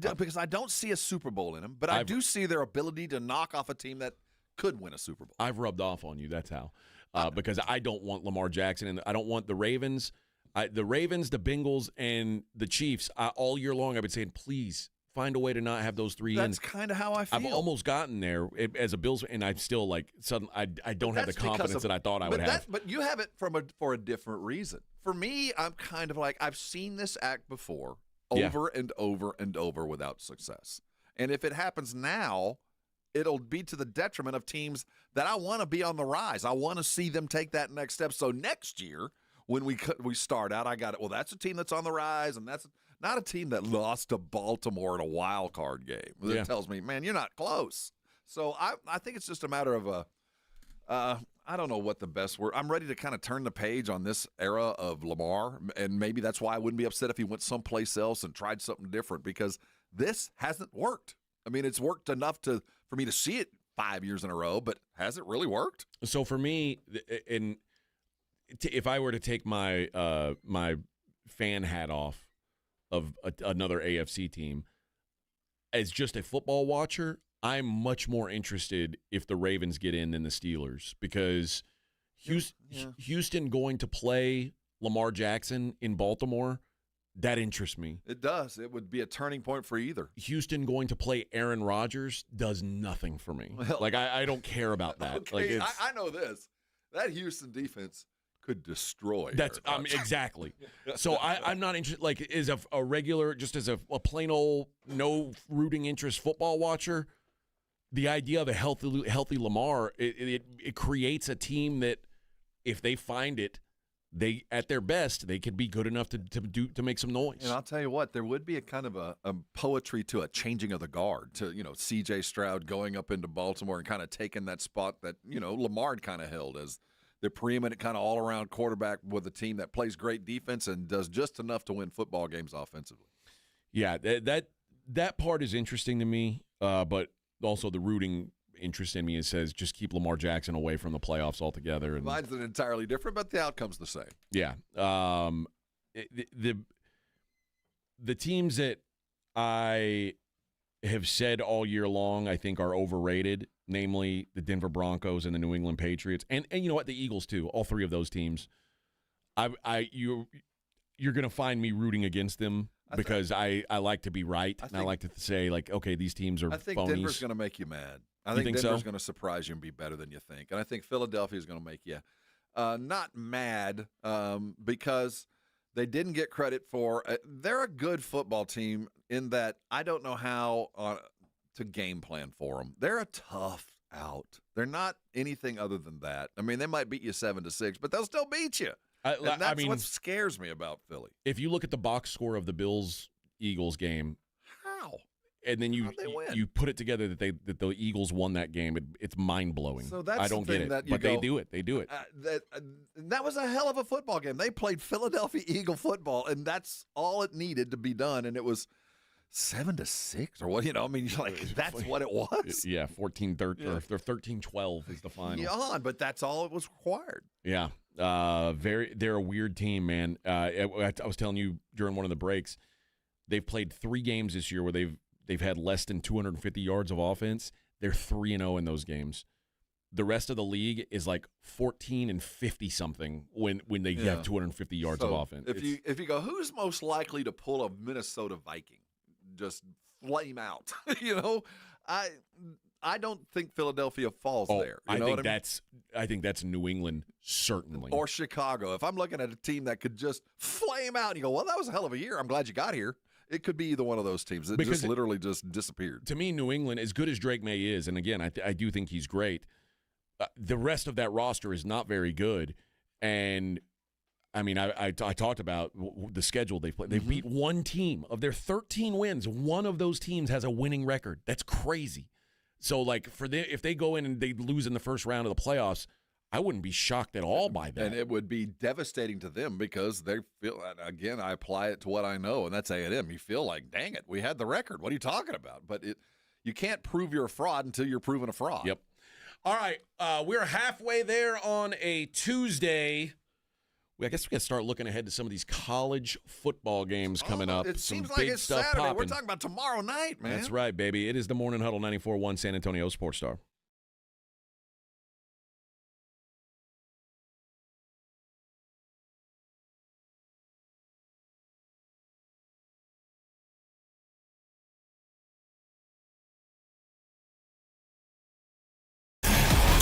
Because I don't see a Super Bowl in them, but I do see their ability to knock off a team that could win a Super Bowl. I've rubbed off on you. That's how. Because I don't want Lamar Jackson, and I don't want the Ravens. The Bengals, and the Chiefs, all year long I've been saying, please find a way to not have those three in. That's kind of how I feel. I've almost gotten there as a Bills, and I'm still like, suddenly I don't have the confidence that I thought I would have. But you have it for a different reason. For me, I'm kind of like, I've seen this act before, over and over and over without success. And if it happens now, it'll be to the detriment of teams that I want to be on the rise. I want to see them take that next step. So next year, when we start out, I got it. Well, that's a team that's on the rise, and that's not a team that lost to Baltimore in a wild card game. That tells me, man, you're not close. So I think it's just a matter of I don't know what the best word. I'm ready to kind of turn the page on this era of Lamar, and maybe that's why I wouldn't be upset if he went someplace else and tried something different, because this hasn't worked. I mean, it's worked enough for me to see it 5 years in a row, but has it really worked? So for me, if I were to take my my fan hat off of another AFC team, as just a football watcher, I'm much more interested if the Ravens get in than the Steelers, because Houston going to play Lamar Jackson in Baltimore, that interests me. It does. It would be a turning point for either. Houston going to play Aaron Rodgers does nothing for me. Well, like, I don't care about that. Okay, like I know this. That Houston defense could destroy. That's exactly. So I'm not interested. Like, as a regular, just as a plain old no rooting interest football watcher, the idea of a healthy Lamar, it creates a team that, if they find it, they at their best they could be good enough to make some noise. And I'll tell you what, there would be a kind of a poetry to a changing of the guard, to C.J. Stroud going up into Baltimore and kind of taking that spot that Lamar kind of held as the preeminent kind of all-around quarterback with a team that plays great defense and does just enough to win football games offensively. Yeah, that part is interesting to me, but also the rooting interest in me says just keep Lamar Jackson away from the playoffs altogether. And mine's entirely different, but the outcome's the same. Yeah. The teams that I have said all year long I think are overrated, namely the Denver Broncos and the New England Patriots, and you know what, the Eagles too. All three of those teams, you're going to find me rooting against them because I like to be right, and I like to say, like, okay, these teams are phonies. I think Denver's going to make you mad. I think Denver's going to surprise you and be better than you think. And I think Philadelphia is going to make you not mad because they didn't get credit for they're a good football team in that I don't know how to game plan for them. They're a tough out. They're not anything other than that. I mean, they might beat you 7-6, but they'll still beat you. And that's what scares me about Philly. If you look at the box score of the Bills-Eagles game, how? And then you put it together that the Eagles won that game, it's mind-blowing. So that's I don't get it, but they do it. They do it. That was a hell of a football game. They played Philadelphia Eagle football, and that's all it needed to be done. And it was 7-6 or what? I mean, that's what it was. Yeah, 14-13 or 13-12 is the final. Yeah, but that's all it was required. Yeah, they're a weird team, man. I was telling you during one of the breaks, they've played 3 games this year where they've had less than 250 yards of offense. They're 3-0 in those games. The rest of the league is like 14 and 50 something when they have 250 yards of offense. If you go, who's most likely to pull a Minnesota Viking, just flame out? I don't think Philadelphia falls there. I think that's New England, certainly, or Chicago. If I'm looking at a team that could just flame out, and you go, well, that was a hell of a year. I'm glad you got here. It could be either one of those teams. It just literally just disappeared. To me, New England, as good as Drake May is, and again, I do think he's great, the rest of that roster is not very good. And, I mean, I talked about the schedule they've played. They've beat one team. Of their 13 wins, one of those teams has a winning record. That's crazy. So, like, if they go in and they lose in the first round of the playoffs, I wouldn't be shocked at all by that. And it would be devastating to them because they feel, again, I apply it to what I know, and that's A&M. You feel like, dang it, we had the record. What are you talking about? But you can't prove you're a fraud until you're proven a fraud. Yep. All right, we're halfway there on a Tuesday. I guess we got to start looking ahead to some of these college football games coming up. It some seems big like it's stuff Saturday. popping. We're talking about tomorrow night, man. That's right, baby. It is the Morning Huddle 94.1 San Antonio Sports Star.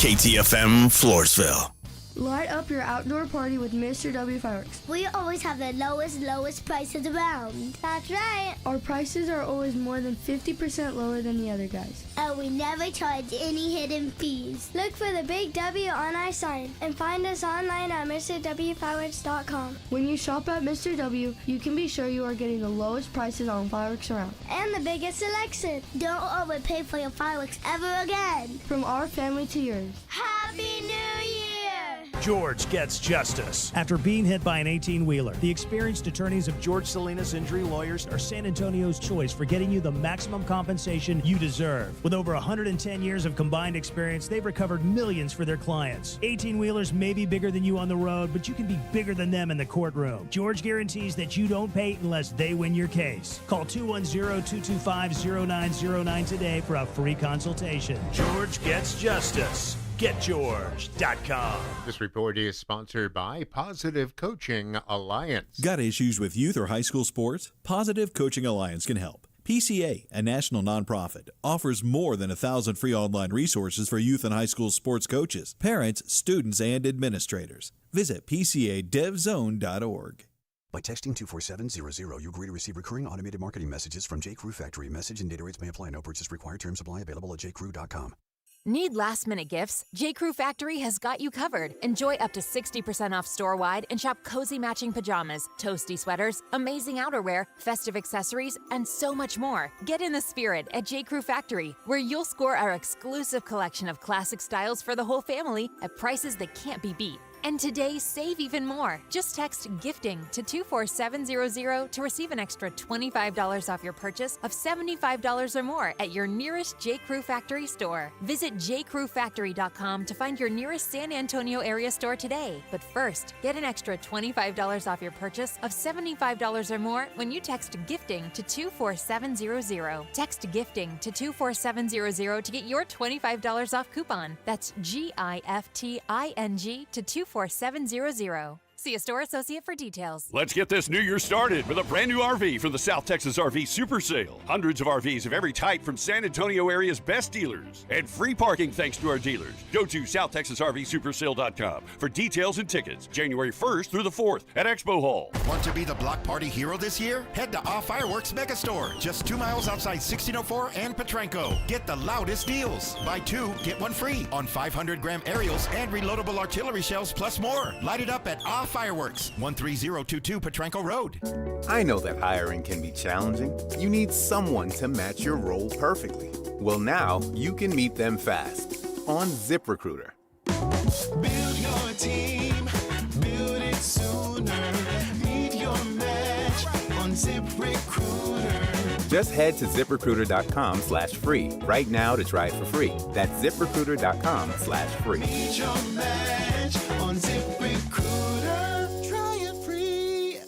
KTFM Floresville. Light up your outdoor party with Mr. W Fireworks. We always have the lowest prices around. That's right. Our prices are always more than 50% lower than the other guys. And we never charge any hidden fees. Look for the big W on our sign and find us online at MrWFireworks.com. When you shop at Mr. W, you can be sure you are getting the lowest prices on fireworks around. And the biggest selection. Don't overpay for your fireworks ever again. From our family to yours. Happy New Year! George gets justice. After being hit by an 18-wheeler, the experienced attorneys of George Salinas Injury Lawyers are San Antonio's choice for getting you the maximum compensation you deserve. With over 110 years of combined experience, they've recovered millions for their clients. 18-wheelers may be bigger than you on the road, but you can be bigger than them in the courtroom. George guarantees that you don't pay unless they win your case. Call 210-225-0909 today for a free consultation. George gets justice. GetGeorge.com. This report is sponsored by Positive Coaching Alliance. Got issues with youth or high school sports? Positive Coaching Alliance can help. PCA, a national nonprofit, offers more than 1,000 free online resources for youth and high school sports coaches, parents, students, and administrators. Visit PCADevZone.org. By texting 24700, you agree to receive recurring automated marketing messages from J. Crew Factory. Message and data rates may apply. No purchase required. Terms apply. Available at jcrew.com. Need last-minute gifts? J.Crew Factory has got you covered. Enjoy up to 60% off store-wide and shop cozy matching pajamas, toasty sweaters, amazing outerwear, festive accessories, and so much more. Get in the spirit at J.Crew Factory, where you'll score our exclusive collection of classic styles for the whole family at prices that can't be beat. And today, save even more. Just text GIFTING to 24700 to receive an extra $25 off your purchase of $75 or more at your nearest J. Crew Factory store. Visit jcrewfactory.com to find your nearest San Antonio area store today. But first, get an extra $25 off your purchase of $75 or more when you text GIFTING to 24700. Text GIFTING to 24700 to get your $25 off coupon. That's GIFTING to 24700. See a store associate for details. Let's get this new year started with a brand new RV from the South Texas RV Super Sale. Hundreds of RVs of every type from San Antonio area's best dealers. And free parking thanks to our dealers. Go to SouthTexasRVSupersale.com for details and tickets. January 1st through the 4th at Expo Hall. Want to be the block party hero this year? Head to Off Fireworks Megastore, just 2 miles outside 1604 and Petranco. Get the loudest deals. Buy 2, get 1 free on 500-gram aerials and reloadable artillery shells plus more. Light it up at Off Fireworks, 13022 Petranco Road. I know that hiring can be challenging. You need someone to match your role perfectly. Well, now you can meet them fast on ZipRecruiter. Build your team, build it sooner. Meet your match on ZipRecruiter. Just head to ZipRecruiter.com/free right now to try it for free. That's ZipRecruiter.com/free. Meet your match on ZipRecruiter. Try it free.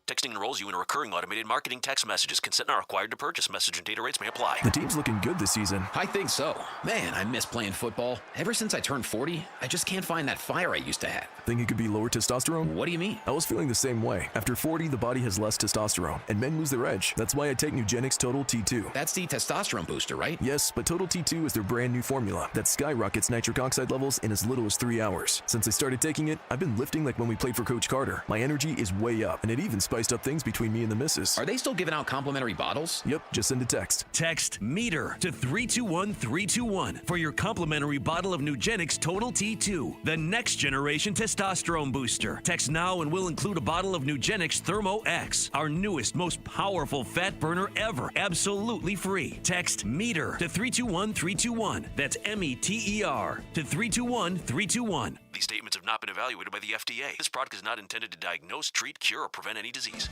Texting enrolls you in a recurring automated marketing text messages. Consent not required to purchase. Message and data rates may apply. The team's looking good this season. I think so. Man, I miss playing football. Ever since I turned 40, I just can't find that fire I used to have. Think it could be lower testosterone? What do you mean? I was feeling the same way. After 40, the body has less testosterone, and men lose their edge. That's why I take Nugenix Total T2. That's the testosterone booster, right? Yes, but Total T2 is their brand new formula that skyrockets nitric oxide levels in as little as 3 hours. Since I started taking it, I've been lifting like when we played for Coach Carter. My energy is way up, and it even spiced up things between me and the missus. Are they still giving out complimentary bottles? Yep, just send a text. Text METER to 321-321 for your complimentary bottle of Nugenix Total T2, the next generation testosterone booster. Text now and we'll include a bottle of Nugenix Thermo X, our newest, most powerful fat burner ever, absolutely free. Text METER to 321-321. That's METER to 321-321. These statements have not been evaluated by the FDA. This product is not intended to diagnose, treat, cure, or prevent any disease.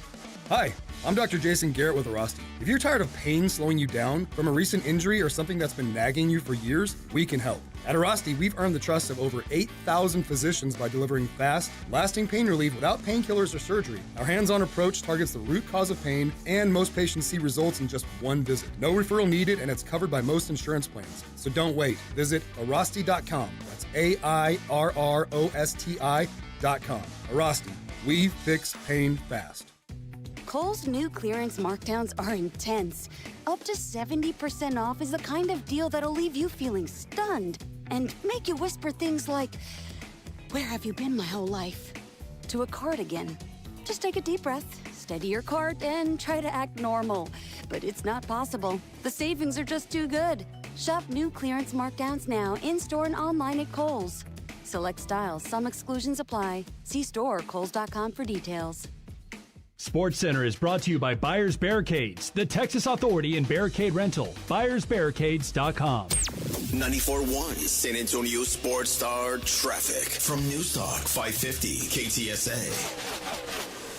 Hi, I'm Dr. Jason Garrett with Arasti. If you're tired of pain slowing you down from a recent injury or something that's been nagging you for years, we can help. At Arasti, we've earned the trust of over 8,000 physicians by delivering fast, lasting pain relief without painkillers or surgery. Our hands-on approach targets the root cause of pain, and most patients see results in just one visit. No referral needed, and it's covered by most insurance plans. So don't wait. Visit Arasti.com. That's AIRROSTI.com. Arasti. We fix pain fast. Kohl's new clearance markdowns are intense. Up to 70% off is the kind of deal that'll leave you feeling stunned and make you whisper things like, "Where have you been my whole life?" to a cardigan. Just take a deep breath, steady your cart, and try to act normal. But it's not possible. The savings are just too good. Shop new clearance markdowns now in-store and online at Kohl's. Select styles, some exclusions apply. See store or kohls.com for details. SportsCenter is brought to you by Buyers Barricades, the Texas authority in barricade rental. BuyersBarricades.com. 94.1 San Antonio Sports Star traffic from News Talk 550 KTSA.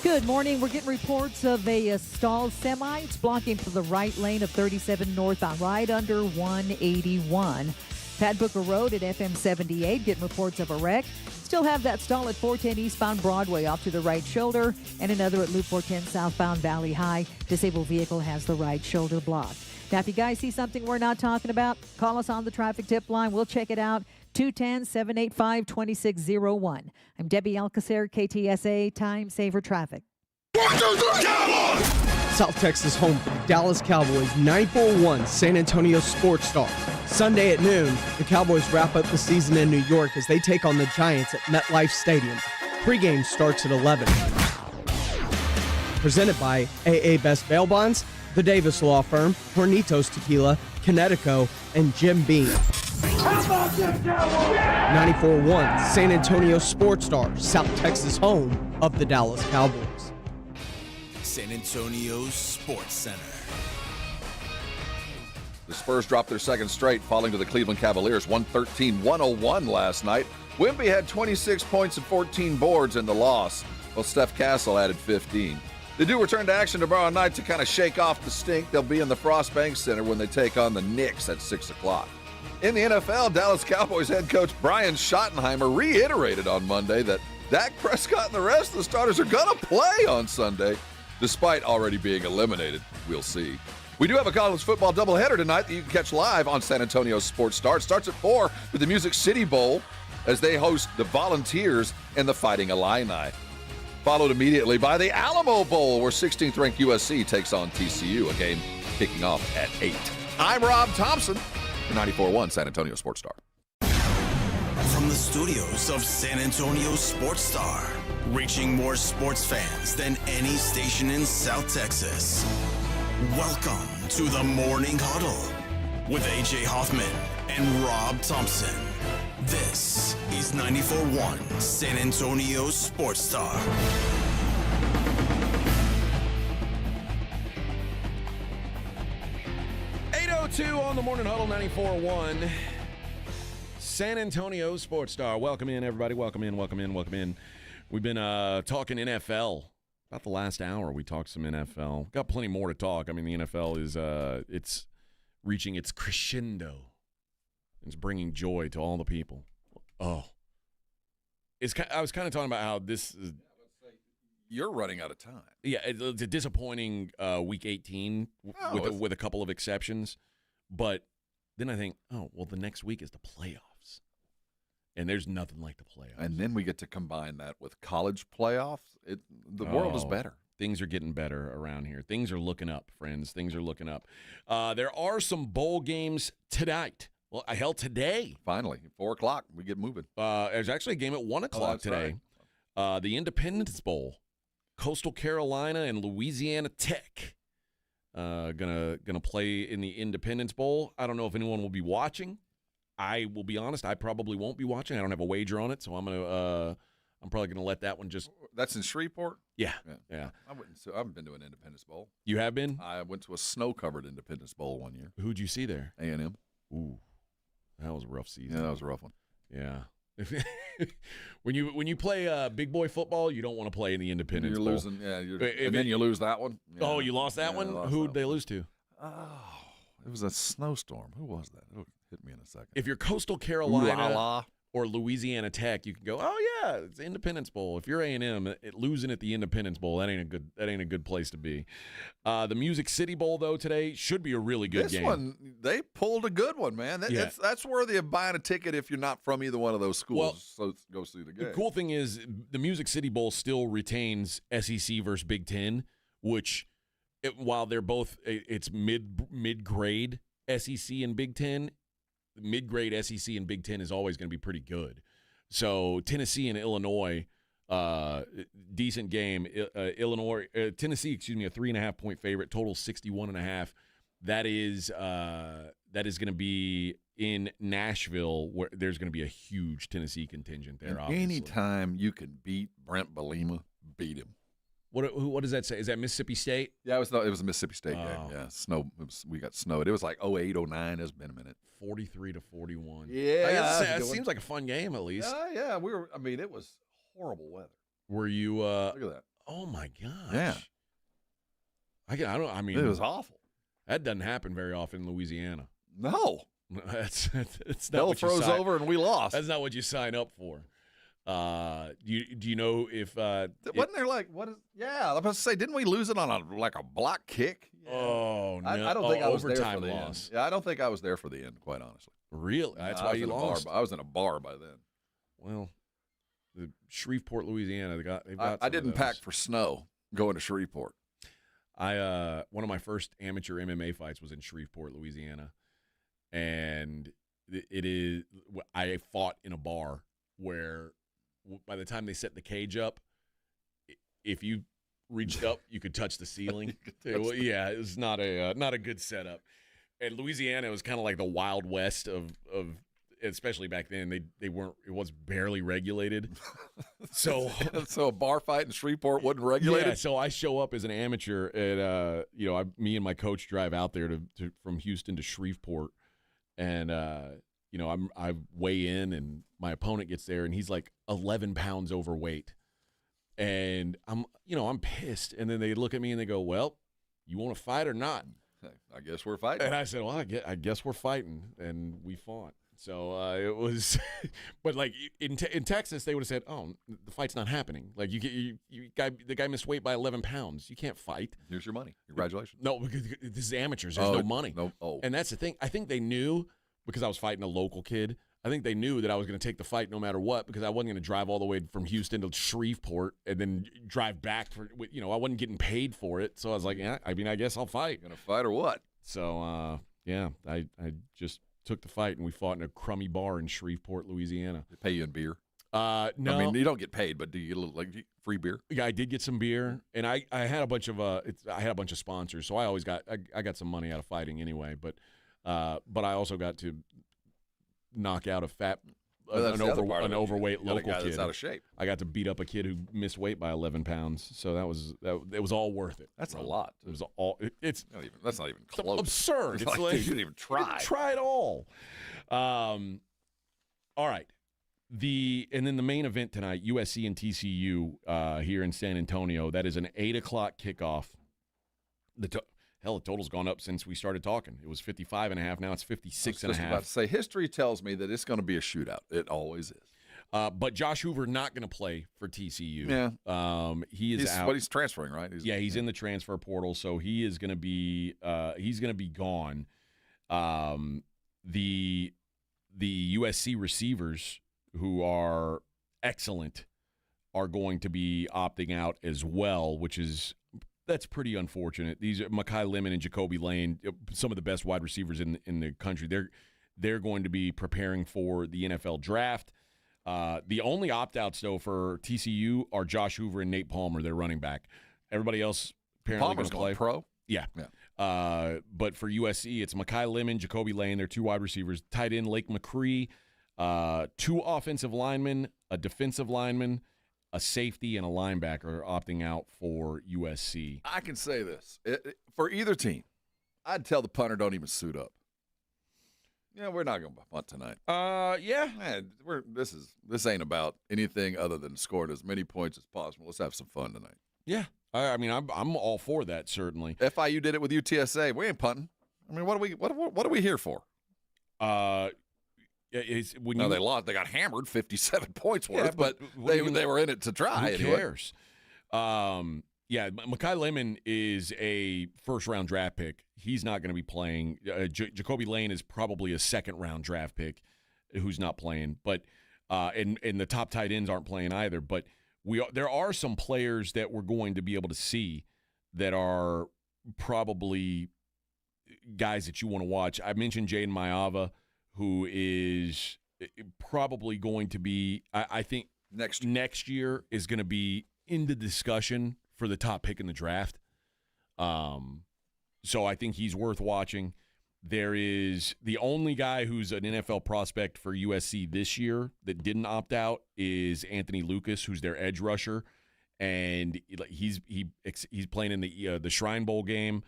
Good morning. We're getting reports of a stalled semi. It's blocking from the right lane of 37 northbound, right under 181. Pat Booker Road at FM 78, getting reports of a wreck. Still have that stall at 410 eastbound Broadway off to the right shoulder, and another at Loop 410 southbound Valley High. Disabled vehicle has the right shoulder blocked. Now, if you guys see something we're not talking about, call us on the traffic tip line. We'll check it out. 210-785-2601. I'm Debbie Alcacer, KTSA, Time Saver Traffic. South Texas home for the Dallas Cowboys, 94.1 San Antonio Sports Star. Sunday at noon, the Cowboys wrap up the season in New York as they take on the Giants at MetLife Stadium. Pre-game starts at 11. Presented by AA Best Bail Bonds, the Davis Law Firm, Hornitos Tequila, Connecticut, and Jim Beam. 94.1 San Antonio Sports Star, South Texas home of the Dallas Cowboys. San Antonio Sports Center. The Spurs dropped their second straight, falling to the Cleveland Cavaliers 113-101 last night. Wemby had 26 points and 14 boards in the loss, while Steph Castle added 15. They do return to action tomorrow night to kind of shake off the stink. They'll be in the Frost Bank Center when they take on the Knicks at 6 o'clock. In the NFL, Dallas Cowboys head coach Brian Schottenheimer reiterated on Monday that Dak Prescott and the rest of the starters are going to play on Sunday, despite already being eliminated. We'll see. We do have a college football doubleheader tonight that you can catch live on San Antonio Sports Star. It starts at 4 with the Music City Bowl as they host the Volunteers and the Fighting Illini. Followed immediately by the Alamo Bowl, where 16th-ranked USC takes on TCU, a game kicking off at 8. I'm Rob Thompson for 94.1 San Antonio Sports Star. From the studios of San Antonio Sports Star, reaching more sports fans than any station in South Texas. Welcome to the Morning Huddle with AJ Hoffman and Rob Thompson. This is 94.1 San Antonio Sports Star. On the Morning Huddle, 94.1 San Antonio Sports Star. Welcome in, everybody. Welcome in. We've been talking NFL. About the last hour, we talked some NFL. Got plenty more to talk. I mean, the NFL is it's reaching its crescendo. It's bringing joy to all the people. Oh. I was kind of talking about how this is... You're running out of time. Yeah, it's a disappointing Week 18 with a couple of exceptions. But then I think, oh, well, the next week is the playoffs. And there's nothing like the playoffs. And then we get to combine that with college playoffs. The world is better. Things are getting better around here. Things are looking up, friends. Things are looking up. There are some bowl games tonight. Well, hell, today. Finally, 4 o'clock, we get moving. There's actually a game at 1 o'clock today. Right. The Independence Bowl. Coastal Carolina and Louisiana Tech gonna play in the Independence Bowl. I don't know if anyone will be watching. I will be honest, I probably won't be watching. I don't have a wager on it, so I'm probably gonna let that one just. That's in Shreveport. Yeah. I haven't been to an Independence Bowl. You have been? I went to a snow-covered Independence Bowl one year. Who'd you see there? A&M. Ooh, that was a rough season. Yeah, that was a rough one. Yeah. when you play big boy football, you don't want to play in the Independence You're Bowl. losing, yeah. And then you lose that one. Yeah. Oh, you lost that one? Who'd they lose to? Oh, it was a snowstorm. Who was that? It'll hit me in a second. If you're Coastal Carolina Ooh-la-la. or Louisiana Tech, you can go, oh yeah, it's Independence Bowl. If you're A&M, losing at the Independence Bowl, that ain't a good place to be. The Music City Bowl though today should be a really good game. This one, they pulled a good one, man. That's worthy of buying a ticket if you're not from either one of those schools. So go see the game. The cool thing is the Music City Bowl still retains SEC versus Big Ten, which while they're both it's mid-grade SEC and Big Ten, mid-grade SEC and Big Ten is always going to be pretty good. So Tennessee and Illinois, decent game. Tennessee, a 3.5-point favorite. Total 61.5. That is going to be in Nashville, where there's going to be a huge Tennessee contingent there. And anytime you can beat Brent Bielema, beat him. What does that say? Is that Mississippi State? Yeah, it was a Mississippi State game. Yeah, snow. We got snowed. It was like 08, 09. It's been a minute. 43-41. Yeah, it seems like a fun game at least. Yeah. It was horrible weather. Were you? Look at that. Oh my gosh. Yeah. It was awful. That doesn't happen very often in Louisiana. No. It's not Hell what you froze over and we lost. That's not what you sign up for. Do you know if wasn't there like what is? Yeah, I was about to say, didn't we lose it on a block kick? Yeah. Oh no! I don't think I was there overtime for the loss. end. Yeah, I don't think I was there for the end. Quite honestly. Really? That's why you lost. I was in a bar by then. Well, the Shreveport, Louisiana, they've got. I didn't pack for snow going to Shreveport. One of my first amateur MMA fights was in Shreveport, Louisiana, and I fought in a bar where by the time they set the cage up, if you reached up, you could touch the ceiling. Yeah, it was not a good setup. And Louisiana was kind of like the Wild West of especially back then. They weren't. It was barely regulated. So a bar fight in Shreveport wasn't regulated. Yeah. So I show up as an amateur, and me and my coach drive out there from Houston to Shreveport, and I weigh in, and my opponent gets there, and he's like 11 pounds overweight, and I'm pissed. And then they look at me and they go, "Well, you want to fight or not?" I guess we're fighting. And I said, "Well, I guess we're fighting," and we fought. So it was, but like in Texas, they would have said, "Oh, the fight's not happening." Like the guy missed weight by 11 pounds. You can't fight. Here's your money. Congratulations. No, because this is amateurs. There's no money. No. Oh. And that's the thing. I think they knew, because I was fighting a local kid. I think they knew that I was going to take the fight no matter what, because I wasn't going to drive all the way from Houston to Shreveport and then drive back for. I wasn't getting paid for it. So I was like, yeah. I guess I'll fight. Gonna fight or what? So yeah, I just took the fight, and we fought in a crummy bar in Shreveport, Louisiana. They pay you in beer? No. I mean, you don't get paid, but do you get a little free beer? Yeah, I did get some beer, and I had a bunch of sponsors, so I got some money out of fighting anyway. But I also got to knock out an overweight local kid that's out of shape. I got to beat up a kid who missed weight by 11 pounds, so it was all worth it. That's a lot. It was all. That's not even close. Absurd. It's like you didn't even try. You didn't try it all. All right. And then the main event tonight, USC and TCU here in San Antonio. That is an 8:00 kickoff. The total's gone up since we started talking. It was 55.5. Now it's 56.5. I was just about to say, history tells me that it's going to be a shootout. It always is. But Josh Hoover not going to play for TCU. Yeah. He's out. But he's transferring, right? He's in the transfer portal, so he is going to be. He's going to be gone. The USC receivers, who are excellent, are going to be opting out as well, that's pretty unfortunate. These are Mekhi Lemon and Jacoby Lane, some of the best wide receivers in the country. They're going to be preparing for the NFL draft. The only opt-outs, though, for TCU are Josh Hoover and Nate Palmer, their running back. Everybody else apparently Palmer's going to play. Pro? Yeah. But for USC, it's Mekhi Lemon, Jacoby Lane. They're two wide receivers. Tight end Lake McCree, two offensive linemen, a defensive lineman, a safety, and a linebacker are opting out for USC. I can say this. For either team, I'd tell the punter, don't even suit up. Yeah, we're not going to punt tonight. Yeah. Man, this ain't about anything other than scoring as many points as possible. Let's have some fun tonight. Yeah. I mean, I'm all for that, certainly. FIU did it with UTSA. We ain't punting. I mean, what are we here for? They lost. They got hammered 57 points worth, but they were in it to try. Who cares? Mekhi Lemon is a first-round draft pick. He's not going to be playing. Jacoby Lane is probably a second-round draft pick who's not playing. But and the top tight ends aren't playing either. But there are some players that we're going to be able to see that are probably guys that you want to watch. I mentioned Jaden Maiava, who is probably going to be, I think, next year is going to be in the discussion for the top pick in the draft. So I think he's worth watching. There is the only guy who's an NFL prospect for USC this year that didn't opt out is Anthony Lucas, who's their edge rusher, and he's playing in the Shrine Bowl game.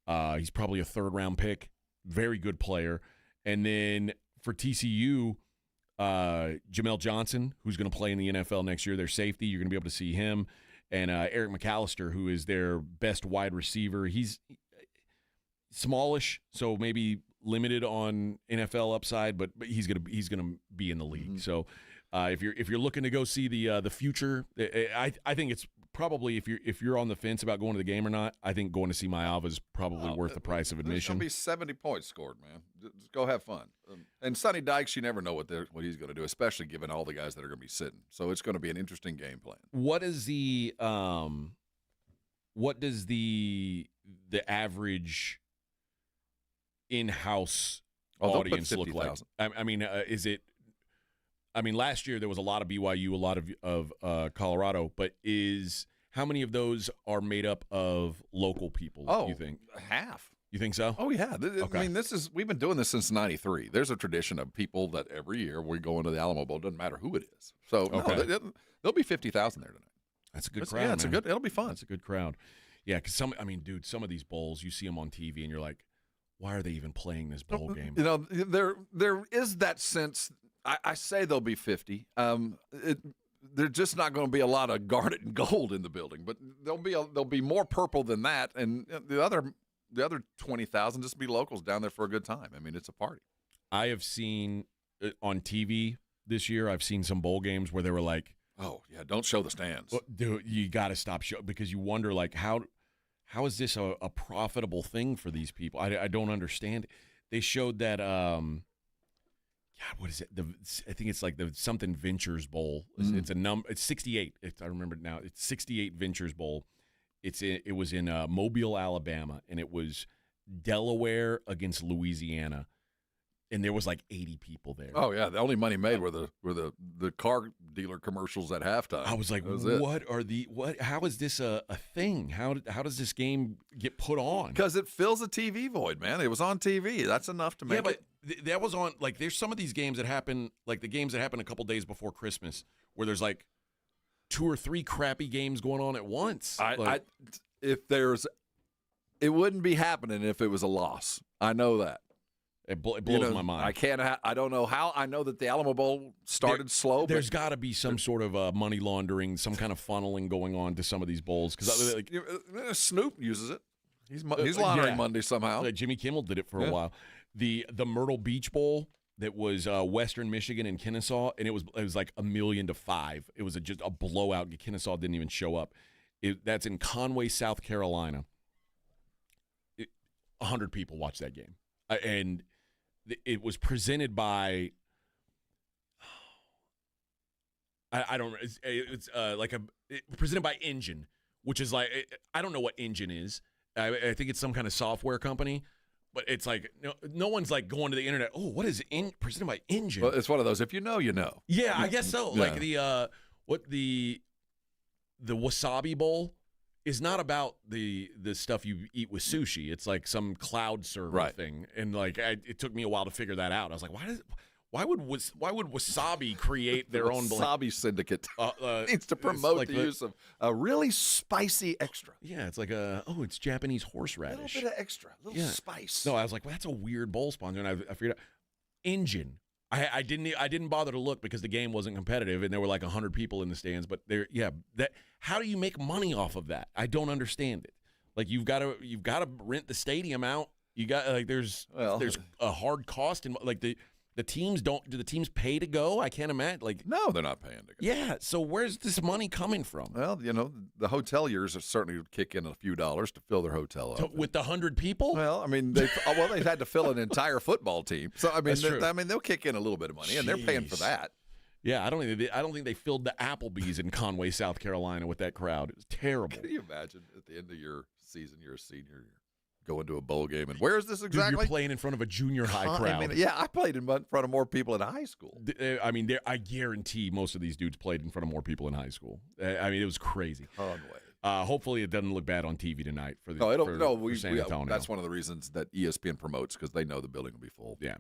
He's probably a third-round pick. Very good player. And then for TCU, Jamel Johnson, who's going to play in the NFL next year, their safety, you're going to be able to see him. And Eric McAllister, who is their best wide receiver. He's smallish, so maybe limited on NFL upside, but he's gonna be in the league. Mm-hmm. So if you're looking to go see the future, I think it's probably if you're on the fence about going to the game or not, I think going to see Maiava is probably worth the price of admission. There's going to be 70 points scored, man. Just go have fun. And Sonny Dykes, you never know what he's going to do, especially given all the guys that are going to be sitting. So it's going to be an interesting game plan. What does the average in-house audience look like? I mean, is it? I mean, last year there was a lot of BYU, a lot of Colorado, but how many of those are made up of local people? You think half? You think so? Oh yeah. Okay. I mean, we've been doing this since '93. There's a tradition of people that every year we go into the Alamo Bowl. Doesn't matter who it is. So there'll be 50,000 there tonight. That's a good crowd. Yeah, it'll be fun. It's a good crowd. Yeah, because some of these bowls, you see them on TV, and you're like, why are they even playing this bowl game? You know, there is that sense. I say there'll be 50. There's just not going to be a lot of garnet and gold in the building, but there'll be more purple than that, and the other 20,000 just be locals down there for a good time. I mean, it's a party. I have seen on TV this year. I've seen some bowl games where they were like, "Oh yeah, don't show the stands, dude. You got to stop because you wonder like how is this a profitable thing for these people? I don't understand it. They showed that what is it? I think it's like the something Ventures Bowl. It's a number. It's 68. I remember it now. It's 68 Ventures Bowl. It was in Mobile, Alabama, and it was Delaware against Louisiana, and there was like 80 people there. Oh yeah, the only money made were the car dealer commercials at halftime. I was like, how is this a thing? How does this game get put on? Because it fills a TV void, man. It was on TV. That's enough to make it. Yeah, but that was on, like, there's some of these games that happen, like the games that happen a couple days before Christmas, where there's like 2 or 3 crappy games going on at once. It wouldn't be happening if it was a loss. I know that. It blows my mind. I don't know how. I know that the Alamo Bowl started slow. There's got to be some sort of money laundering, some kind of funneling going on to some of these bowls. Because Snoop uses it. He's laundering Monday somehow. Jimmy Kimmel did it for a while. The Myrtle Beach Bowl that was Western Michigan and Kennesaw, and it was like 1 million to 5. It was just a blowout. Kennesaw didn't even show up. That's in Conway, South Carolina. 100 people watched that game, and it was presented by. I don't. It's presented by Engine, which is like I don't know what Engine is. I think it's some kind of software company. But it's like no one's like going to the internet. Oh, what is presented by Engine? Well, it's one of those. If you know, you know. Yeah, I guess so. Yeah. Like the wasabi bowl is not about the stuff you eat with sushi. It's like some cloud server thing, and like it took me a while to figure that out. I was like, why would Wasabi create their own Wasabi syndicate? Needs to promote like the use of a really spicy extra. Yeah, it's like it's Japanese horseradish. A little bit of extra, a little spice. No, I was like, well, that's a weird bowl sponsor, and I figured out engine. I didn't bother to look because the game wasn't competitive and there were like 100 people in the stands. But how do you make money off of that? I don't understand it. Like you've got to rent the stadium out. You got there's a hard cost in like the teams do the teams pay to go? I can't imagine. Like no, they're not paying to go. Yeah, so where's this money coming from? Well, the hoteliers certainly would kick in a few dollars to fill their hotel up. With the 100 people? Well, I mean, they've had to fill an entire football team. So I mean, they'll kick in a little bit of money, and they're paying for that. Yeah, I don't think they filled the Applebee's in Conway, South Carolina, with that crowd. It was terrible. Can you imagine at the end of your season, you're a senior, going to a bowl game, and where is this exactly? Dude, you're playing in front of a junior high crowd. I mean, I played in front of more people in high school. I mean, I guarantee most of these dudes played in front of more people in high school. I mean, it was crazy. Hopefully, it doesn't look bad on TV tonight for San Antonio. That's one of the reasons that ESPN promotes, because they know the building will be full. Yeah.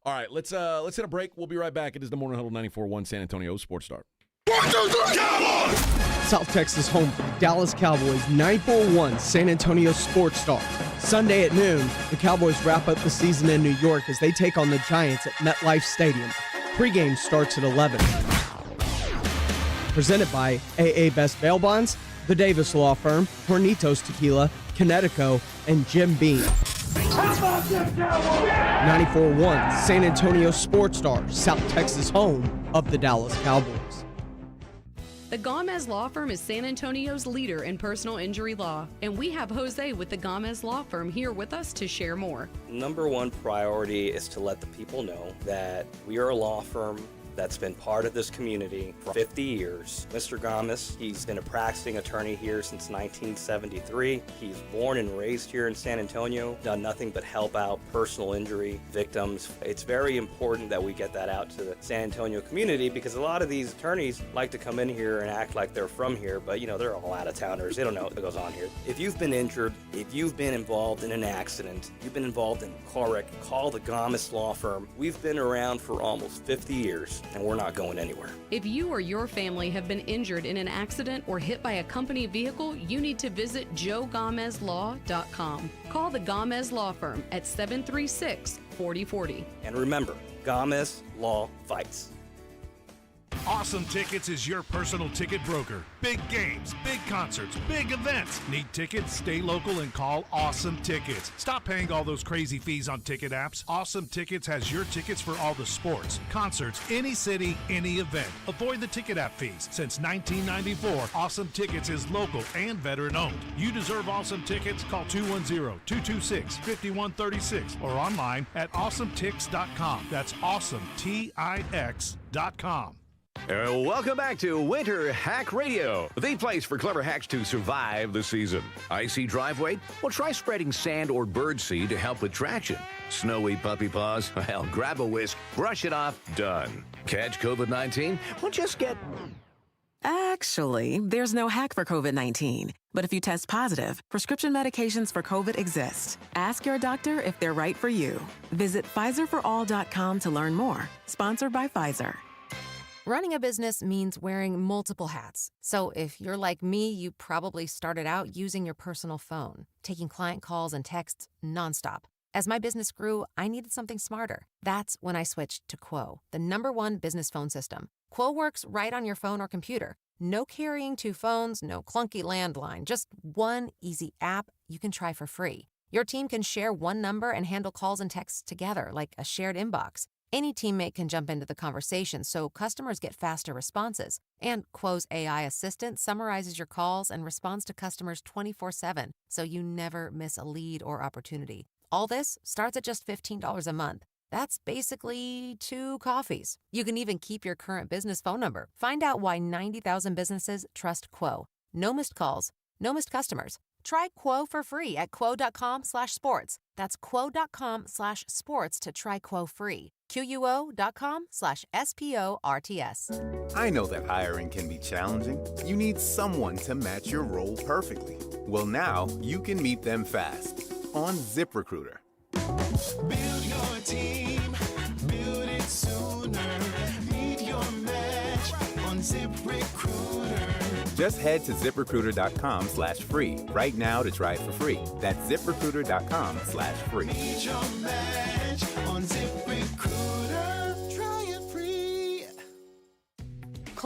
All right, let's hit a break. We'll be right back. It is the Morning Huddle 94.1 San Antonio Sports Star. 1, 2, 3, Cowboys! South Texas home for the Dallas Cowboys 941 San Antonio Sports Star. Sunday at noon, the Cowboys wrap up the season in New York as they take on the Giants at MetLife Stadium. Pregame starts at 11. Presented by AA Best Bail Bonds, the Davis Law Firm, Hornitos Tequila, Connecticut, and Jim Beam. 94.1 San Antonio Sports Star, South Texas home of the Dallas Cowboys. The Gomez Law Firm is San Antonio's leader in personal injury law, and we have Jose with the Gomez Law Firm here with us to share more. Number one priority is to let the people know that we are a law firm that's been part of this community for 50 years. Mr. Gomez, he's been a practicing attorney here since 1973. He's born and raised here in San Antonio, done nothing but help out personal injury victims. It's very important that we get that out to the San Antonio community, because a lot of these attorneys like to come in here and act like they're from here, but they're all out-of-towners. They don't know what goes on here. If you've been injured, if you've been involved in an accident, you've been involved in a car wreck, call the Gomez Law Firm. We've been around for almost 50 years. And we're not going anywhere. If you or your family have been injured in an accident or hit by a company vehicle, you need to visit joegomezlaw.com. Call the Gomez Law Firm at 736-4040. And remember, Gomez Law fights. Awesome Tickets is your personal ticket broker. Big games, big concerts, big events. Need tickets? Stay local and call Awesome Tickets. Stop paying all those crazy fees on ticket apps. Awesome Tickets has your tickets for all the sports, concerts, any city, any event. Avoid the ticket app fees. Since 1994, Awesome Tickets is local and veteran-owned. You deserve Awesome Tickets. Call 210-226-5136 or online at awesometix.com. That's awesometix.com. Welcome back to Winter Hack Radio, the place for clever hacks to survive the season. Icy driveway? Well, try spreading sand or birdseed to help with traction. Snowy puppy paws? Well, grab a whisk, brush it off, done. Catch COVID-19? Well, just get... Actually, there's no hack for COVID-19. But if you test positive, prescription medications for COVID exist. Ask your doctor if they're right for you. Visit PfizerForAll.com to learn more. Sponsored by Pfizer. Running a business means wearing multiple hats. So if you're like me, you probably started out using your personal phone, taking client calls and texts nonstop. As my business grew, I needed something smarter. That's when I switched to Quo, the #1 business phone system. Quo works right on your phone or computer. No carrying 2 phones, no clunky landline, just one easy app you can try for free. Your team can share one number and handle calls and texts together like a shared inbox. Any teammate can jump into the conversation so customers get faster responses. And Quo's AI assistant summarizes your calls and responds to customers 24/7, so you never miss a lead or opportunity. All this starts at just $15 a month. That's basically 2 coffees. You can even keep your current business phone number. Find out why 90,000 businesses trust Quo. No missed calls, no missed customers. Try Quo for free at quo.com/sports. That's quo.com/sports to try Quo free. QUO.com/SPORTS. I know that hiring can be challenging. You need someone to match your role perfectly. Well, now you can meet them fast on ZipRecruiter. Build your team, build it sooner. Meet your match on ZipRecruiter. Just head to ZipRecruiter.com/free right now to try it for free. That's ZipRecruiter.com/free. Meet your match on ZipRecruiter.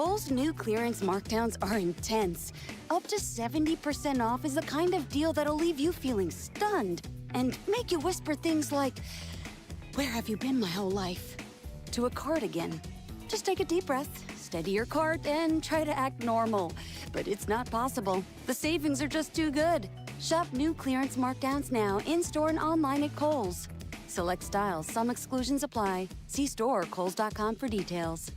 Kohl's new clearance markdowns are intense. Up to 70% off is the kind of deal that'll leave you feeling stunned and make you whisper things like, "Where have you been my whole life?" to a cardigan. Just take a deep breath, steady your cart, and try to act normal. But it's not possible. The savings are just too good. Shop new clearance markdowns now in-store and online at Kohl's. Select styles, some exclusions apply. See store or kohls.com for details.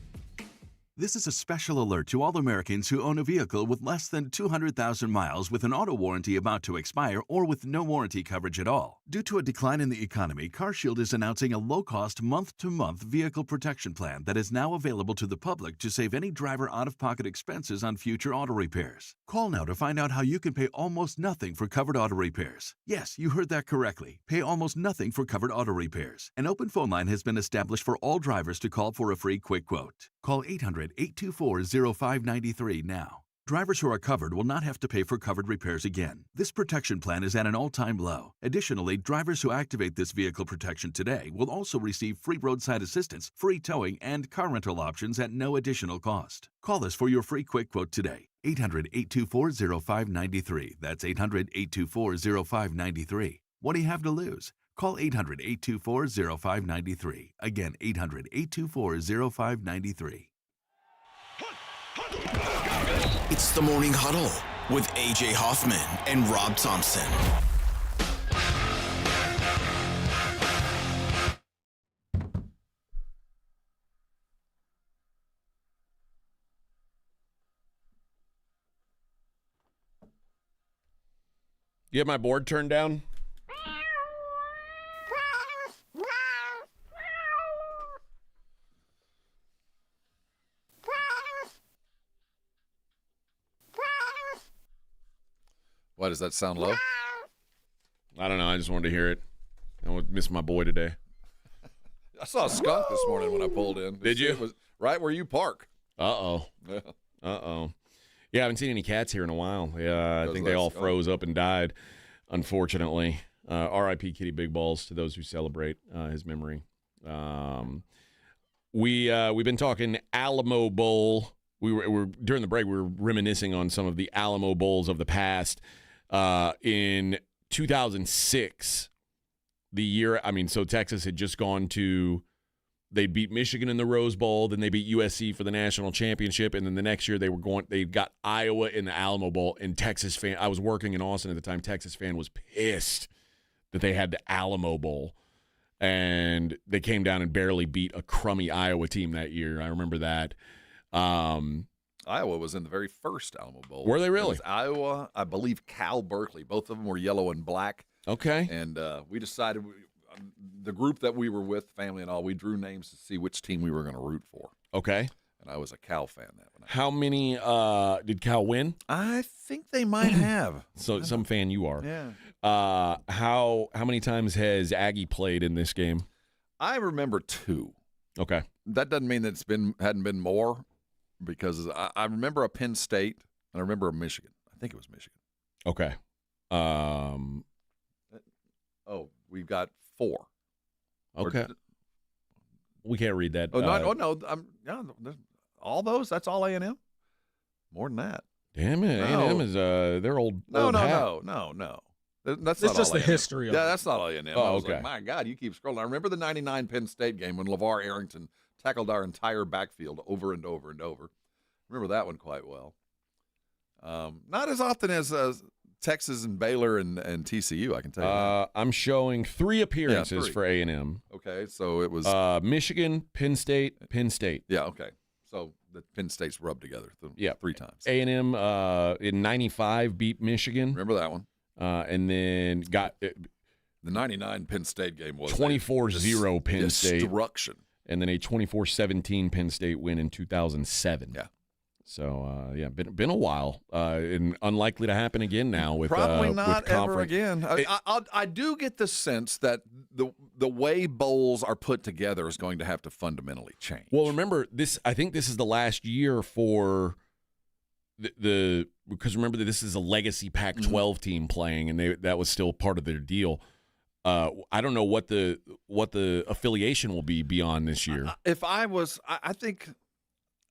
This is a special alert to all Americans who own a vehicle with less than 200,000 miles with an auto warranty about to expire or with no warranty coverage at all. Due to a decline in the economy, CarShield is announcing a low-cost month-to-month vehicle protection plan that is now available to the public to save any driver out-of-pocket expenses on future auto repairs. Call now to find out how you can pay almost nothing for covered auto repairs. Yes, you heard that correctly. Pay almost nothing for covered auto repairs. An open phone line has been established for all drivers to call for a free quick quote. Call 800-824-0593 now. Drivers who are covered will not have to pay for covered repairs again. This protection plan is at an all-time low. Additionally, drivers who activate this vehicle protection today will also receive free roadside assistance, free towing, and car rental options at no additional cost. Call us for your free quick quote today. 800-824-0593. That's 800-824-0593. What do you have to lose? Call 800-824-0593. Again, 800-824-0593. It's the Morning Huddle with AJ Hoffman and Rob Thompson. You have my board turned down? Why does that sound low? I don't know. I just wanted to hear it. I would miss my boy today. I saw a skunk this morning when I pulled in. Did you? It was right where you park. Uh-oh. Yeah. Uh-oh. Yeah, I haven't seen any cats here in a while. Yeah, I think they all froze up and died, unfortunately. R.I.P. Kitty Big Balls to those who celebrate his memory. We've been talking Alamo Bowl. We were during the break. We were reminiscing on some of the Alamo Bowls of the past. In 2006, the year. I mean, so Texas had just gone to. They beat Michigan in the Rose Bowl, then they beat USC for the national championship, and then the next year they got Iowa in the Alamo Bowl. And Texas fan, I was working in Austin at the time. Texas fan was pissed that they had the Alamo Bowl, and they came down and barely beat a crummy Iowa team that year. I remember that. Iowa was in the very first Alamo Bowl. Were they really? It was Iowa, I believe Cal Berkeley. Both of them were yellow and black. Okay. And we decided, the group that we were with, family and all, we drew names to see which team we were going to root for. Okay. And I was a Cal fan that one. How many did Cal win? I think they might have. So some fan you are. Yeah. How many times has Aggie played in this game? I remember 2. Okay. That doesn't mean that hadn't been more, because I remember a Penn State and I remember a Michigan. I think it was Michigan. Okay. We've got 4. Okay. We can't read that. No. All those. That's all A&M. More than that. Damn it. No. A&M is their old. No. old hat. No. That's It's not just all the A&M. history of it. Yeah, that's not all A&M. Oh, I was okay. like, my God, you keep scrolling. I remember the '99 Penn State game when LeVar Arrington tackled our entire backfield over and over and over. Remember that one quite well. Not as often as Texas and Baylor and TCU, I can tell you that. I'm showing 3 appearances 3. for A&M. Okay, so it was Michigan, Penn State. Yeah, okay. So the Penn State's rubbed together 3 times. A&M in 95 beat Michigan. Remember that one. And then got the 99 Penn State game was 24-0 Penn State. Destruction. And then a 24-17 Penn State win in 2007. Yeah. So, been a while, and unlikely to happen again now with probably not with ever again. I do get the sense that the way bowls are put together is going to have to fundamentally change. Well, remember this. I think this is the last year for the because remember that this is a legacy Pac-12 team playing, and that was still part of their deal. I don't know what the affiliation will be beyond this year. If I was, I think.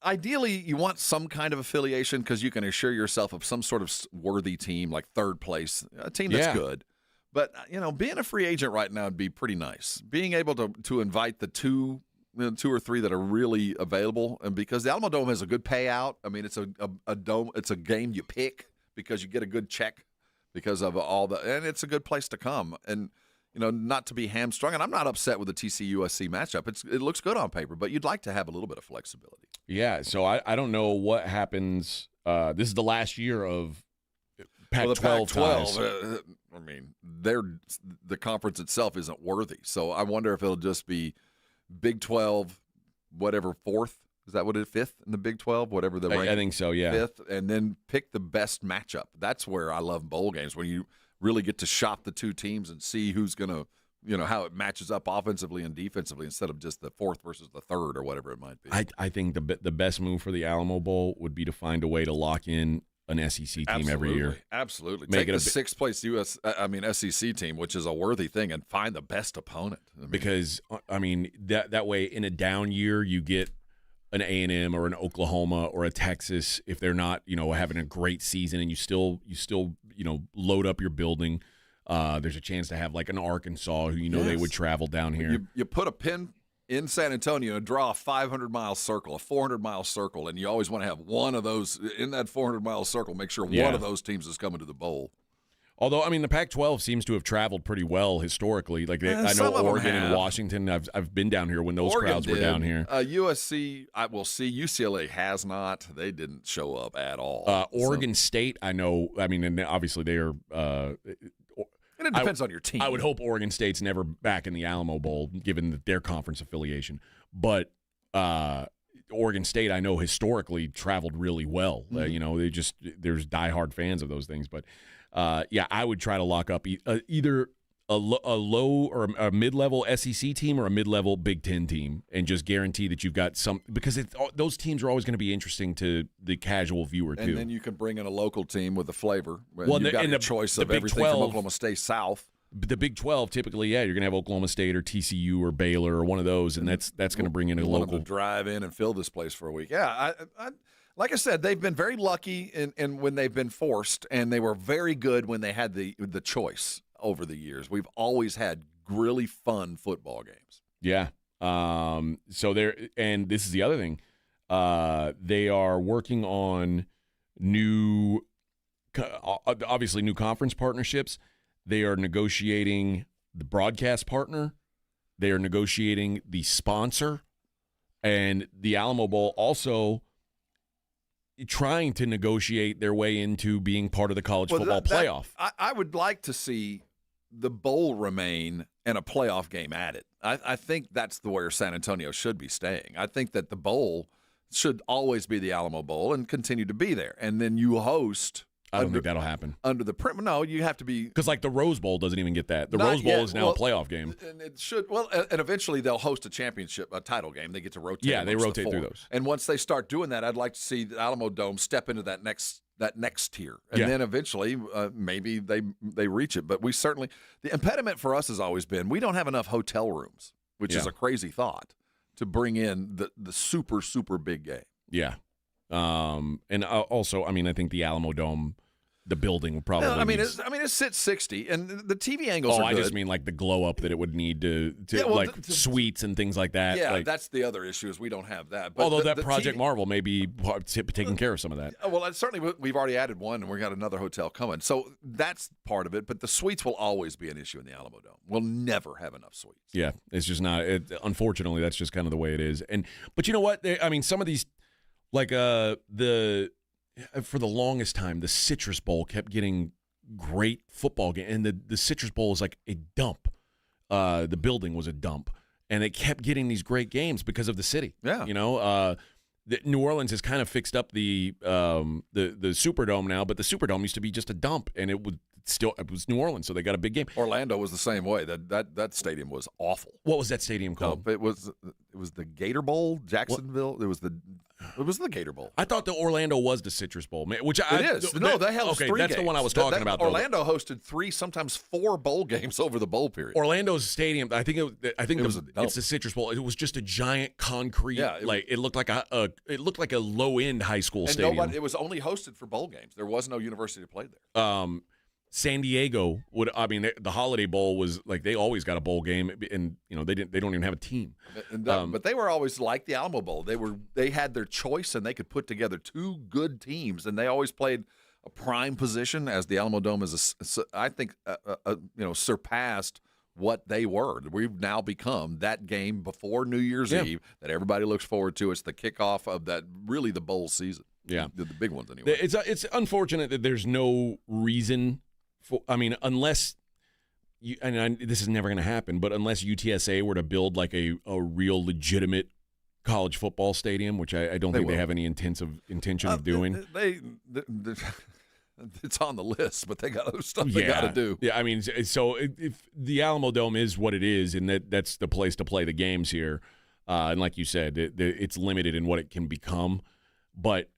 ideally, you want some kind of affiliation because you can assure yourself of some sort of worthy team, like third place, a team that's good. But, being a free agent right now would be pretty nice. Being able to invite the two or three that are really available, and because the Alamo Dome has a good payout. I mean, it's a dome. It's a game you pick because you get a good check because of and it's a good place to come. And, not to be hamstrung. And I'm not upset with the TCU-USC matchup. It looks good on paper, but you'd like to have a little bit of flexibility. Yeah, so I don't know what happens. This is the last year of Pac-12 ties. I mean, the conference itself isn't worthy. So I wonder if it'll just be Big 12, whatever, fourth. Is that what it is? Fifth in the Big 12? Whatever the rank. I think so, yeah. Fifth, and then pick the best matchup. That's where I love bowl games, when you really get to shop the two teams and see who's going to, how it matches up offensively and defensively instead of just the fourth versus the third or whatever it might be. I think the best move for the Alamo Bowl would be to find a way to lock in an SEC team every year. Absolutely. Make Take it the sixth place SEC team, which is a worthy thing, and find the best opponent. Because, that way in a down year you get an A&M or an Oklahoma or a Texas if they're not, having a great season, and you still load up your building. There's a chance to have like an Arkansas who they would travel down here. You put a pin in San Antonio and draw a 500-mile circle, a 400-mile circle, and you always want to have one of those in that 400-mile circle. Make sure one of those teams is coming to the bowl. Although, the Pac-12 seems to have traveled pretty well historically. Like I know Oregon and Washington. I've been down here when those crowds were down here. USC, I will see. UCLA has not. They didn't show up at all. Oregon State, I know. And obviously they are. And it depends on your team. I would hope Oregon State's never back in the Alamo Bowl, given their conference affiliation. But Oregon State, I know historically traveled really well. Mm-hmm. There's diehard fans of those things. But I would try to lock up either a low or a mid-level SEC team or a mid-level Big Ten team, and just guarantee that you've got some, because those teams are always going to be interesting to the casual viewer too. And then you can bring in a local team with a flavor. Well, you've got the choice of Big everything 12, from Oklahoma State South. The Big 12, typically, you're going to have Oklahoma State or TCU or Baylor or one of those, and that's going to bring in a local. To drive in and fill this place for a week. Yeah, I like I said, they've been very lucky in when they've been forced, and they were very good when they had the choice over the years. We've always had really fun football games. Yeah. So and this is the other thing. They are working on obviously new conference partnerships. They are negotiating the broadcast partner. They are negotiating the sponsor, and the Alamo Bowl also trying to negotiate their way into being part of the college football playoff. I would like to see the bowl remain and a playoff game added. I think that's where San Antonio should be staying. I think that the bowl should always be the Alamo Bowl and continue to be there. And then you host. I don't think that'll happen. Under the no, you have to be, because like the Rose Bowl doesn't even get that. The Rose Bowl is now a playoff game, and it should. Well, and eventually they'll host a championship, a title game. They get to rotate. Yeah, they rotate through those. And once they start doing that, I'd like to see the Alamo Dome step into that next tier, and then eventually maybe they reach it. But we certainly, the impediment for us has always been we don't have enough hotel rooms, which is a crazy thought, to bring in the super big game. Yeah, and also, I think the Alamo Dome, the building would probably. No, it sits 60, and the TV angles are good. I just mean like the glow up that it would need to suites and things like that. Yeah, that's the other issue is we don't have that. But although that Project Marvel may be taking care of some of that. Well, certainly we've already added one, and we've got another hotel coming. So that's part of it. But the suites will always be an issue in the Alamo Dome. We'll never have enough suites. Yeah, it's just not. Unfortunately, that's just kind of the way it is. But you know what? Some of these, like for the longest time, the Citrus Bowl kept getting great football game, and the Citrus Bowl is like a dump. The building was a dump, and it kept getting these great games because of the city. Yeah, New Orleans has kind of fixed up the Superdome now, but the Superdome used to be just a dump, and it was New Orleans, so they got a big game. Orlando was the same way. That stadium was awful. What was that stadium called? It was the Gator Bowl, Jacksonville. It was It was the Gator Bowl. I thought the Orlando was the Citrus Bowl, which It is. No, they held okay, three that's games. the one I was talking about. Though. Orlando hosted 3, sometimes 4 bowl games over the bowl period. Orlando's stadium, I think it's the Citrus Bowl. It was just a giant concrete. Yeah, it looked like a low end high school stadium. It was only hosted for bowl games. There was no university that played there. San Diego the Holiday Bowl was like they always got a bowl game, and they don't even have a team. But they were always like the Alamo Bowl. They had their choice, and they could put together 2 good teams, and they always played a prime position. As the Alamo Dome is, I think, surpassed what they were. We've now become that game before New Year's Eve that everybody looks forward to. It's the kickoff of that, really the bowl season. Yeah, the big ones anyway. It's unfortunate that there's no reason. Unless you, this is never going to happen, but unless UTSA were to build like a real legitimate college football stadium, which I don't think they have any intention of doing. It's on the list, but they got other stuff they got to do. Yeah, so if the Alamo Dome is what it is, and that's the place to play the games here, and like you said, it's limited in what it can become, but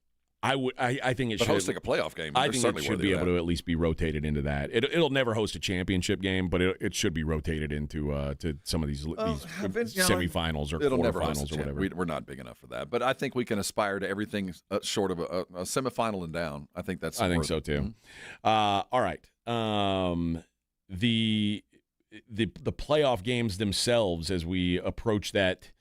I think it should hosting a playoff game. I think it should be able to at least be rotated into that. It'll never host a championship game, but it should be rotated into to some of these semifinals or quarterfinals or whatever. We're not big enough for that, but I think we can aspire to everything short of a semifinal and down. I think that's. I think so too. Mm-hmm. All right. The playoff games themselves, as we approach that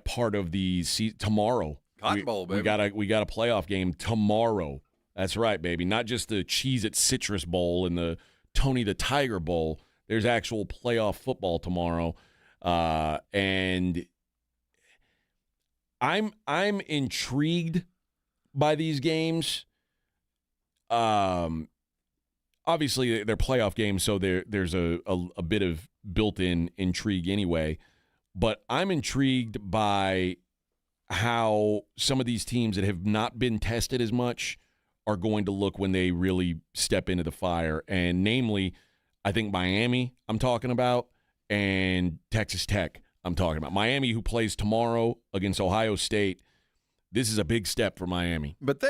part of the tomorrow. Cotton Bowl, baby. We got a playoff game tomorrow. That's right, baby. Not just the Cheez-It Citrus Bowl and the Tony the Tiger Bowl. There's actual playoff football tomorrow, and I'm intrigued by these games. Obviously, they're playoff games, so there's a bit of built-in intrigue anyway. But I'm intrigued by how some of these teams that have not been tested as much are going to look when they really step into the fire. And namely, I think Miami I'm talking about and Texas Tech I'm talking about. Miami, who plays tomorrow against Ohio State, this is a big step for Miami. But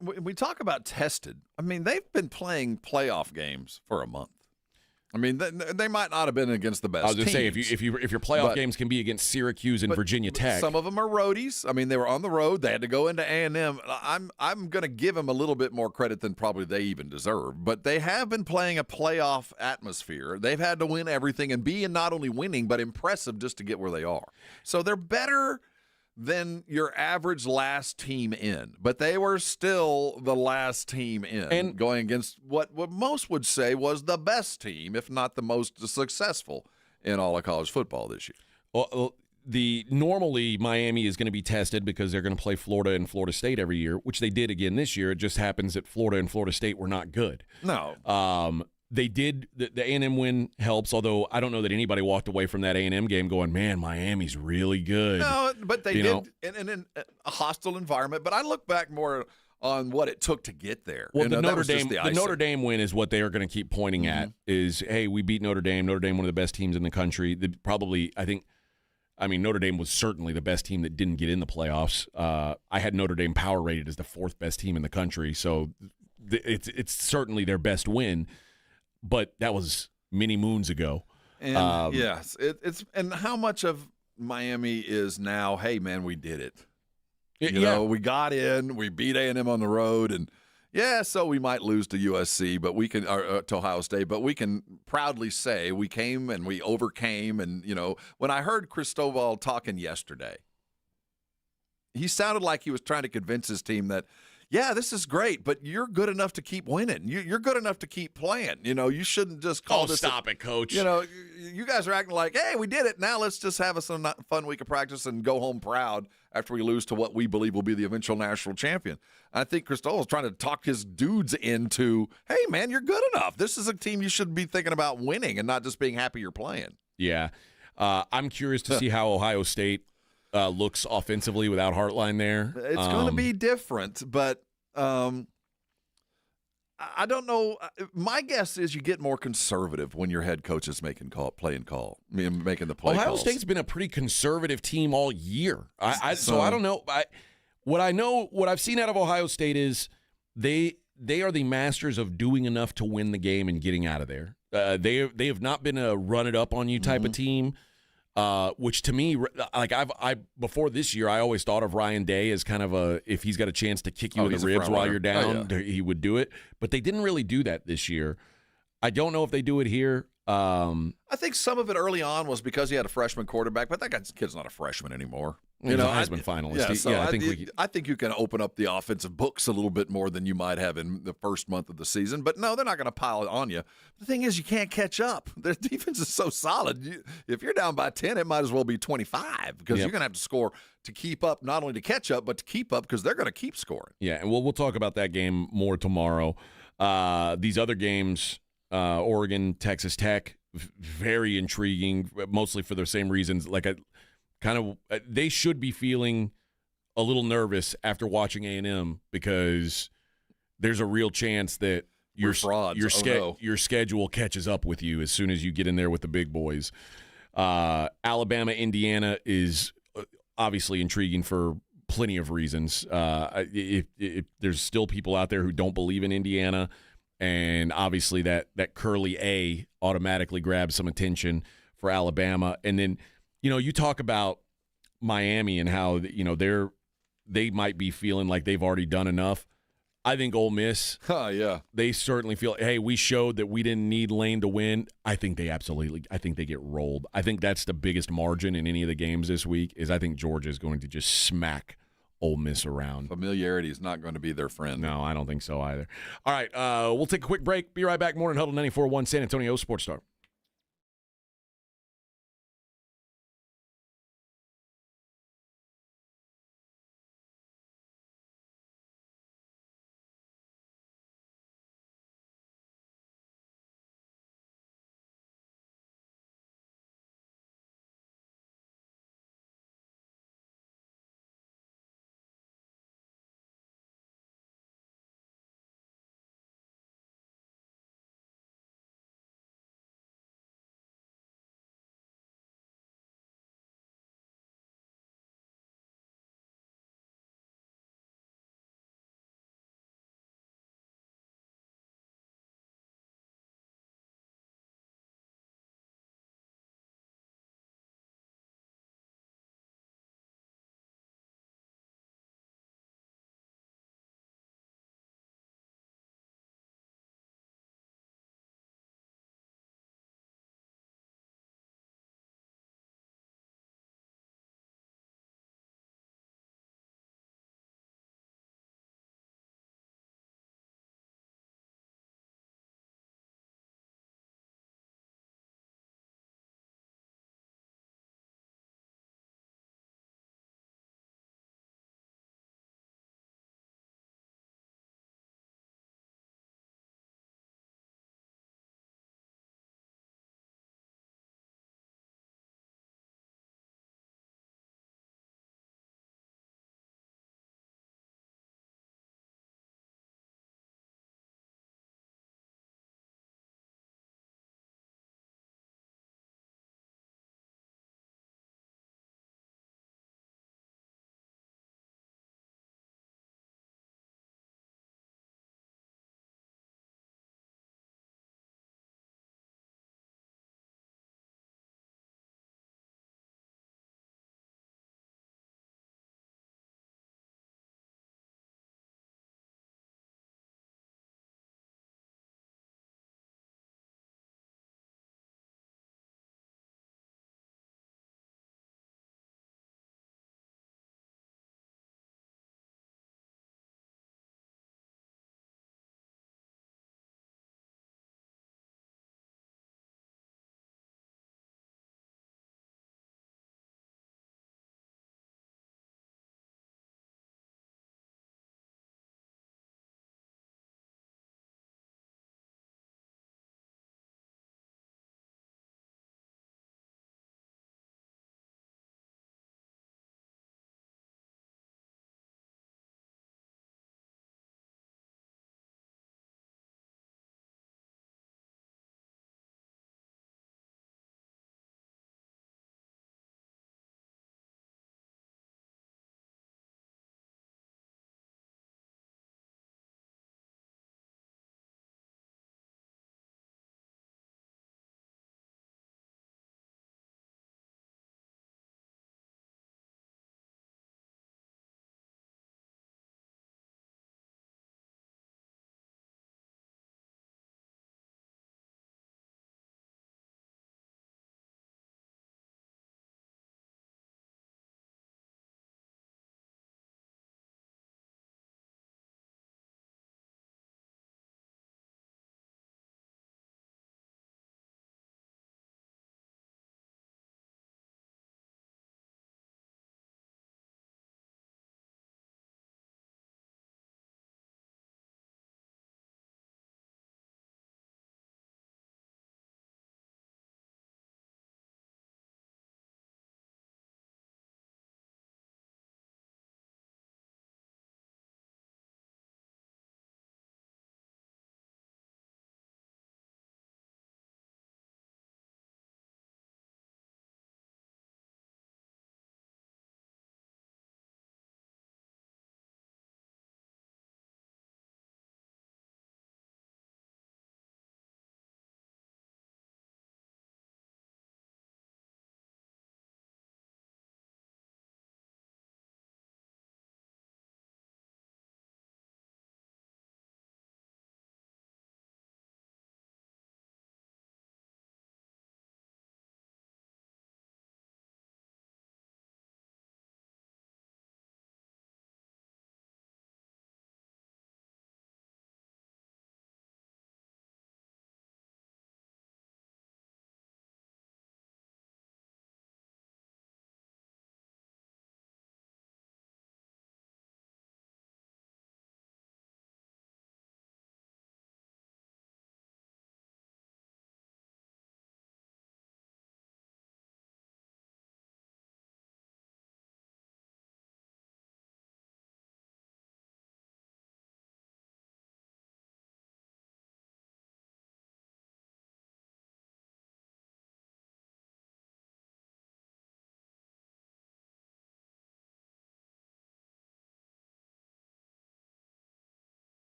we talk about tested. They've been playing playoff games for a month. They might not have been against the best. I was going to say, teams, if your playoff games can be against Syracuse and Virginia Tech. Some of them are roadies. They were on the road. They had to go into A&M. I'm going to give them a little bit more credit than probably they even deserve. But they have been playing a playoff atmosphere. They've had to win everything and be not only winning, but impressive just to get where they are. So they're better than your average last team in, but they were still the last team in, and going against what most would say was the best team, if not the most successful in all of college football this year. Well, normally Miami is going to be tested because they're going to play Florida and Florida State every year, which they did again this year. It just happens that Florida and Florida State were not good. No. They did the A&M win helps, although I don't know that anybody walked away from that A&M game going, man, Miami's really good. No, but they did in a hostile environment. But I look back more on what it took to get there. Well, the Notre Dame win is what they are going to keep pointing at is, hey, we beat Notre Dame. Notre Dame, one of the best teams in the country. Notre Dame was certainly the best team that didn't get in the playoffs. I had Notre Dame power rated as the 4th best team in the country, so it's certainly their best win. But that was many moons ago. And yes, it's and how much of Miami is now, hey man, we did it. You know, we got in, we beat A&M on the road, and so we might lose to USC, but we can to Ohio State, but we can proudly say we came and we overcame. And when I heard Cristobal talking yesterday, he sounded like he was trying to convince his team that, this is great, but you're good enough to keep winning. You're good enough to keep playing. You shouldn't just call this. Stop it, Coach. You guys are acting like, hey, we did it. Now let's just have a fun week of practice and go home proud after we lose to what we believe will be the eventual national champion. I think Cristobal's trying to talk his dudes into, hey, man, you're good enough. This is a team you should be thinking about winning and not just being happy you're playing. Yeah. I'm curious to see how Ohio State looks offensively without Hartline there. It's going to be different, but I don't know. My guess is you get more conservative when your head coach is making the play calls. Ohio State's been a pretty conservative team all year. So I don't know. what I've seen out of Ohio State is they are the masters of doing enough to win the game and getting out of there. They have not been a run it up on you type of team, which to me, like I before this year, I always thought of Ryan Day as kind of if he's got a chance to kick you in the ribs while you're down, he would do it. But they didn't really do that this year. I don't know if they do it here. I think some of it early on was because he had a freshman quarterback, but that kid's not a freshman anymore. He's a Heisman finalist. I think you can open up the offensive books a little bit more than you might have in the first month of the season. But no, they're not going to pile it on you. The thing is, you can't catch up. Their defense is so solid. If you're down by 10, it might as well be 25 because you're going to have to score to keep up, not only to catch up, but to keep up because they're going to keep scoring. Yeah, and we'll talk about that game more tomorrow. These other games, Oregon, Texas Tech, very intriguing, mostly for the same reasons. They should be feeling a little nervous after watching A&M because there's a real chance that your schedule catches up with you as soon as you get in there with the big boys. Alabama, Indiana is obviously intriguing for plenty of reasons. If there's still people out there who don't believe in Indiana, and obviously that curly A automatically grabs some attention for Alabama. And then, you talk about Miami and how, they might be feeling like they've already done enough. I think Ole Miss, they certainly feel, hey, we showed that we didn't need Lane to win. I think they get rolled. I think that's the biggest margin in any of the games this week is I think Georgia is going to just smack Ole Miss around. Familiarity is not going to be their friend. No, I don't think so either. All right, we'll take a quick break. Be right back. Morning Huddle 94.1 San Antonio Sports Star.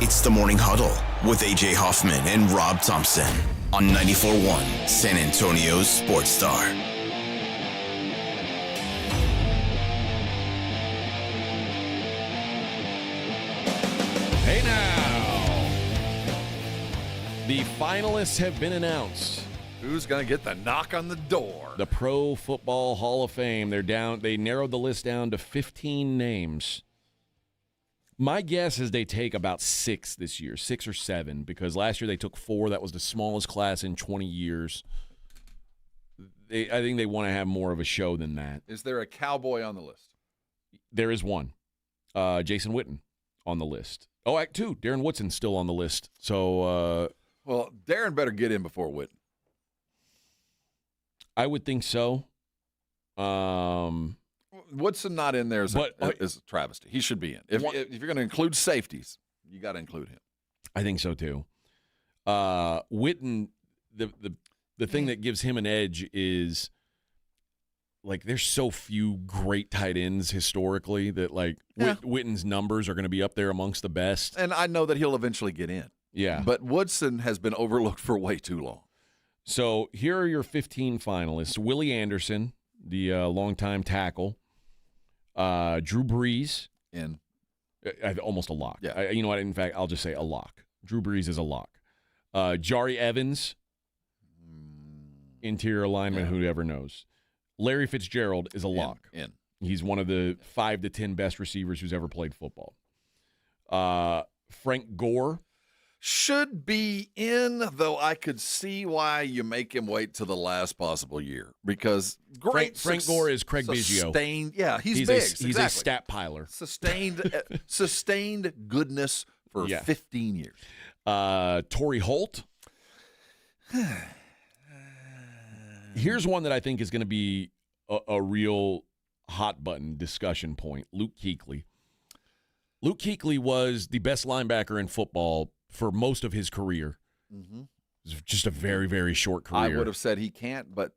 It's the Morning Huddle with AJ Hoffman and Rob Thompson on 94.1 San Antonio's Sports Star. Hey now, the finalists have been announced. Who's going to get the knock on the door? The Pro Football Hall of Fame. They narrowed the list down to 15 names. My guess is they take about 6 this year, 6 or 7, because last year they took 4. That was the smallest class in 20 years. I think they want to have more of a show than that. Is there a Cowboy on the list? There is one. Jason Witten on the list. Oh, Act 2. Darren Woodson's still on the list. So, well, Darren better get in before Witten. I would think so. Woodson not in there is a travesty. He should be in. If you're going to include safeties, you got to include him. I think so too. Witten, the thing that gives him an edge is like there's so few great tight ends historically that Witten's numbers are going to be up there amongst the best. And I know that he'll eventually get in. Yeah. But Woodson has been overlooked for way too long. So here are your 15 finalists. Willie Anderson, the longtime tackle. Drew Brees. In. Almost a lock. Yeah. You know what? In fact, I'll just say a lock. Drew Brees is a lock. Jari Evans. Interior lineman, whoever knows. Larry Fitzgerald is a lock. In. He's one of the 5 to 10 best receivers who's ever played football. Frank Gore. Should be in, though I could see why you make him wait till the last possible year. Because Frank Gore is Craig Biggio. Yeah, he's big. He's a stat piler. Sustained goodness for 15 years. Torrey Holt. Here's one that I think is going to be a real hot button discussion point. Luke Kuechly. Luke Kuechly was the best linebacker in football for most of his career. Mm-hmm. It was just a very, very short career. I would have said he can't, but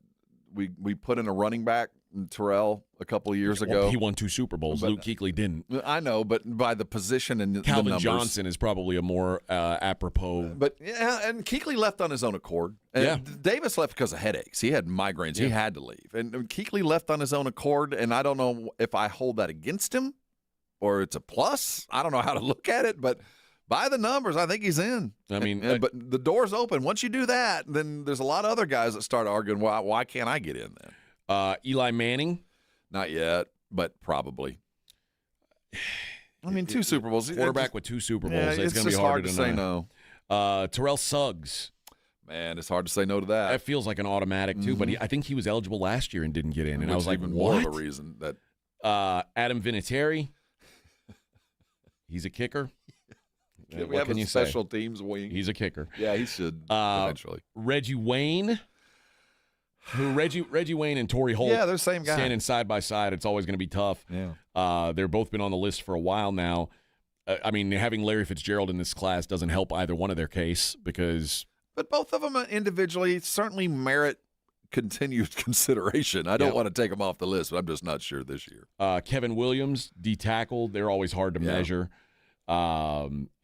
we put in a running back, Terrell, a couple of years ago. He won 2 Super Bowls. Luke Kuechly didn't. I know, but by the position and Calvin the numbers. Johnson is probably a more apropos. But yeah, and Kuechly left on his own accord. And Davis left because of headaches. He had migraines. He had to leave. And Kuechly left on his own accord, and I don't know if I hold that against him or it's a plus. I don't know how to look at it, but by the numbers, I think he's in. I mean, but the door's open. Once you do that, then there's a lot of other guys that start arguing, why can't I get in then? Eli Manning? Not yet, but probably. I mean, 2 Super Bowls. Quarterback with 2 Super Bowls. Yeah, it's going to be hard to say no. Terrell Suggs. Man, it's hard to say no to that. That feels like an automatic, too, but I think he was eligible last year and didn't get in. And I was like, even what? more of a reason that. Adam Vinatieri. He's a kicker. We have a special teams wing. He's a kicker. Yeah, he should eventually. Reggie Wayne. Reggie Wayne and Torrey Holt. Yeah, they're the same guy. Standing side by side. It's always going to be tough. Yeah. They've both been on the list for a while now. I mean, having Larry Fitzgerald in this class doesn't help either one of their case because. But both of them individually certainly merit continued consideration. I don't want to take them off the list, but I'm just not sure this year. Kevin Williams, D-tackle. They're always hard to measure.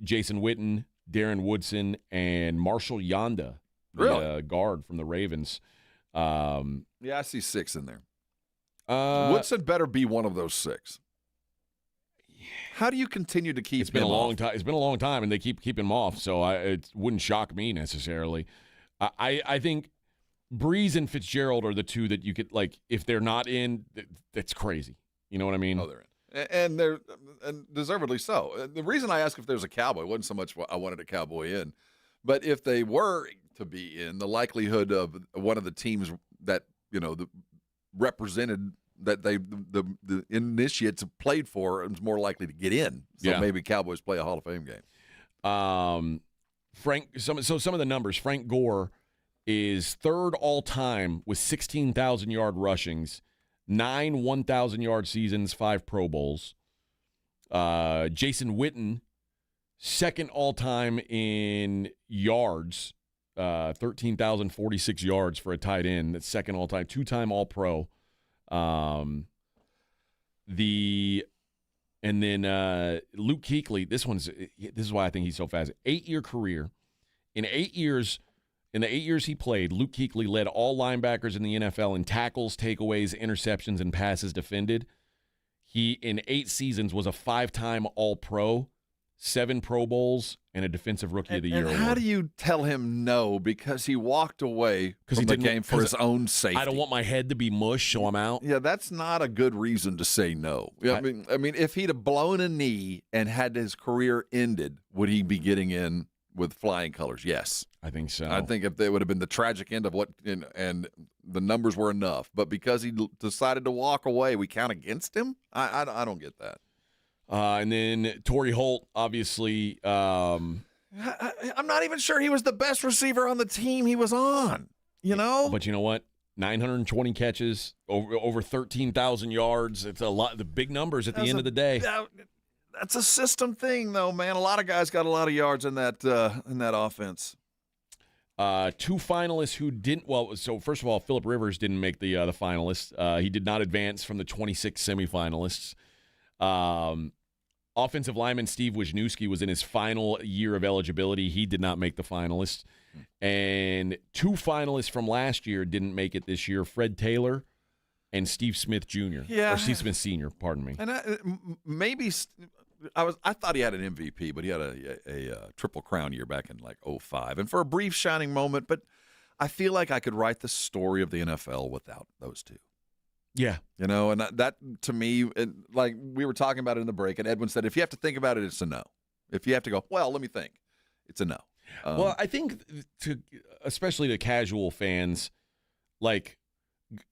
Jason Witten, Darren Woodson, and Marshall Yanda, the guard from the Ravens. Yeah, I see 6 in there. Woodson better be one of those 6. How do you continue to keep? It's been a long time. It's been a long time, and they keep keeping him off. So it wouldn't shock me necessarily. I think Brees and Fitzgerald are the 2 that you could if they're not in, that's crazy. You know what I mean? Oh, they're in. And they're deservedly so. The reason I asked if there's a Cowboy wasn't so much I wanted a Cowboy in, but if they were to be in, the likelihood of one of the teams that represented that the initiates played for is more likely to get in. So maybe Cowboys play a Hall of Fame game. Some of the numbers. Frank Gore is 3rd all time with 16,000-yard rushings. 9 1,000-yard seasons, 5 Pro Bowls. Jason Witten, 2nd all-time in yards, 13,046 yards for a tight end. That's 2nd all-time, 2-time All-Pro. And then Luke Kuechly, this is why I think he's so fast. 8-year career. In the 8 years he played, Luke Kuechly led all linebackers in the NFL in tackles, takeaways, interceptions, and passes defended. He, in 8 seasons, was a 5-time All-Pro, 7 Pro Bowls, and a Defensive Rookie of the Year award. How do you tell him no? Because he walked away from the game for his own safety. I don't want my head to be mush, so I'm out. Yeah, that's not a good reason to say no. I mean, if he'd have blown a knee and had his career ended, would he be getting in with flying colors? Yes. I think so. I think if they would have been the tragic end of and the numbers were enough. But because he decided to walk away, we count against him? I don't get that. And then Torrey Holt, obviously. I'm not even sure he was the best receiver on the team he was on, you know? But you know what? 920 catches, over 13,000 yards. It's a lot. The big numbers at the end of the day. That's a system thing, though, man. A lot of guys got a lot of yards in that offense. 2 finalists who didn't. Well, so first of all, Phillip Rivers didn't make the finalists. He did not advance from the 26 semifinalists. Offensive lineman Steve Wisniewski was in his final year of eligibility. He did not make the finalists. And 2 finalists from last year didn't make it this year, Fred Taylor and Steve Smith Jr. Yeah. Or Steve Smith Sr., pardon me. And I thought he had an MVP, but he had a Triple Crown year back in like 2005. And for a brief shining moment, but I feel like I could write the story of the NFL without those 2. Yeah. You know, and that to me, like we were talking about it in the break, and Edwin said, if you have to think about it, it's a no. If you have to go, well, let me think, it's a no. Well, I think especially to casual fans, like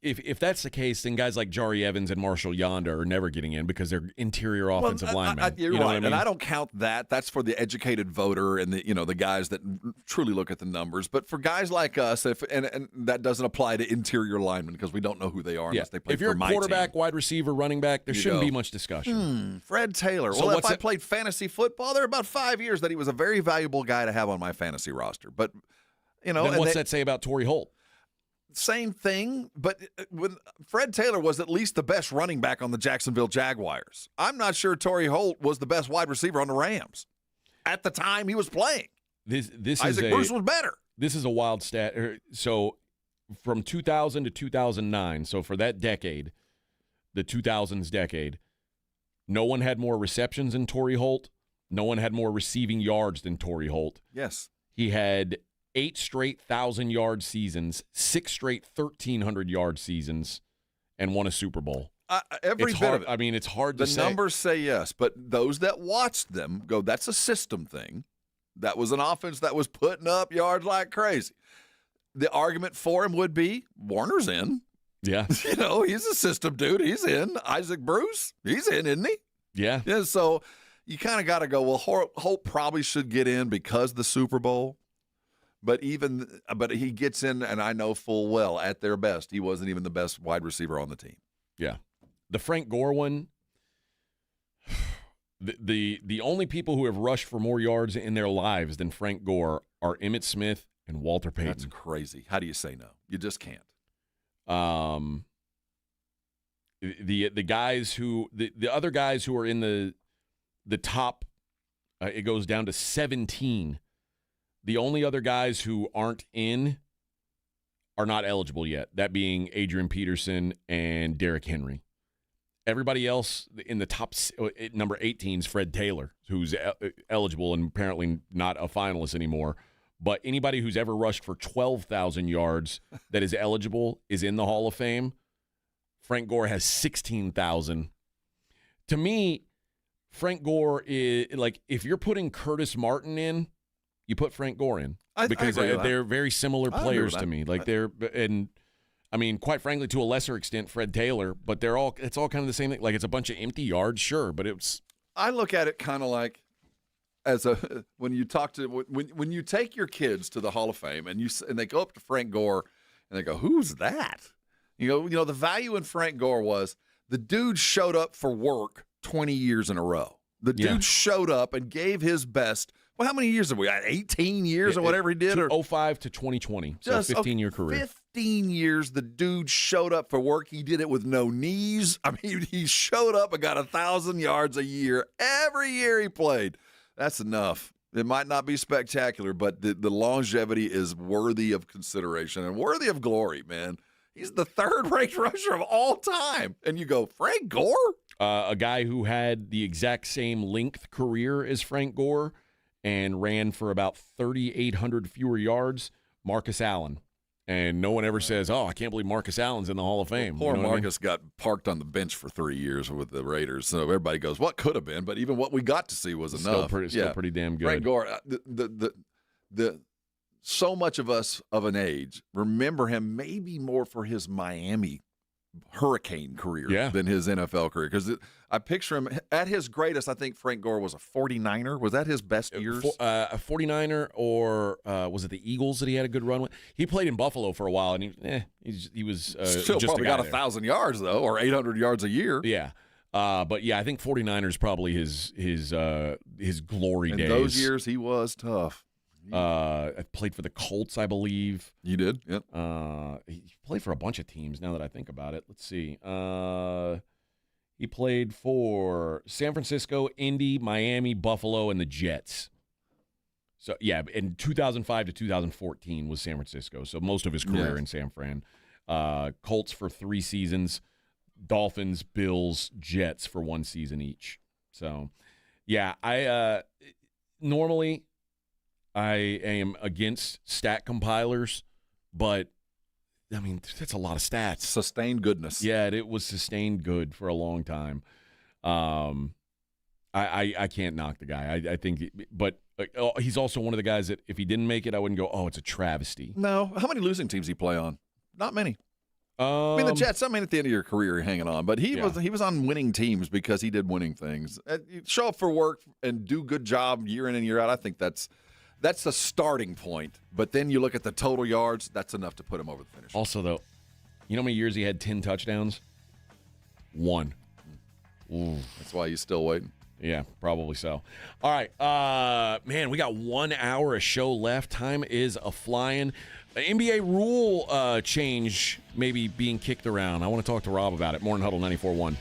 if that's the case, then guys like Jari Evans and Marshall Yonda are never getting in because they're interior offensive linemen. You're right, and I don't count that. That's for the educated voter and the guys that truly look at the numbers. But for guys like us, and that doesn't apply to interior linemen because we don't know who they are unless they play for my team. If you're a quarterback, wide receiver, running back, there shouldn't be much discussion. Fred Taylor. So well, if I played fantasy football, there are about 5 years that he was a very valuable guy to have on my fantasy roster. But then what's that say about Torrey Holt? Same thing, but when Fred Taylor was at least the best running back on the Jacksonville Jaguars. I'm not sure Torrey Holt was the best wide receiver on the Rams at the time he was playing. Isaac Bruce was better. This is a wild stat. So from 2000 to 2009, so for that decade, the 2000s decade, no one had more receptions than Torrey Holt. No one had more receiving yards than Torrey Holt. Yes. He had 8 straight 1,000-yard seasons, 6 straight 1,300-yard seasons, and won a Super Bowl. Every bit of it. I mean, it's hard to say. The numbers say yes, but those that watched them go, that's a system thing. That was an offense that was putting up yards like crazy. The argument for him would be Warner's in. Yeah. He's a system dude. He's in. Isaac Bruce, he's in, isn't he? Yeah. Yeah. So you kind of got to go, well, Holt probably should get in because of the Super Bowl. But he gets in, and I know full well at their best, he wasn't even the best wide receiver on the team. Yeah. The Frank Gore one, the only people who have rushed for more yards in their lives than Frank Gore are Emmitt Smith and Walter Payton. That's crazy. How do you say no? You just can't. The guys who the other guys who are in the top, it goes down to 17. The only other guys who aren't in are not eligible yet, that being Adrian Peterson and Derrick Henry. Everybody else in the top, number 18 is Fred Taylor, who's eligible and apparently not a finalist anymore. But anybody who's ever rushed for 12,000 yards that is eligible is in the Hall of Fame. Frank Gore has 16,000. To me, Frank Gore is like, if you're putting Curtis Martin in, you put Frank Gore in because they're very similar players to me. Like I mean, quite frankly, to a lesser extent, Fred Taylor, but it's all kind of the same thing. Like, it's a bunch of empty yards, sure, but I look at it kind of like when you take your kids to the Hall of Fame and they go up to Frank Gore and they go, who's that? You know, the value in Frank Gore was the dude showed up for work 20 years in a row. The dude showed up and gave his best Well, how many years have we got? 18 years or whatever he did? 05 to 2020. So Just 15-year career. 15 years, the dude showed up for work. He did it with no knees. I mean, he showed up and got 1,000 yards a year every year he played. That's enough. It might not be spectacular, but the longevity is worthy of consideration and worthy of glory, man. He's the third-ranked rusher of all time. And you go, Frank Gore? A guy who had the exact same length career as Frank Gore and ran for about 3,800 fewer yards, Marcus Allen. And no one ever says, oh, I can't believe Marcus Allen's in the Hall of Fame. Poor You know what I mean? Marcus got parked on the bench for 3 years with the Raiders. So everybody goes, what could have been? But even what we got to see was enough. Still pretty damn good. Frank Gore, so much of us of an age remember him maybe more for his Miami Hurricane career than his NFL career. Because I picture him at his greatest. I think Frank Gore was a 49er. Was that his best years? A 49er, or was it the Eagles that he had a good run with? He played in Buffalo for a while, and he was still just probably a guy got 1,000 yards though, or 800 yards a year. Yeah. But yeah, I think 49ers probably his glory days. In those years, he was tough. I played for the Colts, I believe. You did? Yep. He played for a bunch of teams now that I think about it. Let's see. He played for San Francisco, Indy, Miami, Buffalo, and the Jets. So, yeah, in 2005 to 2014 was San Francisco. So most of his career in San Fran. Colts for 3 seasons. Dolphins, Bills, Jets for 1 season each. So, yeah, I normally I am against stat compilers, but I mean, that's a lot of stats. Sustained goodness. Yeah, it was sustained good for a long time. I can't knock the guy. I think, but he's also one of the guys that if he didn't make it, I wouldn't go, oh, it's a travesty. No. How many losing teams he play on? Not many. I mean, the Jets, at the end of your career, you're hanging on. But he was on winning teams because he did winning things. You show up for work and do a good job year in and year out. I think that's the starting point. But then you look at the total yards, that's enough to put him over the finish. Also, though, you know how many years he had 10 touchdowns? 1. Ooh. That's why he's still waiting. Yeah, probably so. All right. Man, we got 1 hour of show left. Time is a-flying. NBA rule change maybe being kicked around. I want to talk to Rob about it. Morning Huddle 94.1.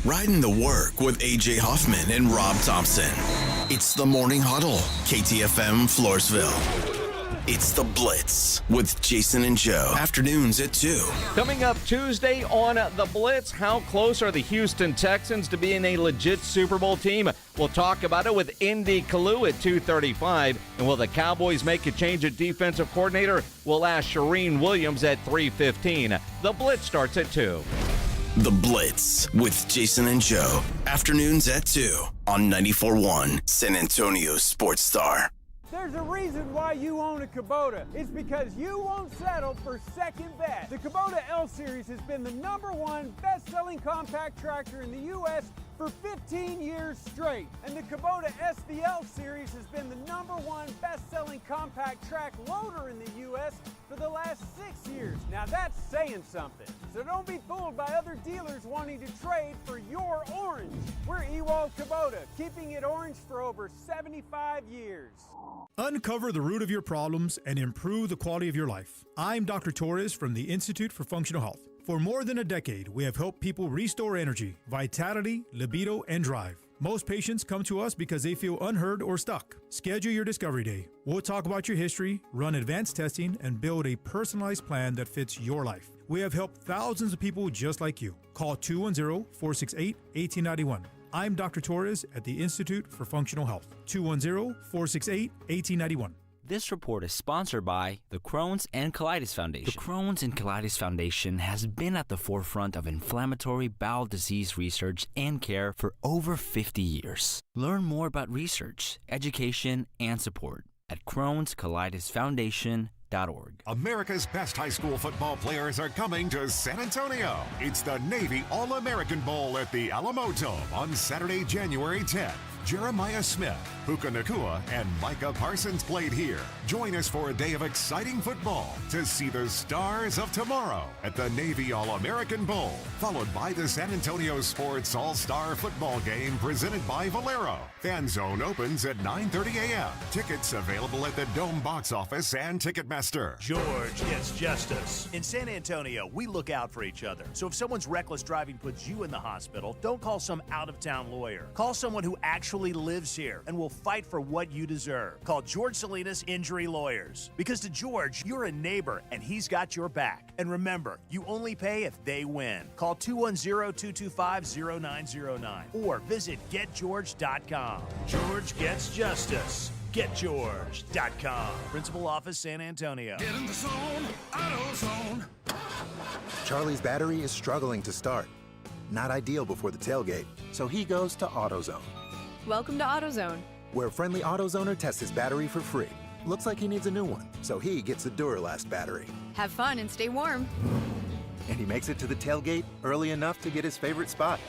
Riding the work with A.J. Hoffman and Rob Thompson. It's the Morning Huddle, KTFM Floresville. It's the Blitz with Jason and Joe. Afternoons at 2. Coming up Tuesday on the Blitz, how close are the Houston Texans to being a legit Super Bowl team? We'll talk about it with Indy Kalu at 2:35. And will the Cowboys make a change at defensive coordinator? We'll ask Shireen Williams at 3:15. The Blitz starts at 2. The Blitz with Jason and Joe. Afternoons at 2 on 94.1 San Antonio Sports Star. There's a reason why you own a Kubota. It's because you won't settle for second best. The Kubota L Series has been the #1 best-selling compact tractor in the U.S. for 15 years straight. And the Kubota SVL Series has been the #1 best-selling compact track loader in the U.S. for the last 6 years. Now that's saying something. So don't be fooled by other dealers wanting to trade for your orange. We're Ewald Kubota, keeping it orange for over 75 years. Uncover the root of your problems and improve the quality of your life. I'm Dr. Torres from the Institute for Functional Health. For more than a decade, we have helped people restore energy, vitality, libido, and drive. Most patients come to us because they feel unheard or stuck. Schedule your Discovery Day. We'll talk about your history, run advanced testing, and build a personalized plan that fits your life. We have helped thousands of people just like you. Call 210-468-1891. I'm Dr. Torres at the Institute for Functional Health. 210-468-1891. This report is sponsored by the Crohn's and Colitis Foundation. The Crohn's and Colitis Foundation has been at the forefront of inflammatory bowel disease research and care for over 50 years. Learn more about research, education, and support at Crohn'sColitisFoundation.org. America's best high school football players are coming to San Antonio. It's the Navy All-American Bowl at the Alamo Dome on Saturday, January 10th. Jeremiah Smith, Puka Nakua, and Micah Parsons played here. Join us for a day of exciting football to see the stars of tomorrow at the Navy All-American Bowl, followed by the San Antonio Sports All-Star Football Game presented by Valero. Fan Zone opens at 9:30 a.m. Tickets available at the Dome box office and Ticketmaster. George gets justice. In San Antonio, we look out for each other. So if someone's reckless driving puts you in the hospital, don't call some out-of-town lawyer. Call someone who actually lives here and will fight for what you deserve. Call George Salinas Injury Lawyers. Because to George, you're a neighbor and he's got your back. And remember, you only pay if they win. Call 210-225-0909 or visit getgeorge.com. George gets justice. GetGeorge.com. Principal Office, San Antonio. Get in the zone, AutoZone. Charlie's battery is struggling to start. Not ideal before the tailgate, so he goes to AutoZone. Welcome to AutoZone, where a friendly AutoZoner tests his battery for free. Looks like he needs a new one, so he gets the Duralast battery. have fun and stay warm. And he makes it to the tailgate early enough to get his favorite spot.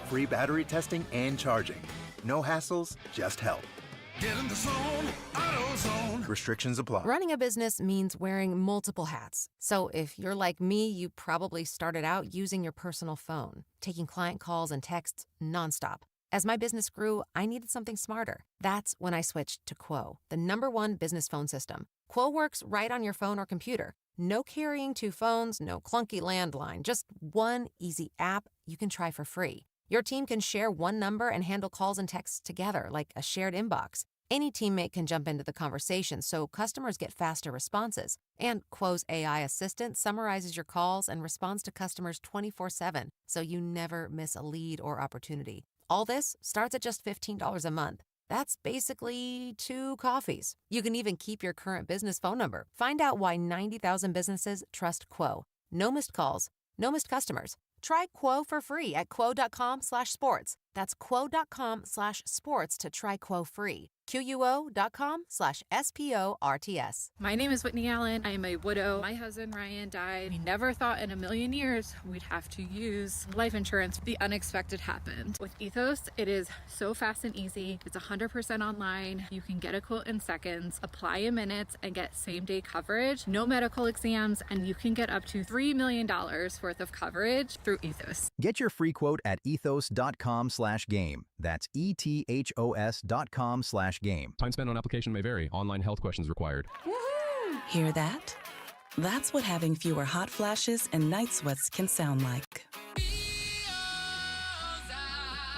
Free battery testing and charging. No hassles, just help. Get in the zone, AutoZone. Restrictions apply. Running a business means wearing multiple hats. So if you're like me, you probably started out using your personal phone, taking client calls and texts nonstop. As my business grew, I needed something smarter. That's when I switched to Quo, the #1 business phone system. Quo works right on your phone or computer. No carrying 2 phones, no clunky landline, just one easy app you can try for free. Your team can share one number and handle calls and texts together like a shared inbox. Any teammate can jump into the conversation so customers get faster responses. And Quo's AI assistant summarizes your calls and responds to customers 24/7, so you never miss a lead or opportunity. All this starts at just $15 a month. That's basically 2 coffees. You can even keep your current business phone number. Find out why 90,000 businesses trust Quo. No missed calls, no missed customers. Try Quo for free at quo.com/sports. That's quo.com/sports to try Quo free. QUO.com/SPORTS. My name is Whitney Allen. I am a widow. My husband Ryan died. We never thought in a million years we'd have to use life insurance. The unexpected happened. With Ethos, it is so fast and easy. It's 100% online. You can get a quote in seconds, apply in minutes, and get same-day coverage. No medical exams, and you can get up to $3 million worth of coverage through Ethos. Get your free quote at ethos.com/game. That's ETHOS.com/game. Time spent on application may vary. Online health questions required. Woohoo! Hear that? That's what having fewer hot flashes and night sweats can sound like.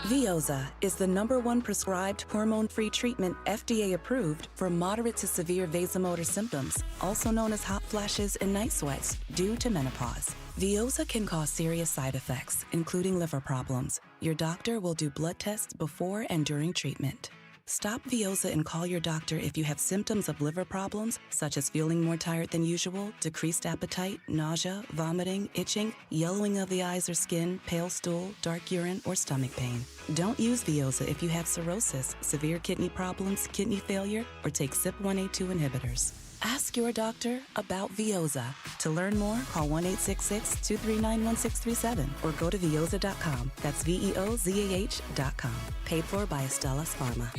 Veoza is the #1 prescribed hormone-free treatment FDA approved for moderate to severe vasomotor symptoms, also known as hot flashes and night sweats, due to menopause. Veoza can cause serious side effects, including liver problems. Your doctor will do blood tests before and during treatment. Stop Veoza and call your doctor if you have symptoms of liver problems, such as feeling more tired than usual, decreased appetite, nausea, vomiting, itching, yellowing of the eyes or skin, pale stool, dark urine, or stomach pain. Don't use Veoza if you have cirrhosis, severe kidney problems, kidney failure, or take CYP1A2 inhibitors. Ask your doctor about Veoza. To learn more, call 1-866-239-1637 or go to Veoza.com. That's VEOZAH.com. Paid for by Astellas Pharma.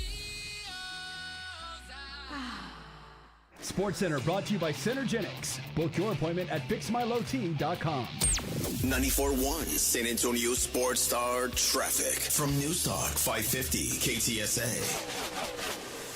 SportsCenter brought to you by Centergenics. Book your appointment at fixmylowteam.com. 94.1 San Antonio Sports Star traffic from News Talk 550 KTSA.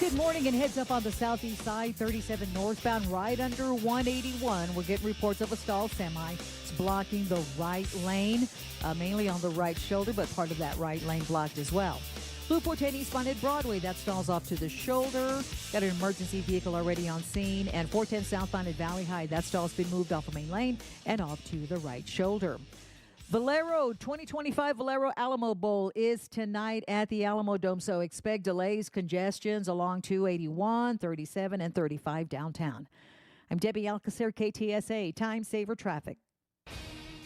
Good morning and heads up on the southeast side, 37 northbound right under 181. We're getting reports of a stalled semi. It's blocking the right lane, mainly on the right shoulder, but part of that right lane blocked as well. Loop 410 eastbound at Broadway, that stalls off to the shoulder. Got an emergency vehicle already on scene. And 410 southbound at Valley High, that stall's been moved off of main lane and off to the right shoulder. Valero 2025 Valero Alamo Bowl is tonight at the Alamo Dome, so expect delays, congestions along 281, 37, and 35 downtown. I'm Debbie Alcacer, KTSA, Time Saver Traffic.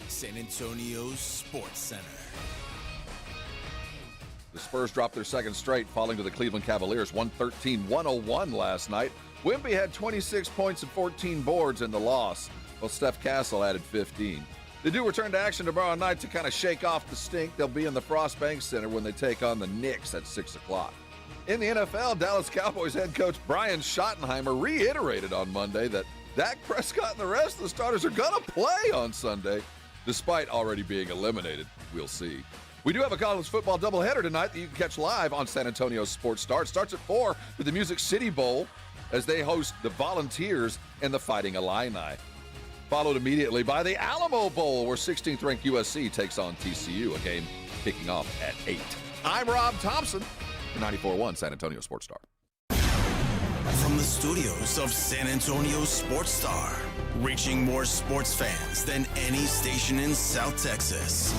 San Antonio Sports Center. The Spurs dropped their second straight, falling to the Cleveland Cavaliers 113-101 last night. Wemby had 26 points and 14 boards in the loss, while Steph Castle added 15. They do return to action tomorrow night to kind of shake off the stink. They'll be in the Frost Bank Center when they take on the Knicks at 6 o'clock. In the NFL, Dallas Cowboys head coach Brian Schottenheimer reiterated on Monday that Dak Prescott and the rest of the starters are going to play on Sunday, despite already being eliminated. We'll see. We do have a college football doubleheader tonight that you can catch live on San Antonio Sports Star. It starts at 4 with the Music City Bowl as they host the Volunteers and the Fighting Illini. Followed immediately by the Alamo Bowl, where 16th-ranked USC takes on TCU, a game kicking off at 8. I'm Rob Thompson, the 94.1 San Antonio Sports Star. From the studios of San Antonio Sports Star, reaching more sports fans than any station in South Texas.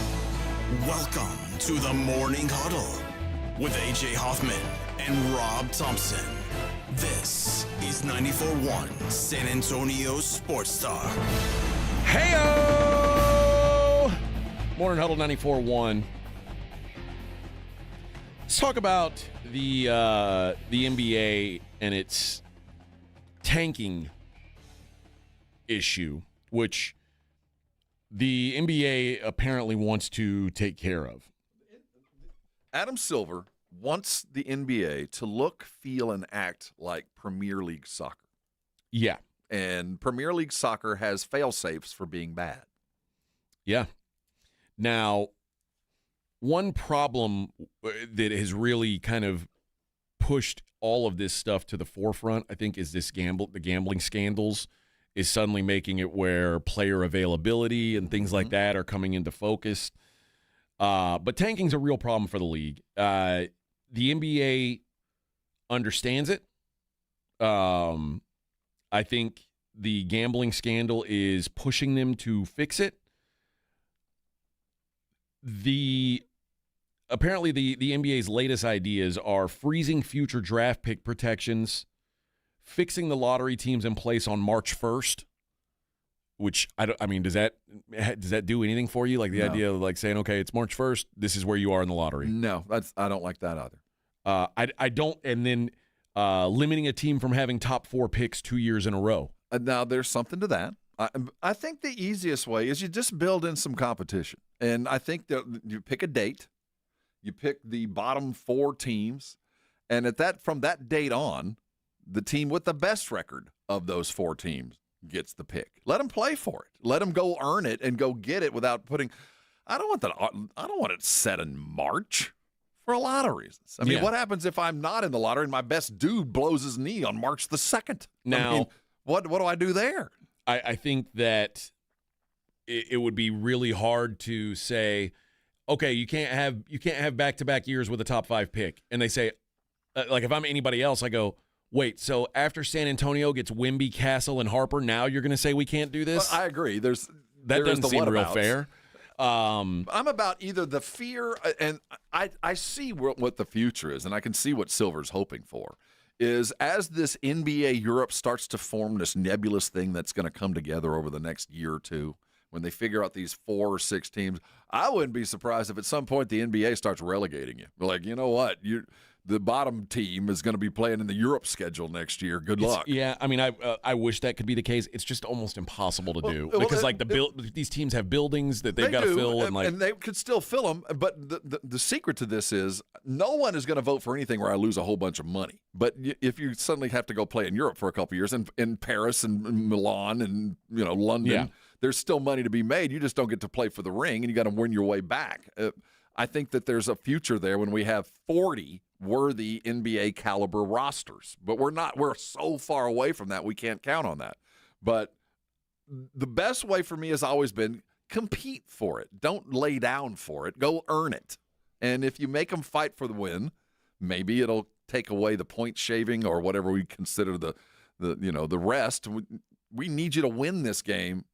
Welcome to the Morning Huddle with A.J. Hoffman and Rob Thompson. This is 94.1 San Antonio Sports Star. Heyo! Morning Huddle 94.1. Let's talk about the NBA and its tanking issue, which the NBA apparently wants to take care of. Adam Silver wants the NBA to look, feel, and act like Premier League soccer. Yeah. And Premier League soccer has fail-safes for being bad. Yeah. Now, one problem that has really kind of pushed all of this stuff to the forefront, I think, is the gambling scandals is suddenly making it where player availability and things like that are coming into focus. But tanking's a real problem for the league. The NBA understands it. I think the gambling scandal is pushing them to fix it. Apparently the NBA's latest ideas are freezing future draft pick protections, fixing the lottery teams in place on March 1st, which does that do anything for you? Like the idea of like saying, okay, it's March 1st, this is where you are in the lottery. No, I don't like that either. I don't, and then limiting a team from having top 4 picks 2 years in a row. Now there's something to that. I think the easiest way is you just build in some competition, and I think that you pick a date, you pick the bottom 4 teams, and from that date on, the team with the best record of those 4 teams gets the pick. Let them play for it. Let them go earn it and go get it without putting. I don't want it set in March for a lot of reasons. I mean, what happens if I'm not in the lottery and my best dude blows his knee on March the 2nd? Now, what do I do there? I think that it would be really hard to say, okay, you can't have back-to-back years with a top 5 pick. And they say, like if I'm anybody else, I go, wait, so after San Antonio gets Wemby, Castle, and Harper, now you're going to say we can't do this? Well, I agree. That doesn't seem real fair. I'm about either the fear, and I see what the future is, and I can see what Silver's hoping for, is as this NBA Europe starts to form this nebulous thing that's going to come together over the next year or two, when they figure out these 4 or 6 teams, I wouldn't be surprised if at some point the NBA starts relegating you. Like, you know what? The bottom team is going to be playing in the Europe schedule next year. Good luck. Yeah, I mean, I wish that could be the case. It's just almost impossible to do because these teams have buildings that they've got to fill, and they could still fill them. But the secret to this is no one is going to vote for anything where I lose a whole bunch of money. But if you suddenly have to go play in Europe for a couple of years, and in Paris and Milan and London, there's still money to be made. You just don't get to play for the ring, and you got to win your way back. I think that there's a future there when we have 40 worthy NBA caliber rosters, but we're so far away from that we can't count on that. But the best way for me has always been compete for it. Don't lay down for it. Go earn it. And if you make them fight for the win, maybe it'll take away the point shaving or whatever we consider the rest. We need you to win this game,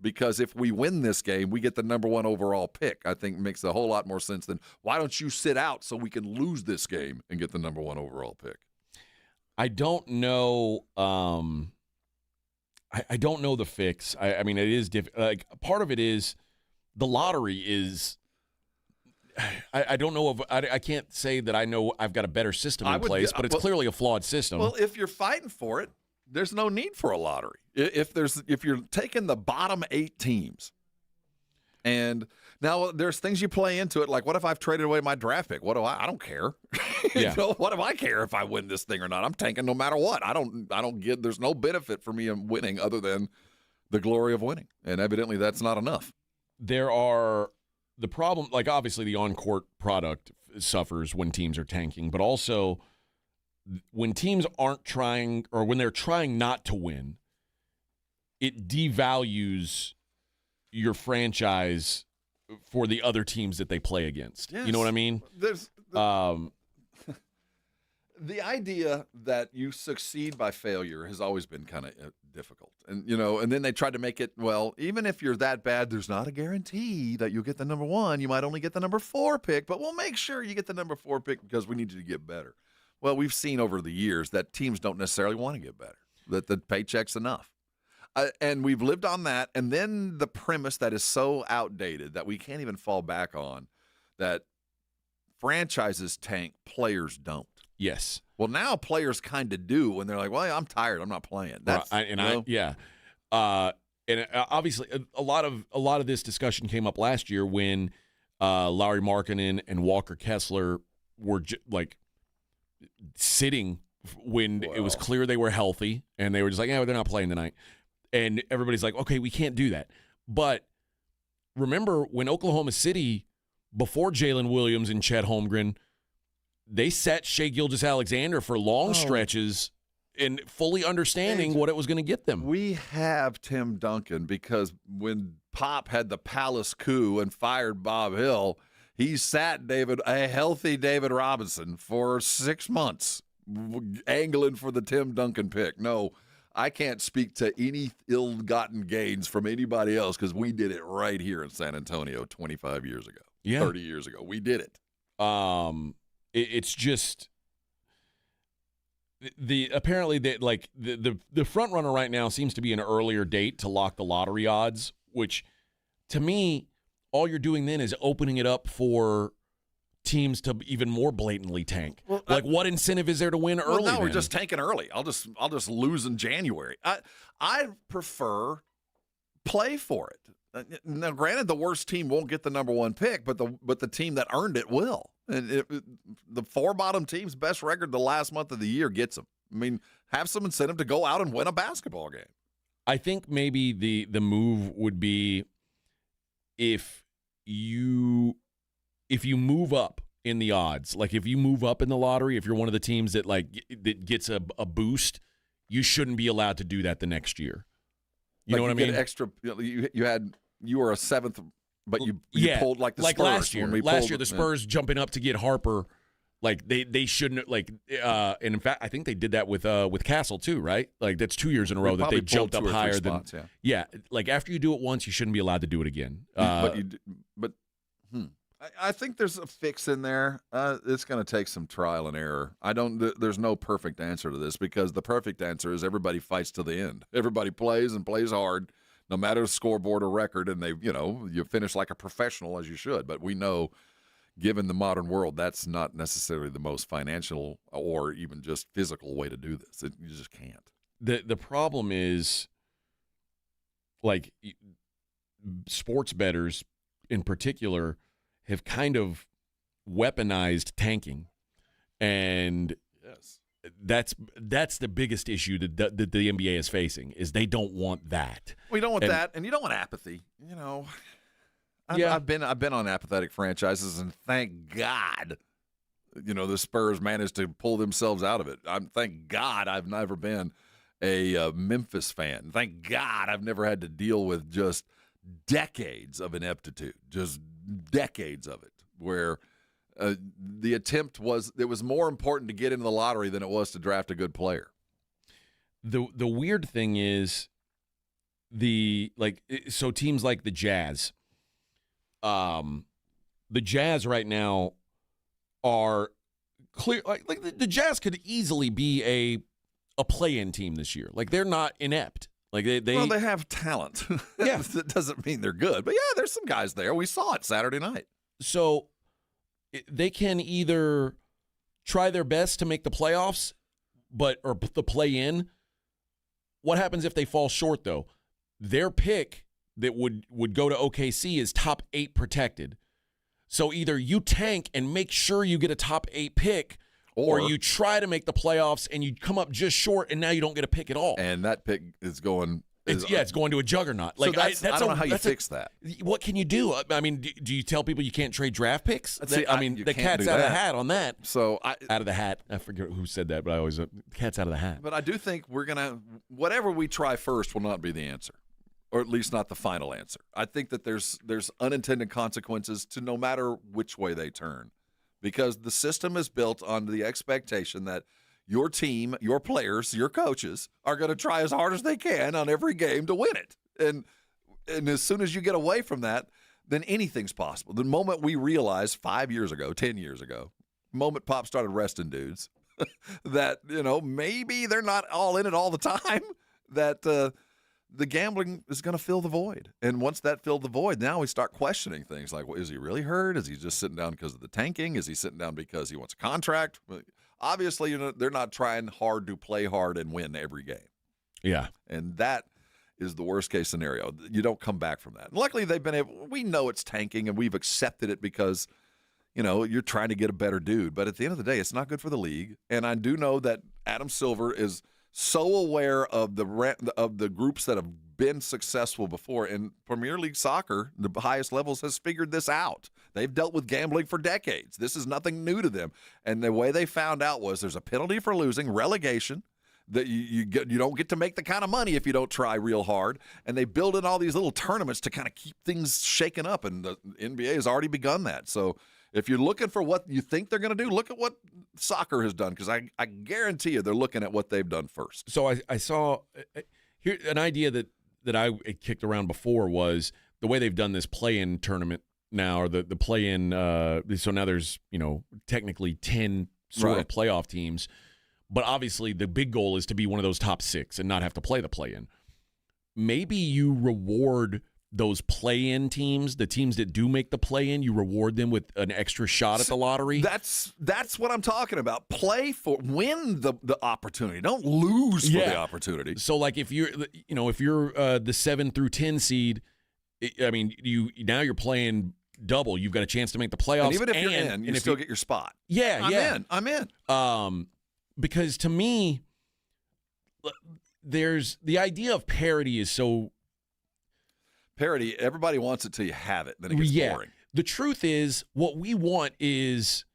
because if we win this game, we get the number 1 overall pick. I think makes a whole lot more sense than why don't you sit out so we can lose this game and get the number 1 overall pick. I don't know. I don't know the fix. I mean, it is like part of it is the lottery is. I don't know if I can't say that I know I've got a better system in place, but it's clearly a flawed system. Well, if you're fighting for it, there's no need for a lottery. If you're taking the bottom 8 teams And now there's things you play into it, like what if I've traded away my draft pick? What do I don't care. Yeah. What do I care if I win this thing or not? I'm tanking no matter what. I don't get there's no benefit for me in winning other than the glory of winning. And evidently that's not enough. There are the problem, like obviously the on-court product suffers when teams are tanking, but also when teams aren't trying or when they're trying not to win, it devalues your franchise for the other teams that they play against. Yes. You know what I mean? The idea that you succeed by failure has always been kind of difficult. And, and then they tried to make it, well, even if you're that bad, there's not a guarantee that you'll get the number 1. You might only get the number 4 pick, but we'll make sure you get the number 4 pick because we need you to get better. Well, we've seen over the years that teams don't necessarily want to get better, that the paycheck's enough. And we've lived on that. And then the premise that is so outdated that we can't even fall back on, that franchises tank, players don't. Yes. Well, now players kind of do when they're like, well, I'm tired. I'm not playing. And obviously a lot of this discussion came up last year when Lauri Markkanen and Walker Kessler were sitting when it was clear they were healthy, and they were just like, yeah, they're not playing tonight. And everybody's like, okay, we can't do that. But remember when Oklahoma City, before Jalen Williams and Chet Holmgren, they sat Shai Gilgeous-Alexander for long stretches and fully understanding what it was going to get them. We have Tim Duncan because when Pop had the palace coup and fired Bob Hill, he sat a healthy David Robinson for 6 months, angling for the Tim Duncan pick. No, I can't speak to any ill-gotten gains from anybody else because we did it right here in San Antonio 25 years ago, 30 years ago. We did it. It's just the front runner right now seems to be an earlier date to lock the lottery odds, which to me, all you're doing then is opening it up for teams to even more blatantly tank. Well, what incentive is there to win early? Well, now we're just tanking early. I'll just lose in January. I prefer play for it. Now, granted, the worst team won't get the number 1 pick, but the team that earned it will. And the 4 bottom teams' best record the last month of the year gets them. I mean, have some incentive to go out and win a basketball game. I think maybe the move would be if you move up in the odds, like if you move up in the lottery, if you're one of the teams that that gets a boost, you shouldn't be allowed to do that the next year. You know what I mean? Extra. You were a 7th, but you pulled the Spurs last year. Last year, the Spurs jumping up to get Harper, they shouldn't and in fact, I think they did that with Castle too, right? Like that's 2 yeyears in a row that they jumped up higher spots, than. Yeah, like after you do it once, you shouldn't be allowed to do it again. I think there's a fix in there. It's going to take some trial and error. There's no perfect answer to this because the perfect answer is everybody fights to the end. Everybody plays and plays hard, no matter the scoreboard or record, and you finish like a professional as you should. But we know, given the modern world, that's not necessarily the most financial or even just physical way to do this. You just can't. The problem is, sports bettors in particular have kind of weaponized tanking, and that's the biggest issue that the NBA is facing is they don't want that. We don't want that, and you don't want apathy. I've been on apathetic franchises, and thank God, the Spurs managed to pull themselves out of it. Thank God I've never been a Memphis fan. Thank God I've never had to deal with just decades of ineptitude, just decades of it, where the attempt was it was more important to get into the lottery than it was to draft a good player. The weird thing is so teams like the Jazz, the Jazz right now are clear. The Jazz could easily be a play-in team this year. Like they're not inept. Like they have talent. Yeah, that doesn't mean they're good, but yeah, there's some guys there. We saw it Saturday night. So they can either try their best to make the playoffs, or the play-in. What happens if they fall short though? Their pick that would go to OKC is top 8 protected. So either you tank and make sure you get a top 8 pick, or you try to make the playoffs and you come up just short, and now you don't get a pick at all. And that pick is going. It's going to a juggernaut. So I don't know how you fix that. What can you do? I mean, do you tell people you can't trade draft picks? See, the cat's out of the hat on that. So out of the hat. I forget who said that, but I always the cat's out of the hat. But I do think we're gonna whatever we try first will not be the answer, or at least not the final answer. I think that there's unintended consequences to no matter which way they turn, because the system is built on the expectation that your team, your players, your coaches are going to try as hard as they can on every game to win it. And as soon as you get away from that, then anything's possible. The moment we realized 5 years ago, 10 years ago, the moment Pop started resting dudes, that, maybe they're not all in it all the time, that the gambling is going to fill the void. And once that filled the void, now we start questioning things like, well, is he really hurt? Is he just sitting down because of the tanking? Is he sitting down because he wants a contract? Obviously, they're not trying hard to play hard and win every game. Yeah. And that is the worst case scenario. You don't come back from that. And luckily, they've been able. We know it's tanking, and we've accepted it because, you're trying to get a better dude. But at the end of the day, it's not good for the league. And I do know that Adam Silver is so aware of the groups that have been successful before. And Premier League soccer, the highest levels, has figured this out. They've dealt with gambling for decades. This is nothing new to them. And the way they found out was there's a penalty for losing, relegation, that you don't get to make the kind of money if you don't try real hard. And they build in all these little tournaments to kind of keep things shaken up. And the NBA has already begun that. So if you're looking for what you think they're going to do, look at what soccer has done, because I guarantee you they're looking at what they've done first. So I saw here an idea that I kicked around before was the way they've done this play-in tournament now, or the play-in. So now there's technically 10 sort of playoff teams, but obviously the big goal is to be one of those top 6 and not have to play the play-in. Maybe you reward those play-in teams, the teams that do make the play-in, you reward them with an extra shot at the lottery. That's what I'm talking about. Win the opportunity. Don't lose for the opportunity. So like if you're the 7 through 10 seed, I mean now you're playing double. You've got a chance to make the playoffs. And even if you're in, you still get your spot. I'm in. Because to me, there's the idea of parity is so. Parity, everybody wants it till you have it, then it gets boring. The truth is, what we want is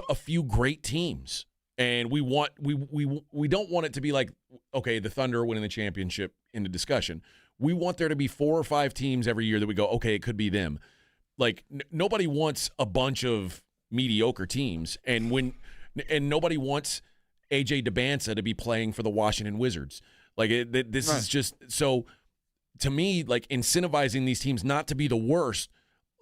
a few great teams, and we don't want it to be like, okay, the Thunder winning the championship in the discussion. We want there to be 4 or 5 teams every year that we go, okay, it could be them. Like nobody wants a bunch of mediocre teams, and nobody wants AJ DeBanza to be playing for the Washington Wizards. Like this is just so. To me, like incentivizing these teams not to be the worst,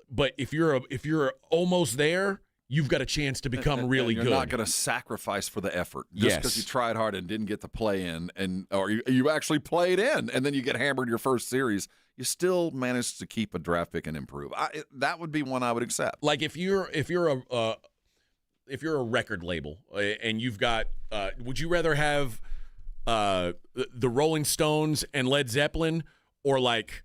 but if you're almost there, you've got a chance to become really good. You're not going to sacrifice for the effort just because you tried hard and didn't get to play in, or you actually played in, and then you get hammered your first series. You still managed to keep a draft pick and improve. That would be one I would accept. Like if you're a record label and you've got, would you rather have the Rolling Stones and Led Zeppelin? Or like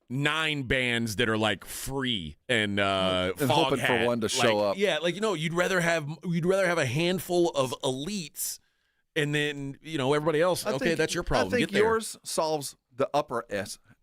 9 bands that are like free and hoping for one to show up. Yeah, you'd rather have a handful of elites, and then everybody else. That's your problem. I think yours solves the upper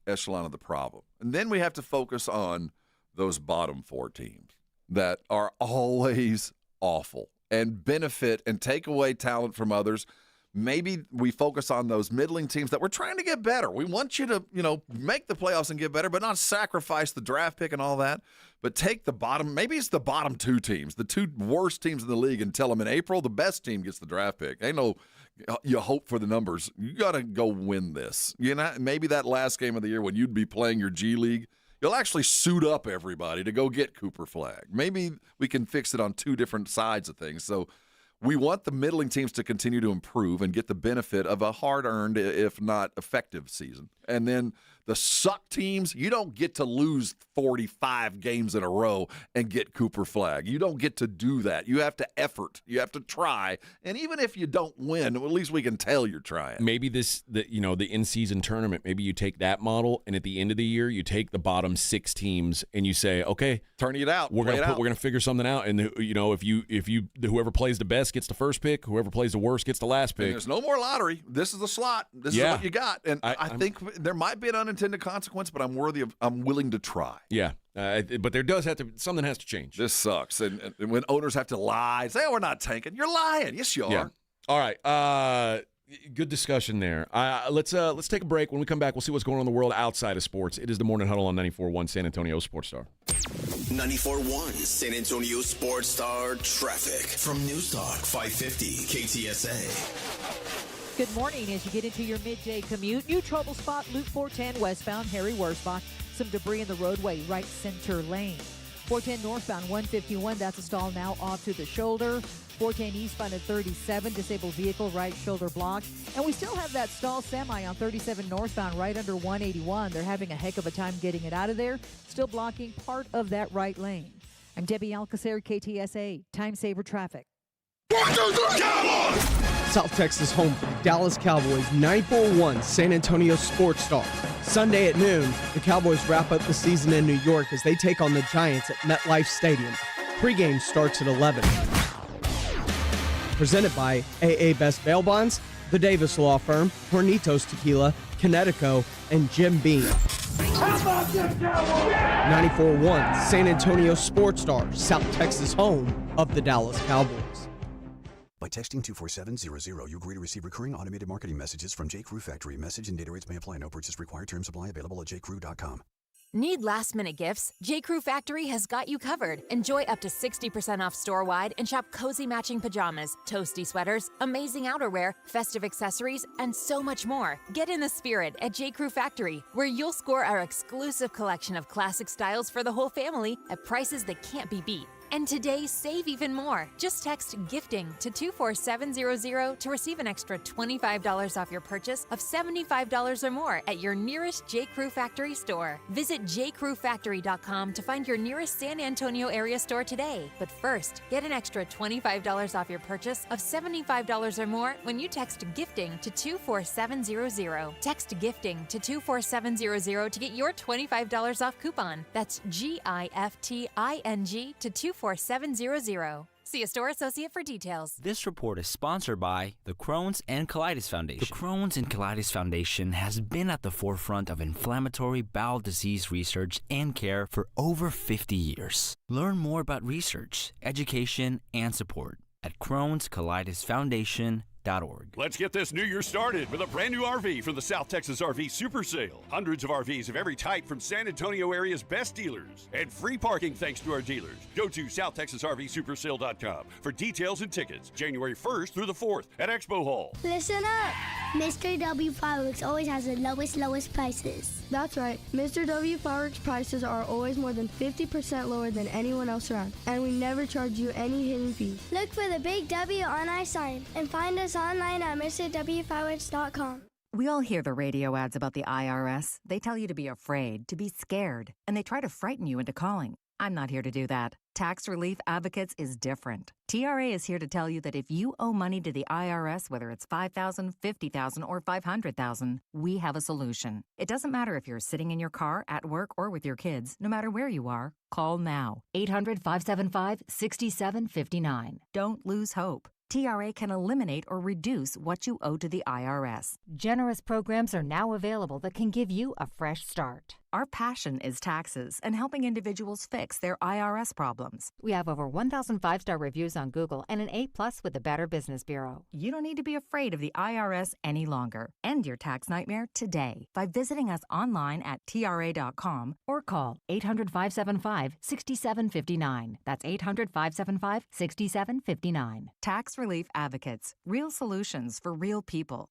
echelon of the problem, and then we have to focus on those bottom 4 teams that are always awful and benefit and take away talent from others. Maybe we focus on those middling teams that we're trying to get better. We want you to, make the playoffs and get better, but not sacrifice the draft pick and all that. But take the bottom, maybe it's the bottom 2 teams, the 2 worst teams in the league, and tell them in April the best team gets the draft pick. Ain't no, you hope for the numbers. You got to go win this. Maybe that last game of the year when you'd be playing your G League, you'll actually suit up everybody to go get Cooper Flag. Maybe we can fix it on 2 different sides of things. So we want the middling teams to continue to improve and get the benefit of a hard-earned, if not effective, season. And then The suck teams, you don't get to lose 45 games in a row and get Cooper flag. You don't get to do that. You have to effort. You have to try. And even if you don't win, at least we can tell you're trying. Maybe the in-season tournament, maybe you take that model, and at the end of the year, you take the bottom 6 teams and you say, okay, turn it out. We're gonna figure something out. And if whoever plays the best gets the first pick, whoever plays the worst gets the last pick. And there's no more lottery. This is the slot. This is what you got. And I think there might be an unintended consequence, but I'm willing to try. Yeah. But there does have to something has to change. This sucks. And when owners have to lie, say, "Oh, we're not tanking." You're lying. Yes, you are. Yeah. All right. Good discussion there. Let's take a break. When we come back, we'll see what's going on in the world outside of sports. It is the Morning Huddle on 94.1 San Antonio Sports Star. 94.1 San Antonio Sports Star traffic from News Talk 550 KTSA. Good morning. As you get into your midday commute, new trouble spot, Loop 410 westbound, Harry Wurzbach. Some debris in the roadway, right center lane. 410 northbound, 151, that's a stall now off to the shoulder. 410 eastbound at 37, disabled vehicle, right shoulder blocked. And we still have that stall semi on 37 northbound, right under 181. They're having a heck of a time getting it out of there, still blocking part of that right lane. I'm Debbie Alcacer, KTSA, Time Saver Traffic. 1, 2, 3, Cowboys! South Texas home for the Dallas Cowboys, 94.1 San Antonio Sports Star. Sunday at noon, the Cowboys wrap up the season in New York as they take on the Giants at MetLife Stadium. Pre-game starts at 11. Presented by AA Best Bail Bonds, the Davis Law Firm, Hornitos Tequila, Connecticut, and Jim Beam. 94.1 San Antonio Sports Star, South Texas home of the Dallas Cowboys. By texting 24700, you agree to receive recurring automated marketing messages from J. Crew Factory. Message and data rates may apply. No purchase required. Terms apply. Available at jcrew.com. Need last-minute gifts? J.Crew Factory has got you covered. Enjoy up to 60% off store-wide and shop cozy matching pajamas, toasty sweaters, amazing outerwear, festive accessories, and so much more. Get in the spirit at J.Crew Factory, where you'll score our exclusive collection of classic styles for the whole family at prices that can't be beat. And today, save even more. Just text GIFTING to 24700 to receive an extra $25 off your purchase of $75 or more at your nearest J. Crew Factory store. Visit jcrewfactory.com to find your nearest San Antonio area store today. But first, get an extra $25 off your purchase of $75 or more when you text GIFTING to 24700. Text GIFTING to 24700 to get your $25 off coupon. That's GIFTING to 24700. See a store associate for details. This report is sponsored by the Crohn's and Colitis Foundation. The Crohn's and Colitis Foundation has been at the forefront of inflammatory bowel disease research and care for over 50 years. Learn more about research, education, and support at Crohn'sColitisFoundation.org. Let's get this new year started with a brand new RV from the South Texas RV Super Sale. Hundreds of RVs of every type from San Antonio area's best dealers. And free parking thanks to our dealers. Go to SouthTexasRVSupersale.com for details and tickets. January 1st through the 4th at Expo Hall. Listen up! Mr. W Fireworks always has the lowest prices. That's right. Mr. W Fireworks prices are always more than 50% lower than anyone else around. And we never charge you any hidden fees. Look for the big W on our sign and find us online at MrWFireworks.com. We all hear the radio ads about the IRS. They tell you to be afraid, to be scared, and they try to frighten you into calling. I'm not here to do that. Tax Relief Advocates is different. TRA is here to tell you that if you owe money to the IRS, whether it's $5,000, $50,000, or $500,000, we have a solution. It doesn't matter if you're sitting in your car, at work, or with your kids. No matter where you are, call now. 800-575-6759. Don't lose hope. TRA can eliminate or reduce what you owe to the IRS. Generous programs are now available that can give you a fresh start. Our passion is taxes and helping individuals fix their IRS problems. We have over 1,000 five-star reviews on Google and an A+ with the Better Business Bureau. You don't need to be afraid of the IRS any longer. End your tax nightmare today by visiting us online at TRA.com or call 800-575-6759. That's 800-575-6759. Tax Relief Advocates. Real solutions for real people.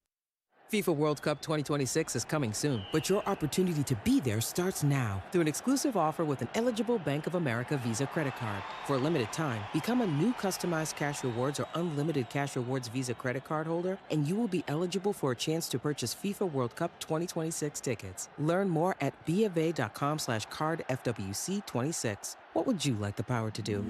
FIFA World Cup 2026 is coming soon, but your opportunity to be there starts now through an exclusive offer with an eligible Bank of America Visa credit card. For a limited time, become a new customized cash rewards or unlimited cash rewards Visa credit card holder, and you will be eligible for a chance to purchase FIFA World Cup 2026 tickets. Learn more at BofA.com/cardFWC26. What would you like the power to do?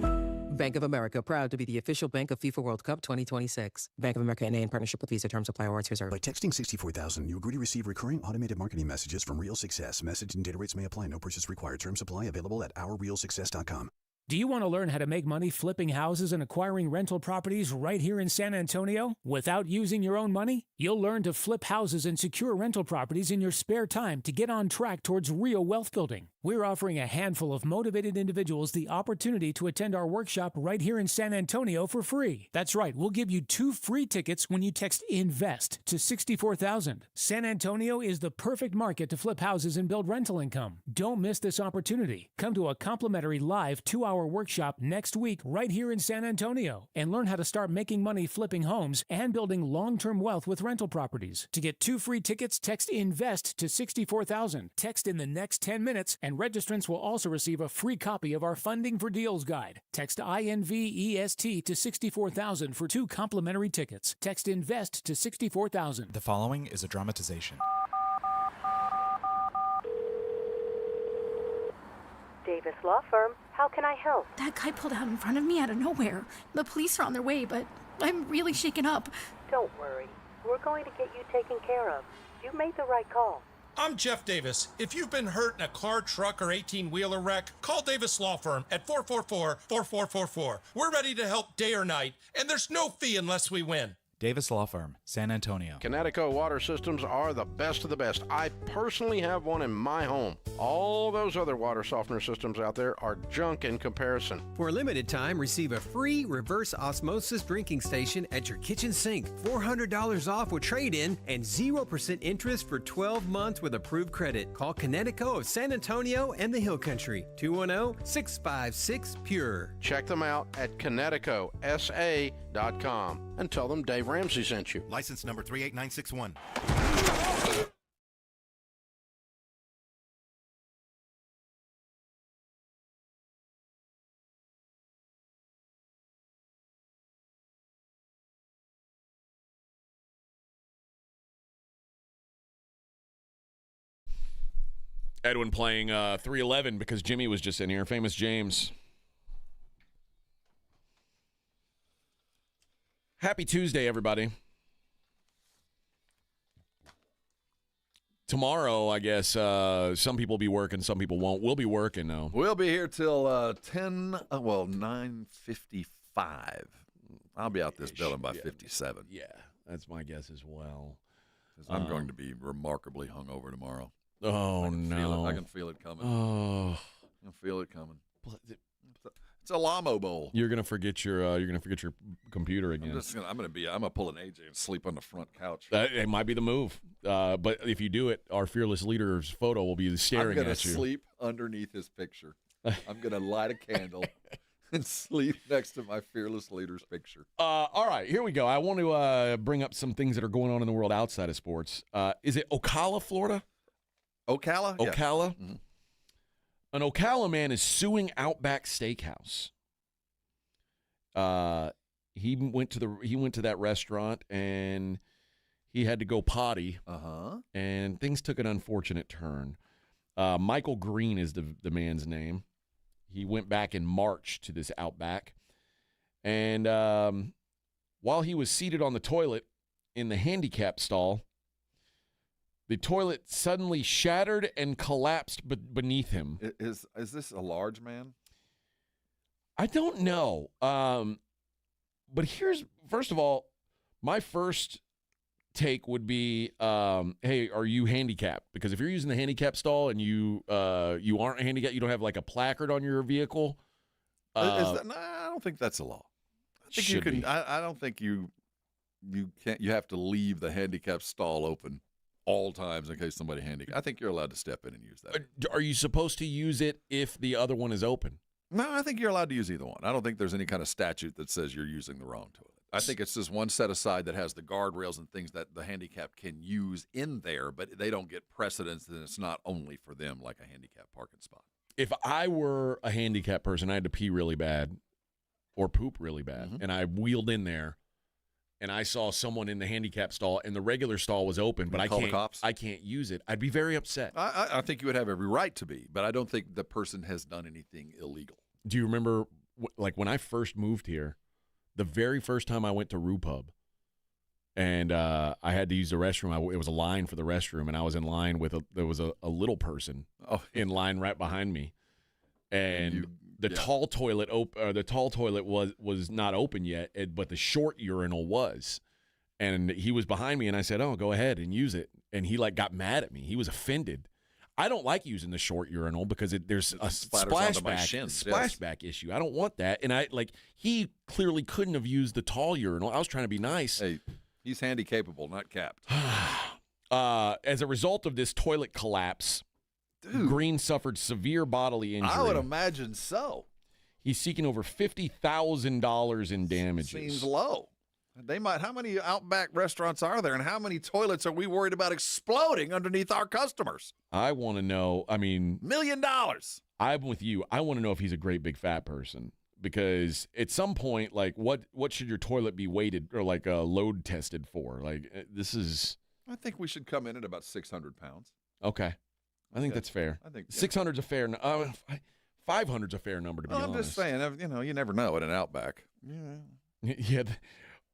Bank of America, proud to be the official bank of FIFA World Cup 2026. Bank of America N.A. in partnership with Visa. Terms apply. Rewards reserved. By texting 64,000, you agree to receive recurring automated marketing messages from Real Success. Message and data rates may apply. No purchase required. Terms apply. Available at ourrealsuccess.com. Do you want to learn how to make money flipping houses and acquiring rental properties right here in San Antonio without using your own money? You'll learn to flip houses and secure rental properties in your spare time to get on track towards real wealth building. We're offering a handful of motivated individuals the opportunity to attend our workshop right here in San Antonio for free. That's right, we'll give you 2 free tickets when you text INVEST to 64,000. San Antonio is the perfect market to flip houses and build rental income. Don't miss this opportunity. Come to a complimentary live 2-hour workshop next week right here in San Antonio and learn how to start making money flipping homes and building long-term wealth with rental properties. To get 2 free tickets, text INVEST to 64,000. Text in the next 10 minutes and registrants will also receive a free copy of our Funding for Deals guide. Text INVEST to 64,000 for 2 complimentary tickets. Text INVEST to 64,000. The following is a dramatization. Davis Law Firm, how can I help? That guy pulled out in front of me out of nowhere. The police are on their way, but I'm really shaken up. Don't worry. We're going to get you taken care of. You made the right call. I'm Jeff Davis. If you've been hurt in a car, truck, or 18-wheeler wreck, call Davis Law Firm at 444-4444. We're ready to help day or night, and there's no fee unless we win. Davis Law Firm, San Antonio. Kinetico water systems are the best of the best. I personally have one in my home. All those other water softener systems out there are junk in comparison. For a limited time, receive a free reverse osmosis drinking station at your kitchen sink. $400 off with trade-in and 0% interest for 12 months with approved credit. Call Kinetico of San Antonio and the Hill Country. 210-656-PURE. Check them out at KineticoSA.com and tell them Dave Ramsey sent you. License number 38961. Edwin playing 311 because Jimmy was just in here. Famous James. Happy Tuesday, everybody. Tomorrow, I guess, some people will be working, some people won't. We'll be working, though. We'll be here till 9:55. I'll be out this building by 57. Yeah, that's my guess as well. I'm going to be remarkably hungover tomorrow. Oh, no. I can feel it coming. Oh. I can feel it coming. It's a Lamo Bowl. You're gonna forget your computer again. I'm gonna pull an AJ and sleep on the front couch. It might be the move, but if you do it, our fearless leader's photo will be staring at you. I'm gonna sleep underneath his picture. I'm gonna light a candle and sleep next to my fearless leader's picture. All right, here we go. I want to bring up some things that are going on in the world outside of sports. Is it Ocala, Florida? Ocala? Ocala? Yeah. Mm-hmm. An Ocala man is suing Outback Steakhouse. He went to that restaurant and he had to go potty. And things took an unfortunate turn. Michael Green is the man's name. He went back in March to this Outback, and while he was seated on the toilet in the handicap stall, the toilet suddenly shattered and collapsed beneath him. Is this a large man? I don't know. But here's, first of all, my first take would be, hey, are you handicapped? Because if you're using the handicap stall and you aren't handicapped, you don't have like a placard on your vehicle. I don't think that's a law. I think you can. I don't think you can't. You have to leave the handicap stall open all times in case somebody handicapped. I think you're allowed to step in and use that. Are you supposed to use it if the other one is open? No, I think you're allowed to use either one. I don't think there's any kind of statute that says you're using the wrong toilet. I think it's just one set aside that has the guardrails and things that the handicap can use in there, but they don't get precedence, and it's not only for them like a handicap parking spot. If I were a handicap person, I had to pee really bad or poop really bad, and I wheeled in there, and I saw someone in the handicap stall, and the regular stall was open, but I can't use it, I'd be very upset. I think you would have every right to be, but I don't think the person has done anything illegal. Do you remember, like, when I first moved here, the very first time I went to RuPub, and I had to use the restroom, it was a line for the restroom, and I was in line with there was a little person in line right behind me, and the tall toilet was not open yet, but the short urinal was, and he was behind me, and I said, "Oh, go ahead and use it," and he got mad at me. He was offended. I don't like using the short urinal because there's a splashback issue. I don't want that. And he clearly couldn't have used the tall urinal. I was trying to be nice. Hey, he's handy-capable, not capped. As a result of this toilet collapse, Green suffered severe bodily injury. I would imagine so. He's seeking over $50,000 in damages. Seems low. How many Outback restaurants are there, and how many toilets are we worried about exploding underneath our customers? I want to know, $1 million. I'm with you. I want to know if he's a great big fat person, because at some point, what should your toilet be weighted or load tested for? This is. I think we should come in at about 600 pounds. Okay. I think that's fair. I think 600's a fair 500's a fair number, to be honest. I'm just saying, you never know at an Outback. Yeah.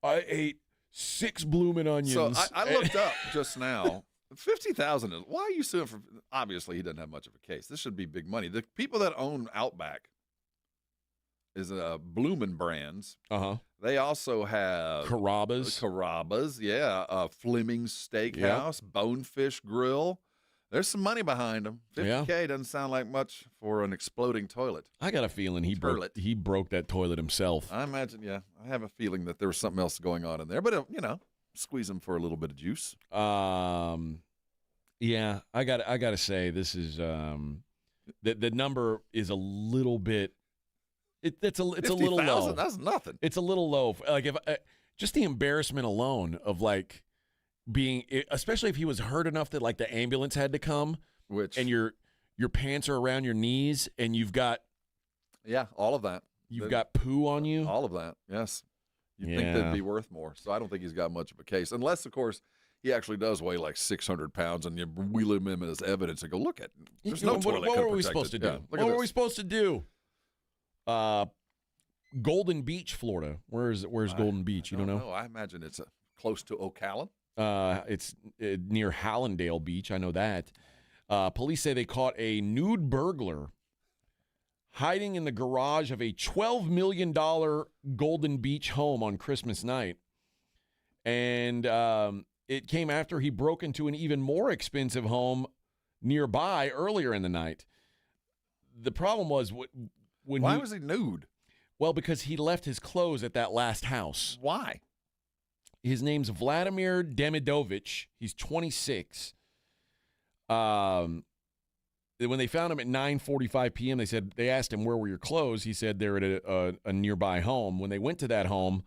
I ate 6 bloomin' onions. So I looked up just now. 50,000 is. Why are you suing for? Obviously, he doesn't have much of a case. This should be big money. The people that own Outback is Bloomin' Brands. They also have Carrabba's, yeah. Fleming's Steakhouse, Bonefish Grill. There's some money behind them. $50K doesn't sound like much for an exploding toilet. I got a feeling he broke that toilet himself. I imagine, yeah. I have a feeling that there was something else going on in there. But, squeeze him for a little bit of juice. Yeah, I got to say, this is the number is a little bit. It's a little low. That's nothing. It's a little low. If just the embarrassment alone of being, especially if he was hurt enough that the ambulance had to come, and your pants are around your knees, and you've got all of that. You've got poo on you. All of that, yes. You'd think that'd be worth more. So I don't think he's got much of a case, unless of course he actually does weigh 600 pounds, and you wheel him in as evidence and go, look at. There's no toilet. What were we supposed to do? Yeah, what were we supposed to do? Golden Beach, Florida. Where's Golden Beach? You don't know? No, I imagine it's close to Ocala. It's near Hallandale Beach. I know that. Police say they caught a nude burglar hiding in the garage of a $12 million Golden Beach home on Christmas night. And it came after he broke into an even more expensive home nearby earlier in the night. The problem was why was he nude? Well, because he left his clothes at that last house. Why? His name's Vladimir Demidovich. He's 26. When they found him at 9:45 p.m., they asked him, where were your clothes? He said they're at a nearby home. When they went to that home,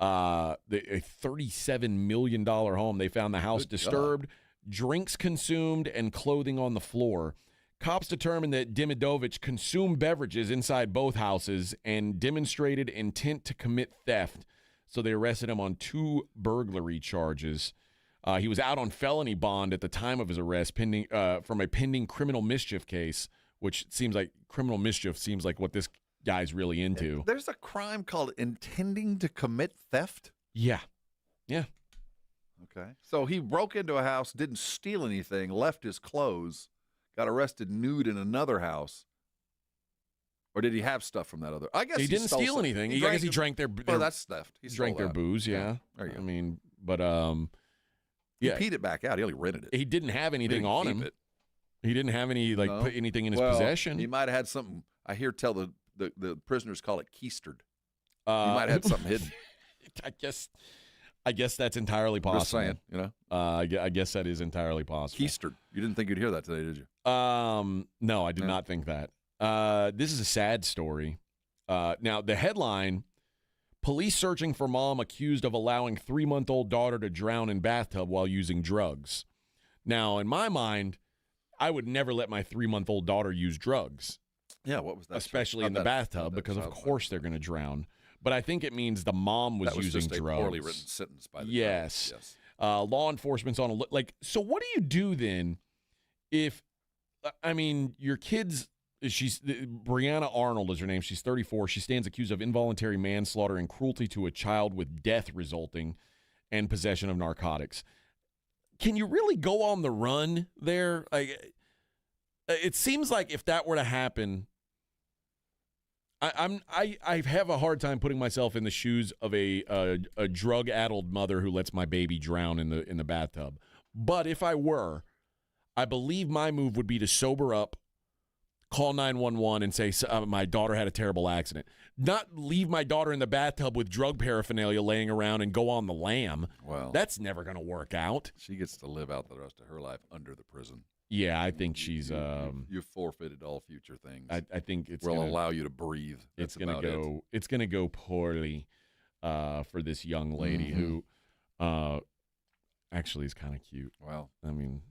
a $37 million home, they found the house disturbed, drinks consumed, and clothing on the floor. Cops determined that Demidovich consumed beverages inside both houses and demonstrated intent to commit theft. So they arrested him on 2 burglary charges. He was out on felony bond at the time of his arrest, from a pending criminal mischief case, which seems like what this guy's really into. There's a crime called intending to commit theft? Yeah. Okay. So he broke into a house, didn't steal anything, left his clothes, got arrested nude in another house. Or did he have stuff from that other? I guess he didn't steal anything. I guess he drank their. Well, that's theft. He drank their booze. Yeah. There you go. I mean, but he peed it back out. He only rented it. He didn't have anything on him. He didn't have any put anything in his possession. He might have had something. I hear the prisoners call it keistered. He might have had something hidden. I guess that's entirely possible. Just saying, I guess that is entirely possible. Keistered. You didn't think you'd hear that today, did you? No, I did not think that. This is a sad story. Now, the headline, Police searching for mom accused of allowing 3-month-old daughter to drown in bathtub while using drugs. Now, in my mind, I would never let my 3-month-old daughter use drugs. Yeah, what was that? Especially in the bathtub, because of course they're going to drown. But I think it means the mom was using just drugs. A poorly written sentence by the yes. judge. Yes. Law enforcement's on a so what do you do then if your kid's Brianna Arnold is her name. She's 34. She stands accused of involuntary manslaughter and cruelty to a child with death resulting and possession of narcotics. Can you really go on the run there? It seems like if that were to happen, I have a hard time putting myself in the shoes of a drug-addled mother who lets my baby drown in the bathtub. But if I were, I believe my move would be to sober up, call 911 and say, my daughter had a terrible accident. Not leave my daughter in the bathtub with drug paraphernalia laying around and go on the lam. Well, that's never going to work out. She gets to live out the rest of her life under the prison. Yeah, I think she's. You've forfeited all future things. I think it's will allow you to breathe. It's going to go. It's going to go poorly for this young lady who actually is kind of cute. Well, I mean,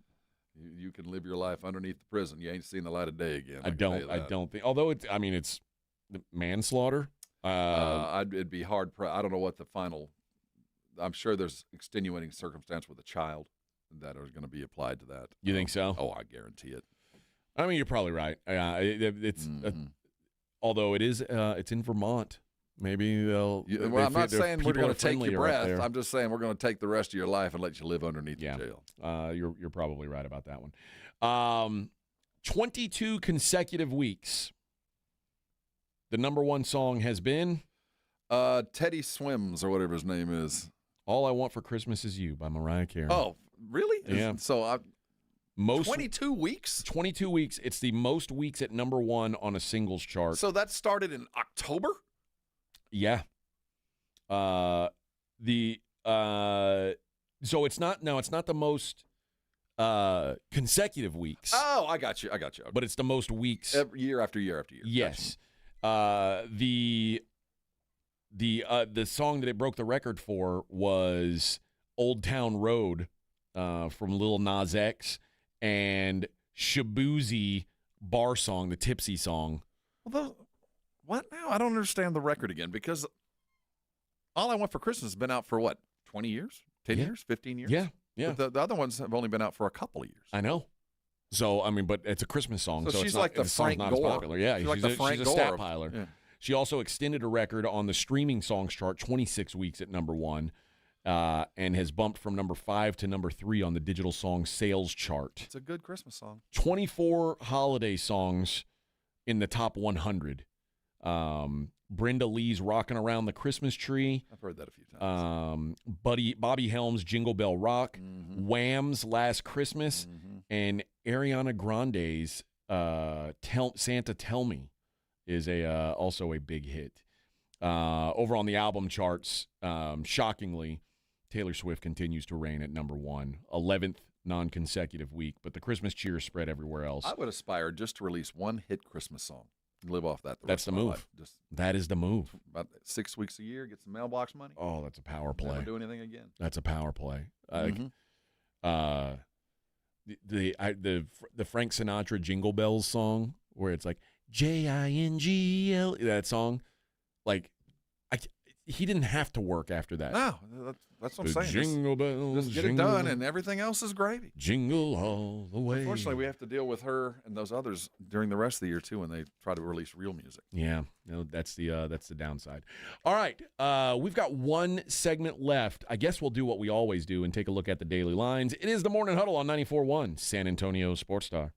you can live your life underneath the prison. You ain't seen the light of day again. I don't think. Although it's. I mean, it's manslaughter. It'd be hard. I don't know what the final. I'm sure there's extenuating circumstance with a child that are going to be applied to that. You think so? Oh, I guarantee it. I mean, you're probably right. It's although it is, it's in Vermont. Maybe they'll. Well, I'm not saying we're going to take your breath. I'm just saying we're going to take the rest of your life and let you live underneath the jail. You're probably right about that one. 22 consecutive weeks. The number one song has been Teddy Swims or whatever his name is. All I Want for Christmas Is You by Mariah Carey. Oh, really? Yeah. So 22 weeks? 22 weeks. It's the most weeks at number one on a singles chart. So that started in October? Yeah. So it's not the most consecutive weeks. Oh, I got you. Okay. But it's the most weeks. Year after year after year. Yes. The song that it broke the record for was Old Town Road from Lil Nas X and Shabuzi bar song, the Tipsy song. Well, what now? I don't understand the record again because All I Want for Christmas has been out for what, 20 years? 10 years? 15 years? Yeah. But the other ones have only been out for a couple of years. I know. So, I mean, but it's a Christmas song. So she's it's like not, the Frank not Gore. As popular. Yeah, she's a stat piler. Yeah. She also extended a record on the streaming songs chart, 26 weeks at number one, and has bumped from number 5 to number 3 on the digital song sales chart. It's a good Christmas song. 24 holiday songs in the top 100. Brenda Lee's Rockin' Around the Christmas Tree. I've heard that a few times. Bobby Helms' Jingle Bell Rock. Wham's Last Christmas. And Ariana Grande's Santa Tell Me is also a big hit. Over on the album charts, shockingly, Taylor Swift continues to reign at number one, 11th non-consecutive week, but the Christmas cheer spread everywhere else. I would aspire just to release one hit Christmas song. Live off that. That's the move. That is the move. About 6 weeks a year, get some mailbox money. Oh, that's a power play. Never do anything again. That's a power play. The Frank Sinatra Jingle Bells song, where it's like Jingle, that song, like he didn't have to work after that. No, that's what I'm saying. Jingle bells, just get it done, and everything else is gravy. Jingle all the way. Unfortunately, we have to deal with her and those others during the rest of the year too, when they try to release real music. Yeah, that's the downside. All right, we've got one segment left. I guess we'll do what we always do and take a look at the daily lines. It is the Morning Huddle on 94.1 San Antonio Sports Star.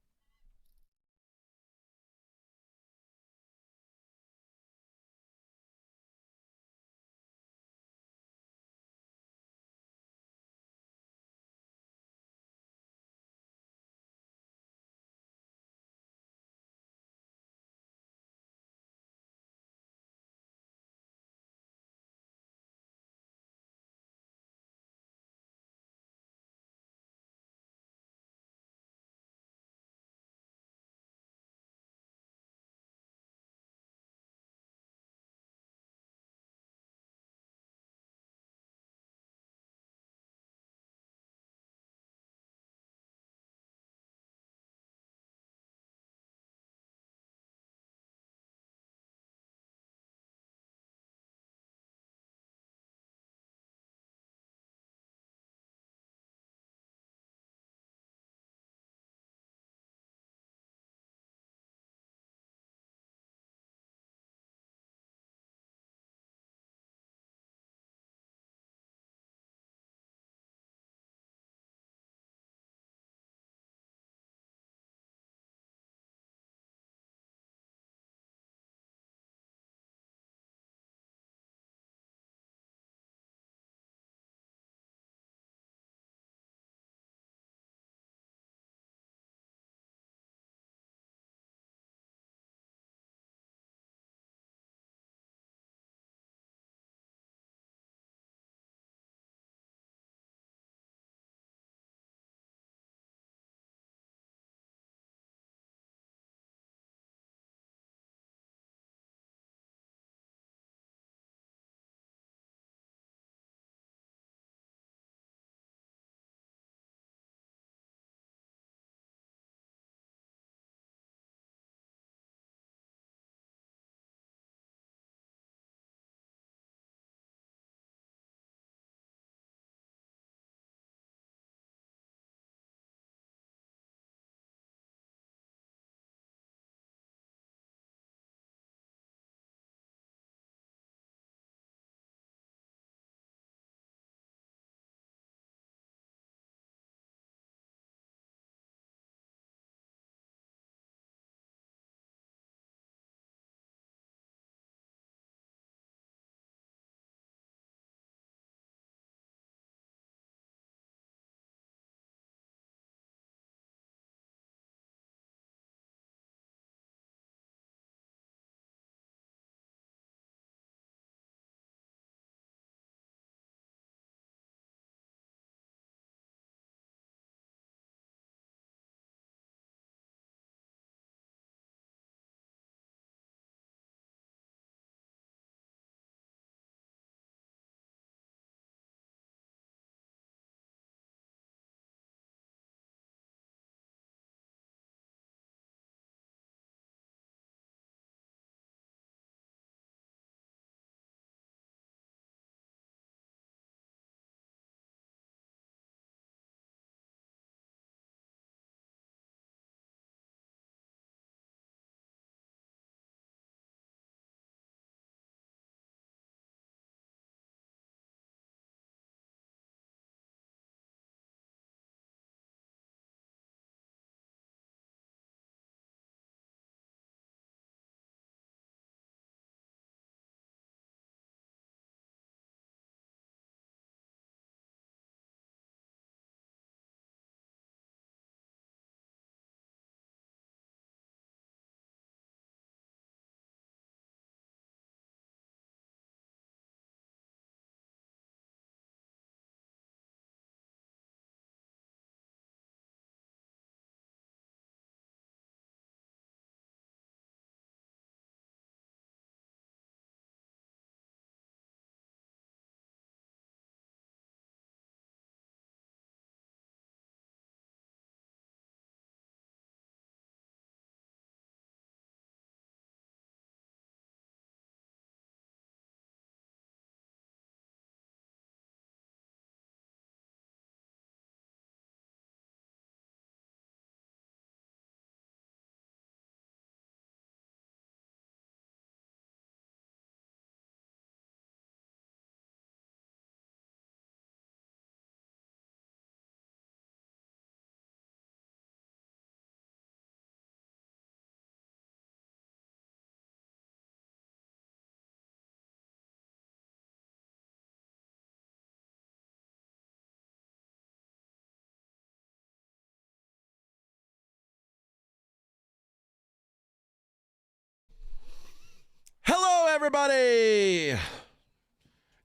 everybody?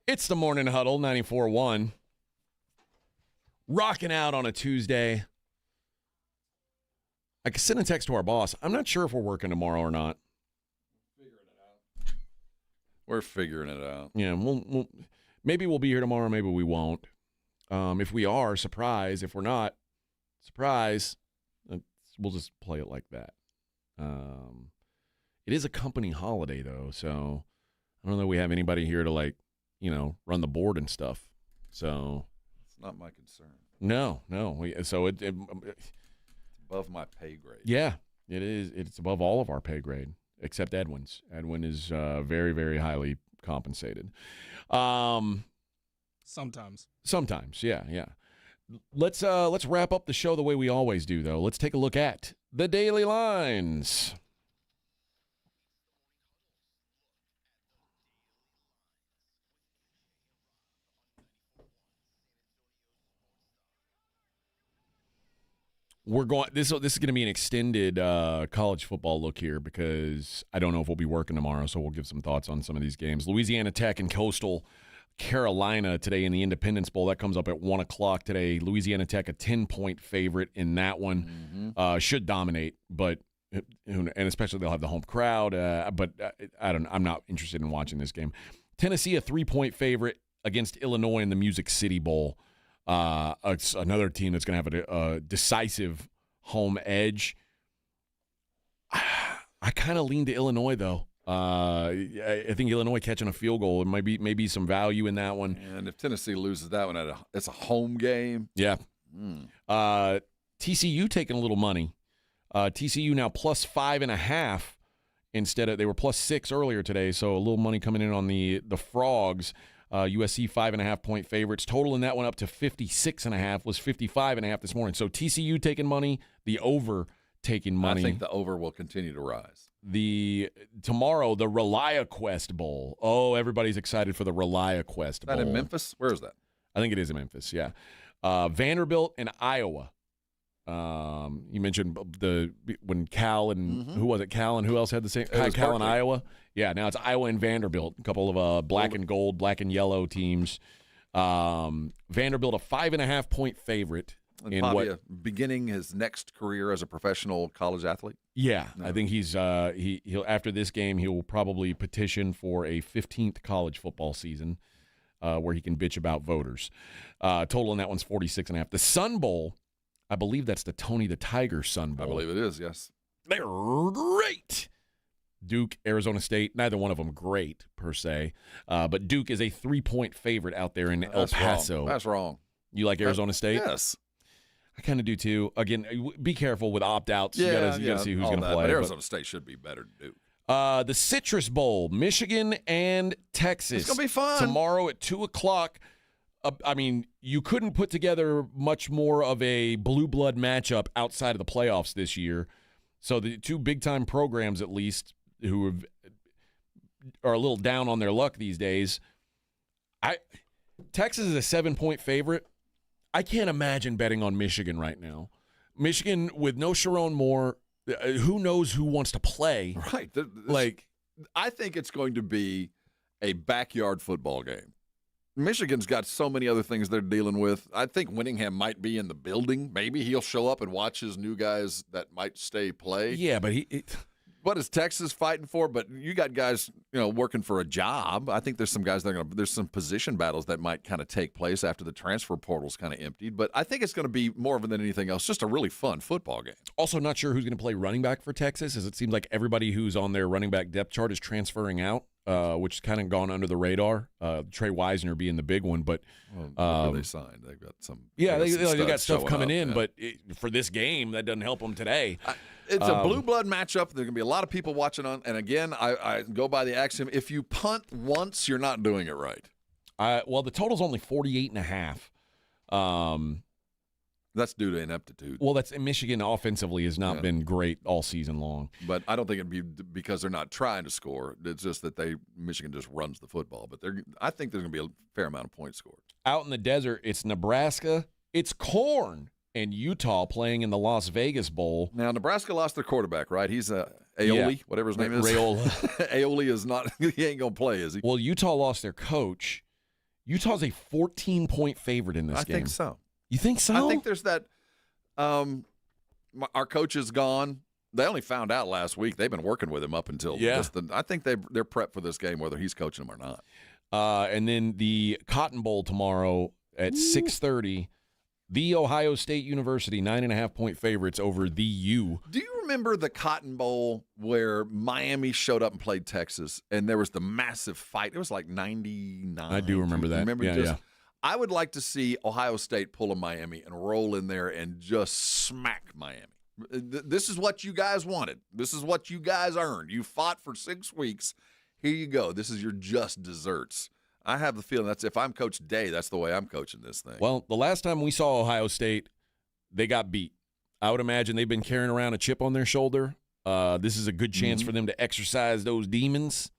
It's the Morning Huddle, 94.1. Rocking out on a Tuesday. I can send a text to our boss. I'm not sure if we're working tomorrow or not. We're figuring it out. Yeah, maybe we'll be here tomorrow. Maybe we won't. If we are, surprise. If we're not, surprise. We'll just play it like that. It is a company holiday, though, so I don't know if we have anybody here to, run the board and stuff. So it's not my concern. No. It's above my pay grade. Yeah, it is. It's above all of our pay grade, except Edwin's. Edwin is very, very highly compensated. Sometimes, yeah. Let's wrap up the show the way we always do, though. Let's take a look at the daily lines. We're going. This is going to be an extended college football look here because I don't know if we'll be working tomorrow, so we'll give some thoughts on some of these games. Louisiana Tech and Coastal Carolina today in the Independence Bowl. That comes up at 1 o'clock today. Louisiana Tech, a 10-point favorite in that one. Should dominate, but and especially they'll have the home crowd. But I'm not interested in watching this game. Tennessee, a 3-point favorite against Illinois in the Music City Bowl. It's another team that's going to have a decisive home edge. I kind of lean to Illinois, though. I think Illinois catching a field goal, it might be some value in that one. And if Tennessee loses that one, it's a home game. Yeah. TCU taking a little money. TCU now plus 5.5 instead of, they were plus 6 earlier today, so a little money coming in on the Frogs. USC 5.5-point favorites. Total in that one up to 56.5, was 55.5 this morning. So TCU taking money, the over taking money. I think the over will continue to rise. Tomorrow, the ReliaQuest Bowl. Oh, everybody's excited for the ReliaQuest Bowl. Is that in Memphis? Where is that? I think it is in Memphis, yeah. Vanderbilt and Iowa. You mentioned when Cal and who was it? Cal and who else had the same? Cal and Iowa. Yeah, now it's Iowa and Vanderbilt. A couple of black and gold, black and yellow teams. Vanderbilt a 5.5-point favorite. And beginning his next career as a professional college athlete? Yeah, no. I think he'll after this game he'll probably petition for a 15th college football season where he can bitch about voters. Total in that one's 46.5. The Sun Bowl, I believe that's the Tony the Tiger Sun Bowl. I believe it is, yes. They're great. Duke, Arizona State, neither one of them great per se, but Duke is a 3-point favorite out there in El Paso. Wrong. That's wrong. You like Arizona State? Yes. I kind of do too. Again, be careful with opt-outs. You gotta see who's going to play. But Arizona State should be better than Duke. The Citrus Bowl, Michigan and Texas. It's going to be fun. Tomorrow at 2 o'clock. You couldn't put together much more of a blue blood matchup outside of the playoffs this year. So the two big-time programs, at least, who are a little down on their luck these days. Texas is a 7-point favorite. I can't imagine betting on Michigan right now. Michigan with no Sharon Moore, who knows who wants to play? Right. I think it's going to be a backyard football game. Michigan's got so many other things they're dealing with. I think Winningham might be in the building. Maybe he'll show up and watch his new guys that might stay play. Yeah, but what is Texas fighting for? But you got guys, working for a job. I think there's some guys there's some position battles that might kind of take place after the transfer portal's kind of emptied. But I think it's going to be more of than anything else, just a really fun football game. Also, not sure who's going to play running back for Texas, as it seems like everybody who's on their running back depth chart is transferring out, which has kind of gone under the radar. Trey Wisner being the big one, but they signed. They've got some. Yeah, they got stuff coming in, but for this game, that doesn't help them today. It's a blue blood matchup. There's going to be a lot of people watching on. And again, I go by the axiom: if you punt once, you're not doing it right. Well, the total's only 48.5. That's due to ineptitude. Well, Michigan offensively has not been great all season long. But I don't think it'd be because they're not trying to score. It's just that Michigan just runs the football. But I think there's going to be a fair amount of points scored. Out in the desert, it's Nebraska. It's corn. and Utah playing in the Las Vegas Bowl. Now, Nebraska lost their quarterback, right? He's Aioli, whatever his name is. Raiola. Aioli is not – he ain't going to play, is he? Well, Utah lost their coach. Utah's a 14-point favorite in this game. I think so. You think so? I think there's that our coach is gone. They only found out last week. They've been working with him up until I think they're prepped for this game, whether he's coaching them or not. And then the Cotton Bowl tomorrow at 6:30. The Ohio State University 9.5-point favorites over the U. Do you remember the Cotton Bowl where Miami showed up and played Texas, and there was the massive fight? It was like 99. I do remember that. Yeah. I would like to see Ohio State pull a Miami and roll in there and just smack Miami. This is what you guys wanted. This is what you guys earned. You fought for 6 weeks. Here you go. This is your just desserts. I have the feeling that's if I'm Coach Day, that's the way I'm coaching this thing. Well, the last time we saw Ohio State, they got beat. I would imagine they've been carrying around a chip on their shoulder. This is a good chance for them to exercise those demons.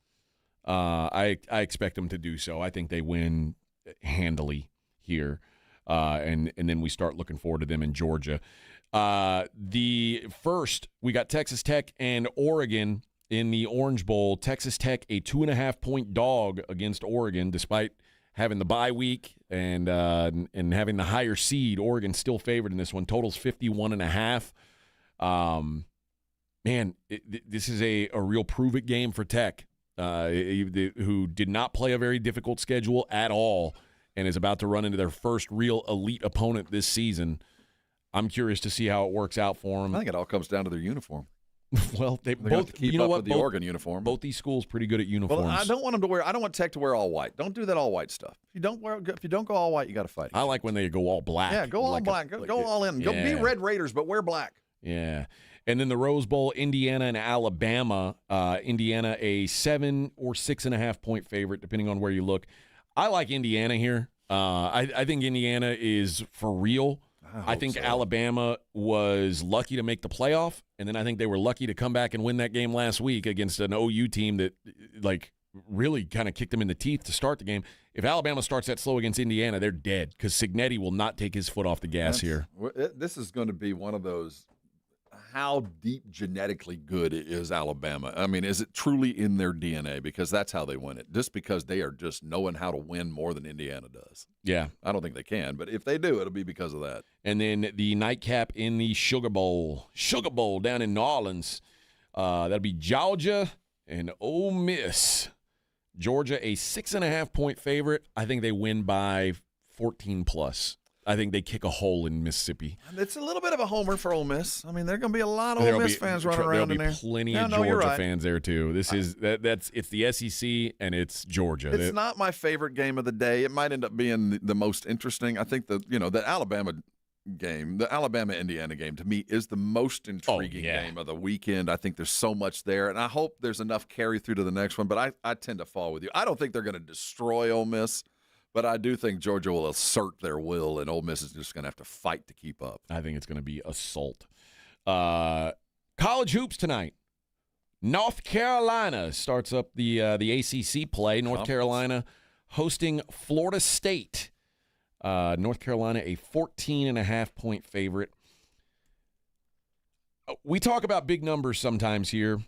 I expect them to do so. I think they win handily here, and then we start looking forward to them in Georgia. The first, we got Texas Tech and Oregon in the Orange Bowl. Texas Tech, a 2.5-point dog against Oregon, despite having the bye week and having the higher seed. Oregon still favored in this one. Total's 51.5. This is a real prove-it game for Tech, who did not play a very difficult schedule at all and is about to run into their first real elite opponent this season. I'm curious to see how it works out for them. I think it all comes down to their uniform. Well, they both both keep you know up what with the both, Oregon uniform. Both these schools pretty good at uniforms. Well, I don't want them to wear. I don't want Tech to wear all white. Don't do that all white stuff. If you don't go all white, you got to fight. I like when they go all black. Yeah, go all black. Go all in. Go be Red Raiders, but wear black. Yeah. And then the Rose Bowl, Indiana and Alabama. Indiana a 7 or 6.5-point favorite, depending on where you look. I like Indiana here. I think Indiana is for real. I think so. Alabama was lucky to make the playoff, and then I think they were lucky to come back and win that game last week against an OU team that, really kind of kicked them in the teeth to start the game. If Alabama starts that slow against Indiana, they're dead because Cignetti will not take his foot off the gas here. This is going to be one of those, how deep genetically good is Alabama? I mean, is it truly in their DNA? Because that's how they win it. Just because they are just knowing how to win more than Indiana does. Yeah. I don't think they can, but if they do, it'll be because of that. And then the nightcap in the Sugar Bowl down in New Orleans. That'll be Georgia and Ole Miss. Georgia, a 6.5-point favorite. I think they win by 14+. I think they kick a hole in Mississippi. It's a little bit of a homer for Ole Miss. I mean, there are going to be a lot of Ole Miss fans running around in there. There'll be plenty of Georgia fans there too. This is it's the SEC and it's Georgia. It's not my favorite game of the day. It might end up being the most interesting. I think the Alabama game, the Alabama-Indiana game, to me is the most intriguing game of the weekend. I think there's so much there, and I hope there's enough carry through to the next one. But I tend to fall with you. I don't think they're going to destroy Ole Miss. But I do think Georgia will assert their will, and Ole Miss is just going to have to fight to keep up. I think it's going to be assault. College hoops tonight. North Carolina starts up the ACC play. North Carolina hosting Florida State. North Carolina, a 14.5-point favorite. We talk about big numbers sometimes here.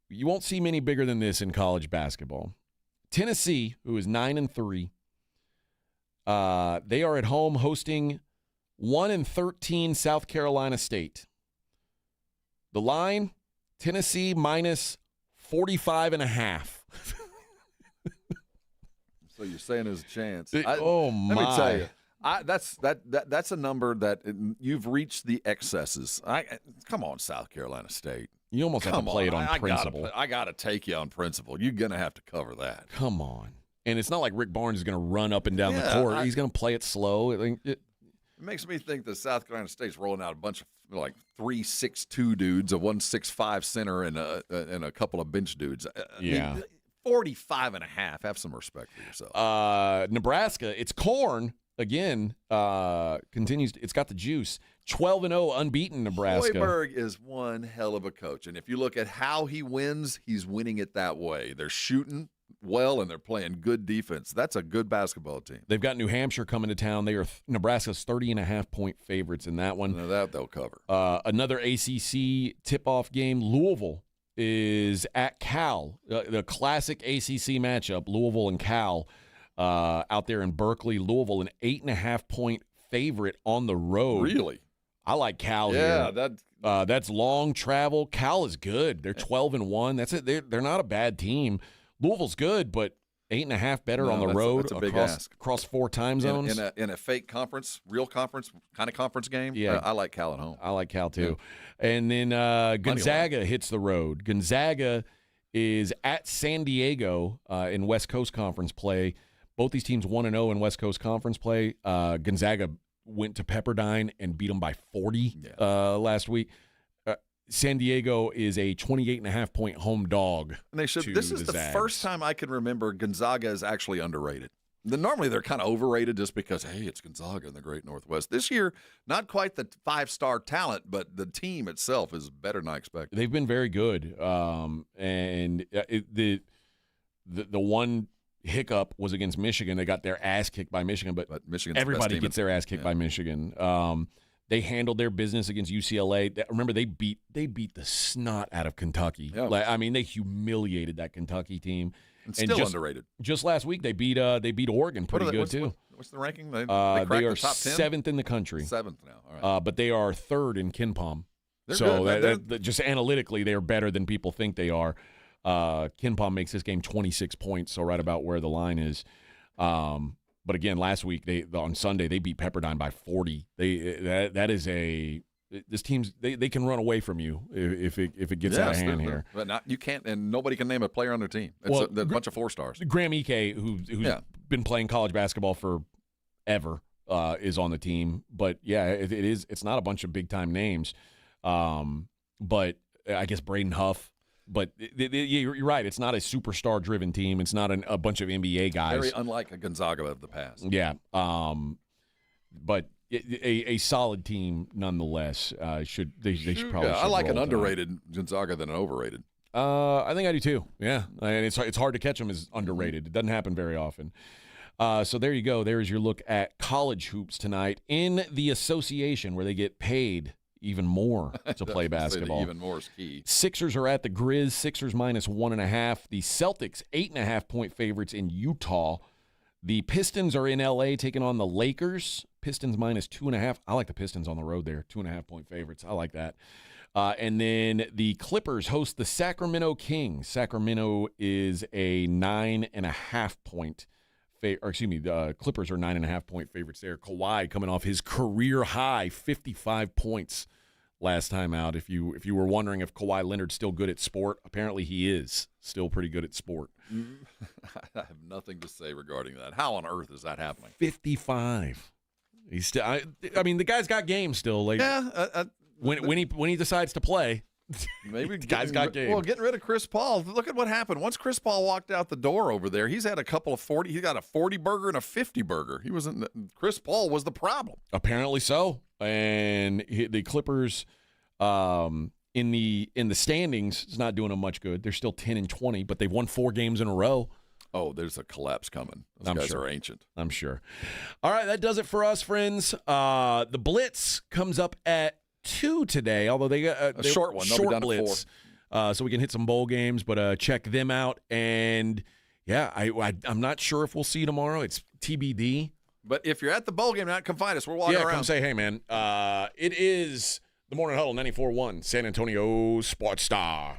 You won't see many bigger than this in college basketball. Tennessee, who is 9-3, they are at home hosting 1-13 South Carolina State. The line, Tennessee minus 45.5. So you're saying there's a chance? My! Let me tell you, that's a number that you've reached the excesses. Come on, South Carolina State. You almost have to play it on principle. I got to take you on principle. You're going to have to cover that. Come on. And it's not like Rick Barnes is going to run up and down the court. He's going to play it slow. It makes me think that South Carolina State's rolling out a bunch of 3 6'2" dudes, a 1 6'5" center, and a couple of bench dudes. 45.5. Have some respect for yourself. Nebraska, it's corn. Again, continues. It's got the juice. 12-0, unbeaten Nebraska. Hoiberg is one hell of a coach, and if you look at how he wins, he's winning it that way. They're shooting. well, and they're playing good defense. That's a good basketball team. They've got New Hampshire coming to town. They are Nebraska's 30.5-point favorites in that one. No, that they'll cover. Another ACC tip-off game. Louisville is at Cal. The classic ACC matchup, Louisville and Cal, out there in Berkeley. Louisville, an 8.5-point favorite on the road. Really? I like Cal here. That's long travel. Cal is good. They're 12-1. That's it. They're not a bad team. Louisville's good, but 8.5 better on the road that's a big ask. across 4 time zones. In a fake conference, real conference, kind of conference game, Yeah. I like Cal at home. I like Cal too. Yeah. And then Gonzaga hits the road. Gonzaga is at San Diego in West Coast Conference play. Both these teams 1-0 in West Coast Conference play. Gonzaga went to Pepperdine and beat them by 40 last week. San Diego is a 28.5-point home dog. And they should. This is the first time I can remember Gonzaga is actually underrated. Normally they're kind of overrated just because, hey, it's Gonzaga in the Great Northwest. This year, not quite the 5-star talent, but the team itself is better than I expected. They've been very good. And the one hiccup was against Michigan. They got their ass kicked by Michigan, but Michigan's everybody gets their ass kicked by Michigan. They handled their business against UCLA. Remember, they beat the snot out of Kentucky. Yeah. They humiliated that Kentucky team. And still underrated. Just last week, they beat Oregon pretty good too. What's the ranking? They are the top 10? 7th in the country. 7th now. All right. But they are 3rd in KenPom. They're so good. just analytically, they are better than people think they are. KenPom makes this game 26 points, so right about where the line is. But again, last week on Sunday they beat Pepperdine by 40. This team's they can run away from you if it gets out of hand here. But you can't, and nobody can name a player on their team. It's a bunch of 4 stars. Graham Ike, who's been playing college basketball forever, is on the team. But yeah, it's not a bunch of big time names. But I guess Braden Huff. But you're right. It's not a superstar-driven team. It's not a bunch of NBA guys. Very unlike a Gonzaga of the past. Yeah. But a solid team nonetheless. They should probably. I like an underrated Gonzaga than an overrated. I think I do too. Yeah, and it's hard to catch them as underrated. It doesn't happen very often. So there you go. There's your look at college hoops tonight in the association where they get paid even more to play basketball. Even more is key. Sixers are at the Grizz. Sixers minus 1.5. The Celtics 8.5-point favorites in Utah. The Pistons are in L.A. taking on the Lakers. Pistons minus 2.5. I like the Pistons on the road there. 2.5-point favorites. I like that. And then the Clippers host the Sacramento Kings. Sacramento is a 9.5-point. The Clippers are 9.5-point favorites there. Kawhi coming off his career high 55 points last time out. If you were wondering if Kawhi Leonard's still good at sport, apparently he is still pretty good at sport. I have nothing to say regarding that. How on earth is that happening? 55. He's still. I mean, the guy's got game still. Like, when he decides to play. Maybe the guy's got game. Well, getting rid of Chris Paul. Look at what happened. Once Chris Paul walked out the door over there, he's had a couple of 40. He got a 40 burger and a 50 burger. He wasn't. Chris Paul was the problem. Apparently so. And the Clippers, in the standings, is not doing them much good. They're still 10-20, but they've won 4 games in a row. Oh, there's a collapse coming. Those guys are ancient. I'm sure. All right, that does it for us, friends. The Blitz comes up at 2 today, although they got a short one. They'll be done Blitz, at 4. So we can hit some bowl games, but check them out. And yeah, I'm not sure if we'll see you tomorrow. It's TBD. But if you're at the bowl game tonight, come find us. We're walking around. Yeah, come say, hey, man. It is the Morning Huddle 94.1 San Antonio Sports Star.